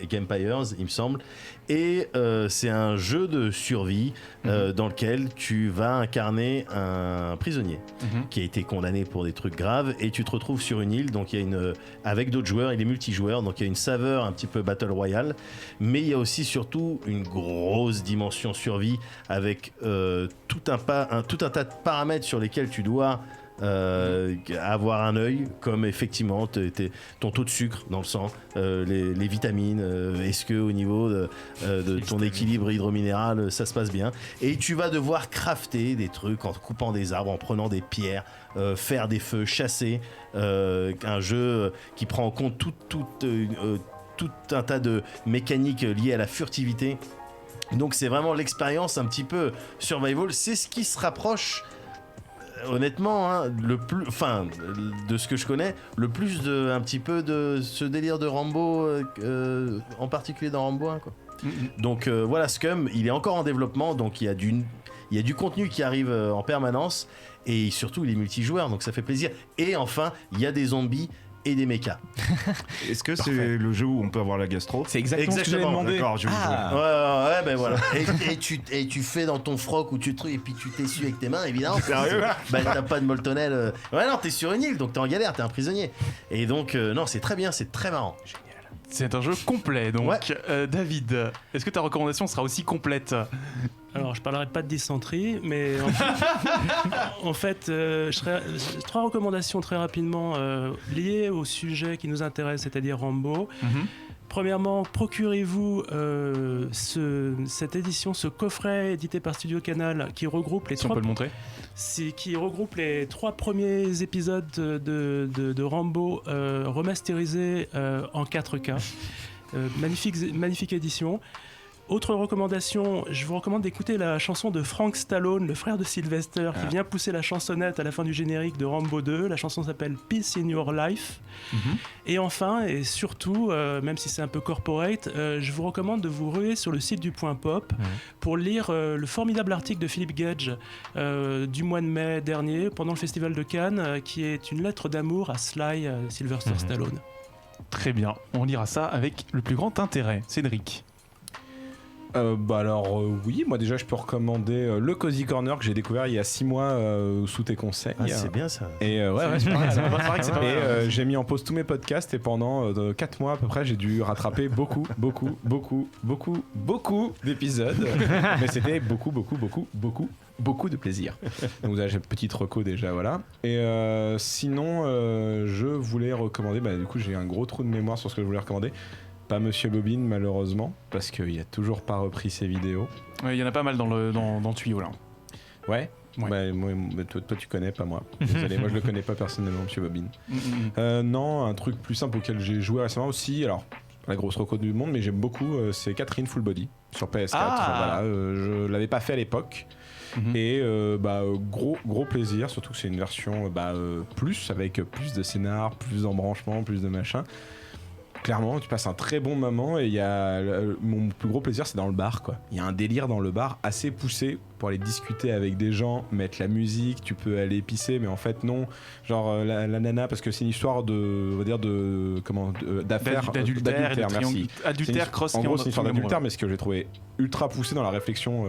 Gamepires, il me semble. Et c'est un jeu de survie dans lequel tu vas incarner un prisonnier qui a été condamné pour des trucs graves et tu te retrouves sur une île. Donc il y a avec d'autres joueurs, il est multijoueur, donc il y a une saveur un petit peu Battle Royale, mais il y a aussi surtout une grosse dimension survie avec tout un tas de paramètres sur lesquels tu dois avoir un œil, comme effectivement ton taux de sucre dans le sang, les vitamines, est-ce que au niveau de ton équilibre hydrominéral ça se passe bien, et tu vas devoir crafter des trucs en coupant des arbres, en prenant des pierres, faire des feux, chasser, un jeu qui prend en compte tout un tas de mécaniques liées à la furtivité. Donc c'est vraiment l'expérience un petit peu survival, c'est ce qui se rapproche honnêtement, hein, de ce que je connais, le plus un petit peu de ce délire de Rambo, en particulier dans Rambo 1, quoi. Donc voilà, Scum, il est encore en développement, donc il y a du contenu qui arrive en permanence, et surtout il est multijoueur, donc ça fait plaisir. Et enfin, il y a des zombies et des mechas. Est-ce que c'est le jeu où on peut avoir la gastro? C'est exactement ce que j'avais demandé. D'accord, je ouais, ben voilà. et tu fais dans ton froc ou et puis tu t'essuies avec tes mains, évidemment. Sérieux? Bah t'as pas de moltonnel. Ouais, non, t'es sur une île, donc t'es en galère, t'es un prisonnier. Et donc, non, c'est très bien, c'est très marrant. C'est un jeu complet, donc. Ouais. David, est-ce que ta recommandation sera aussi complète? Alors, je parlerai pas de dysenterie, mais en fait, 3 recommandations très rapidement liées au sujet qui nous intéresse, c'est-à-dire Rambo. Premièrement, procurez-vous cette édition, ce coffret édité par Studio Canal qui regroupe les on peut le montrer. Qui regroupe les 3 premiers épisodes de Rambo remasterisés en 4K. Magnifique édition. Autre recommandation, je vous recommande d'écouter la chanson de Frank Stallone, le frère de Sylvester, qui vient pousser la chansonnette à la fin du générique de Rambo 2. La chanson s'appelle Peace in Your Life. Et enfin, et surtout, même si c'est un peu corporate, je vous recommande de vous ruer sur le site du Point Pop pour lire le formidable article de Philippe Gage du mois de mai dernier, pendant le Festival de Cannes, qui est une lettre d'amour à Sly Sylvester Stallone. Très bien, on lira ça avec le plus grand intérêt. Cédric? Oui, moi déjà je peux recommander le Cozy Corner que j'ai découvert il y a 6 mois sous tes conseils. Ah, c'est bien ça. Et c'est pas mal. Et j'ai mis en pause tous mes podcasts et pendant 4 mois à peu près j'ai dû rattraper beaucoup d'épisodes. Mais c'était beaucoup de plaisir. Donc j'ai une petite reco déjà, voilà. Et sinon je voulais recommander, du coup j'ai un gros trou de mémoire sur ce que je voulais recommander. pas Monsieur Bobine malheureusement, parce qu'il a toujours pas repris ses vidéos. Il y en a pas mal dans le tuyau là. Ouais. Ouais. Toi tu connais, pas moi. Désolé, moi je le connais pas personnellement, Monsieur Bobine. Non, un truc plus simple auquel j'ai joué récemment aussi, alors la grosse reco du monde, mais j'aime beaucoup, c'est Catherine Full Body sur PS4. Voilà, je l'avais pas fait à l'époque. Et gros plaisir, surtout que c'est une version plus, avec plus de scénar, plus d'embranchements, plus de machin. Clairement, tu passes un très bon moment et mon plus gros plaisir, c'est dans le bar, quoi. Il y a un délire dans le bar assez poussé pour aller discuter avec des gens, mettre la musique, tu peux aller pisser, mais en fait non. Genre la nana, parce que c'est une histoire d'affaires, d'adultère, merci. Adultère, cross. En gros, c'est une histoire d'adultère, mais ce que j'ai trouvé ultra poussé dans la réflexion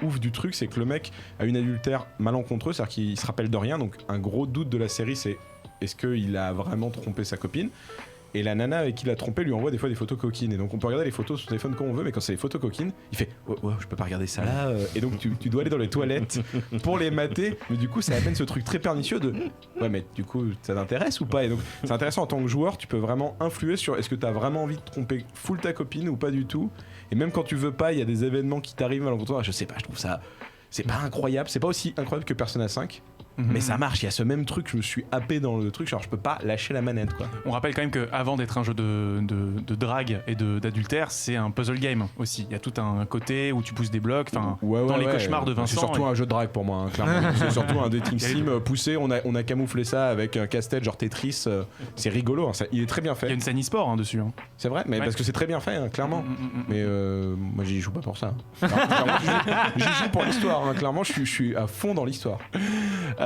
ouf du truc, c'est que le mec a une adultère malencontreuse, c'est-à-dire qu'il se rappelle de rien. Donc un gros doute de la série, c'est est-ce qu'il a vraiment trompé sa copine ? Et la nana avec qui il a trompé lui envoie des fois des photos coquines. Et donc on peut regarder les photos sur son téléphone quand on veut, mais quand c'est des photos coquines, il fait ouais, je peux pas regarder ça là. Et donc tu dois aller dans les toilettes pour les mater. Mais du coup, ça amène ce truc très pernicieux de ouais, mais du coup, ça t'intéresse ou pas? Et donc c'est intéressant en tant que joueur, tu peux vraiment influer sur est-ce que t'as vraiment envie de tromper full ta copine ou pas du tout. Et même quand tu veux pas, il y a des événements qui t'arrivent à l'encontre. Je sais pas, je trouve ça. C'est pas incroyable, c'est pas aussi incroyable que Persona 5. Mais ça marche, il y a ce même truc, je me suis happé dans le truc, genre je peux pas lâcher la manette, quoi. On rappelle quand même qu'avant d'être un jeu de drague et d'adultère, c'est un puzzle game aussi. Il y a tout un côté où tu pousses des blocs, dans les cauchemars de Vincent. C'est surtout un jeu de drague pour moi, hein, clairement. C'est surtout un dating sim poussé, on a camouflé ça avec un casse-tête genre Tetris, c'est rigolo, hein, il est très bien fait. Il y a une scène e-sport dessus. Hein. C'est vrai, mais parce que c'est très bien fait, hein, clairement. Mais moi j'y joue pas pour ça. J'y joue pour l'histoire, hein, clairement je suis à fond dans l'histoire.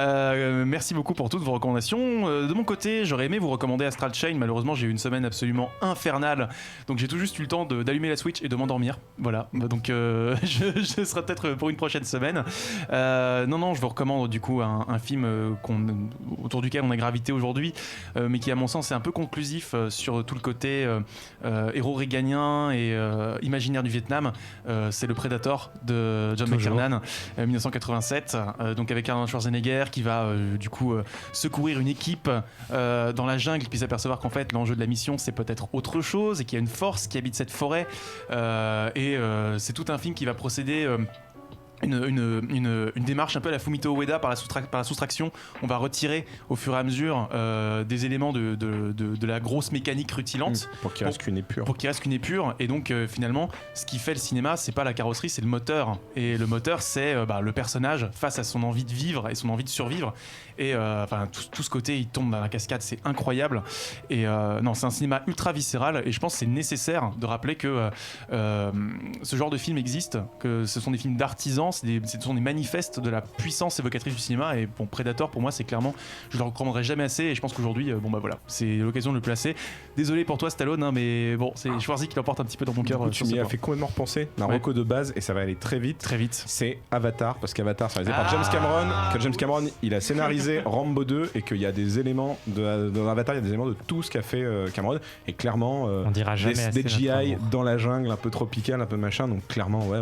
Merci beaucoup pour toutes vos recommandations. De mon côté, j'aurais aimé vous recommander Astral Chain. Malheureusement, j'ai eu une semaine absolument infernale. Donc j'ai tout juste eu le temps d'allumer la Switch et de m'endormir. Voilà. Donc je serai peut-être pour une prochaine semaine. Non, je vous recommande du coup un film autour duquel on a gravité aujourd'hui, mais qui à mon sens est un peu conclusif sur tout le côté héros réganien et imaginaire du Vietnam. C'est Le Predator de John McTiernan, 1987. Donc avec Arnold Schwarzenegger qui va du coup secourir une équipe dans la jungle, puis s'apercevoir qu'en fait l'enjeu de la mission c'est peut-être autre chose et qu'il y a une force qui habite cette forêt et c'est tout un film qui va procéder une démarche un peu à la Fumito Ueda par la soustraction. On va retirer au fur et à mesure des éléments de la grosse mécanique rutilante pour qu'il reste qu'une épure. Pour qu'il reste qu'une épure. Et donc finalement, ce qui fait le cinéma, c'est pas la carrosserie, c'est le moteur. Et le moteur, c'est le personnage face à son envie de vivre et son envie de survivre. Et tout ce côté, il tombe dans la cascade, c'est incroyable. Et non, c'est un cinéma ultra viscéral. Et je pense que c'est nécessaire de rappeler que ce genre de film existe, que ce sont des films d'artisans. Ce sont des manifestes de la puissance évocatrice du cinéma. Et bon, Predator pour moi c'est clairement, je le recommanderai jamais assez. Et je pense qu'aujourd'hui voilà, c'est l'occasion de le placer. Désolé pour toi Stallone, hein, mais bon, c'est Schwarzy qui l'emporte un petit peu dans mon cœur. Tu m'y as fait complètement repenser d'un reco de base et ça va aller très vite. C'est Avatar, parce qu'Avatar c'est réalisé par James Cameron, que James Cameron il a scénarisé Rambo 2 et qu'il y a des éléments dans Avatar, il y a des éléments de tout ce qu'a fait Cameron. Et clairement on dira jamais des GI dans la jungle, un peu tropical, un peu machin, donc clairement ouais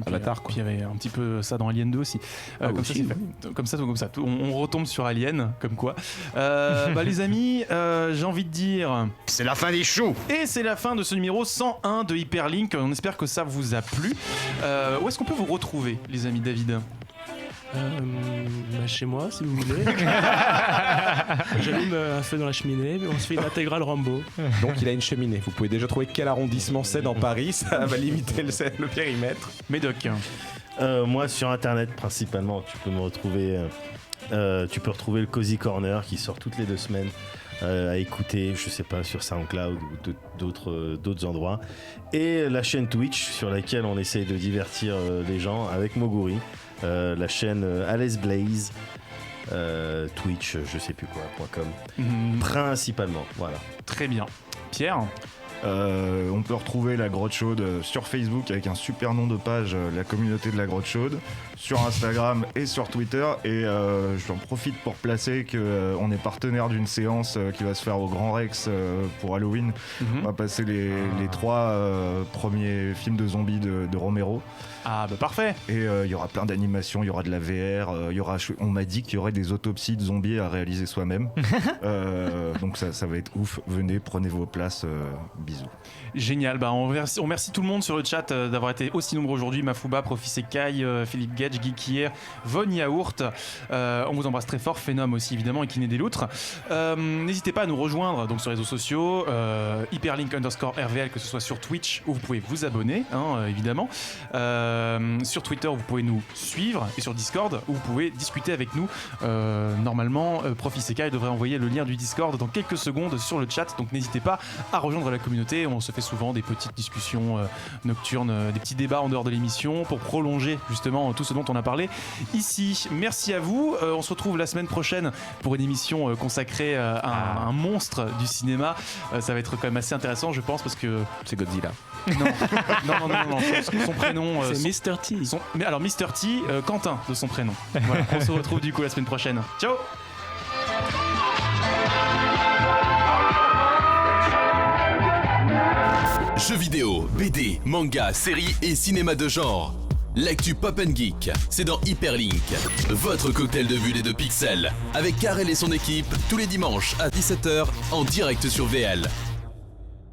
Avatar quoi. Puis il y avait un petit peu ça dans Alien 2 aussi. Comme ça. On retombe sur Alien, comme quoi. Les amis, j'ai envie de dire... C'est la fin des choux. Et c'est la fin de ce numéro 101 de Hyperlink. On espère que ça vous a plu. Où est-ce qu'on peut vous retrouver, les amis David ? Chez moi si vous voulez. J'allume un feu dans la cheminée, on se fait une intégrale Rambo. Donc il a une cheminée, vous pouvez déjà trouver quel arrondissement c'est dans Paris, ça va limiter le périmètre. Médoc. Moi sur internet principalement, tu peux me retrouver tu peux retrouver le Cozy Corner qui sort toutes les 2 semaines à écouter, je sais pas, sur SoundCloud ou d'autres endroits, et la chaîne Twitch sur laquelle on essaye de divertir les gens avec Moguri, la chaîne Alice Blaze, Twitch, je sais plus quoi.com, principalement, voilà. Très bien. Pierre ? On peut retrouver la Grotte Chaude sur Facebook avec un super nom de page, la communauté de la Grotte Chaude, sur Instagram et sur Twitter. Et j'en profite pour placer qu'on est partenaire d'une séance qui va se faire au Grand Rex pour Halloween. On va passer les 3 premiers films de zombies de Romero. Ah bah parfait. Et il y aura plein d'animations, il y aura de la VR, on m'a dit qu'il y aurait des autopsies de zombies à réaliser soi-même. Donc ça va être ouf. Venez, prenez vos places, Bisous. Génial, on remercie tout le monde sur le chat d'avoir été aussi nombreux aujourd'hui. Mafouba, Profisekai, Philippe Gage, Geekier, Von Yaourt. On vous embrasse très fort, Phenom aussi évidemment et Kiné des Loutres. N'hésitez pas à nous rejoindre donc sur les réseaux sociaux, hyperlink_RVL, que ce soit sur Twitch où vous pouvez vous abonner, évidemment. Sur Twitter vous pouvez nous suivre et sur Discord où vous pouvez discuter avec nous. Normalement, Profisekai devrait envoyer le lien du Discord dans quelques secondes sur le chat, donc n'hésitez pas à rejoindre la communauté. On se fait souvent des petites discussions nocturnes, des petits débats en dehors de l'émission pour prolonger justement tout ce dont on a parlé ici. Merci à vous. On se retrouve la semaine prochaine pour une émission consacrée à un monstre du cinéma. Ça va être quand même assez intéressant, je pense, parce que c'est Godzilla. Non. Son prénom. C'est Mr. T. Mais alors Mr. T, Quentin de son prénom. Voilà, on se retrouve du coup la semaine prochaine. Ciao. Jeux vidéo, BD, manga, séries et cinéma de genre. L'actu Pop & Geek, c'est dans Hyperlink, votre cocktail de bulles et de pixels, avec Karel et son équipe, tous les dimanches à 17h en direct sur VL.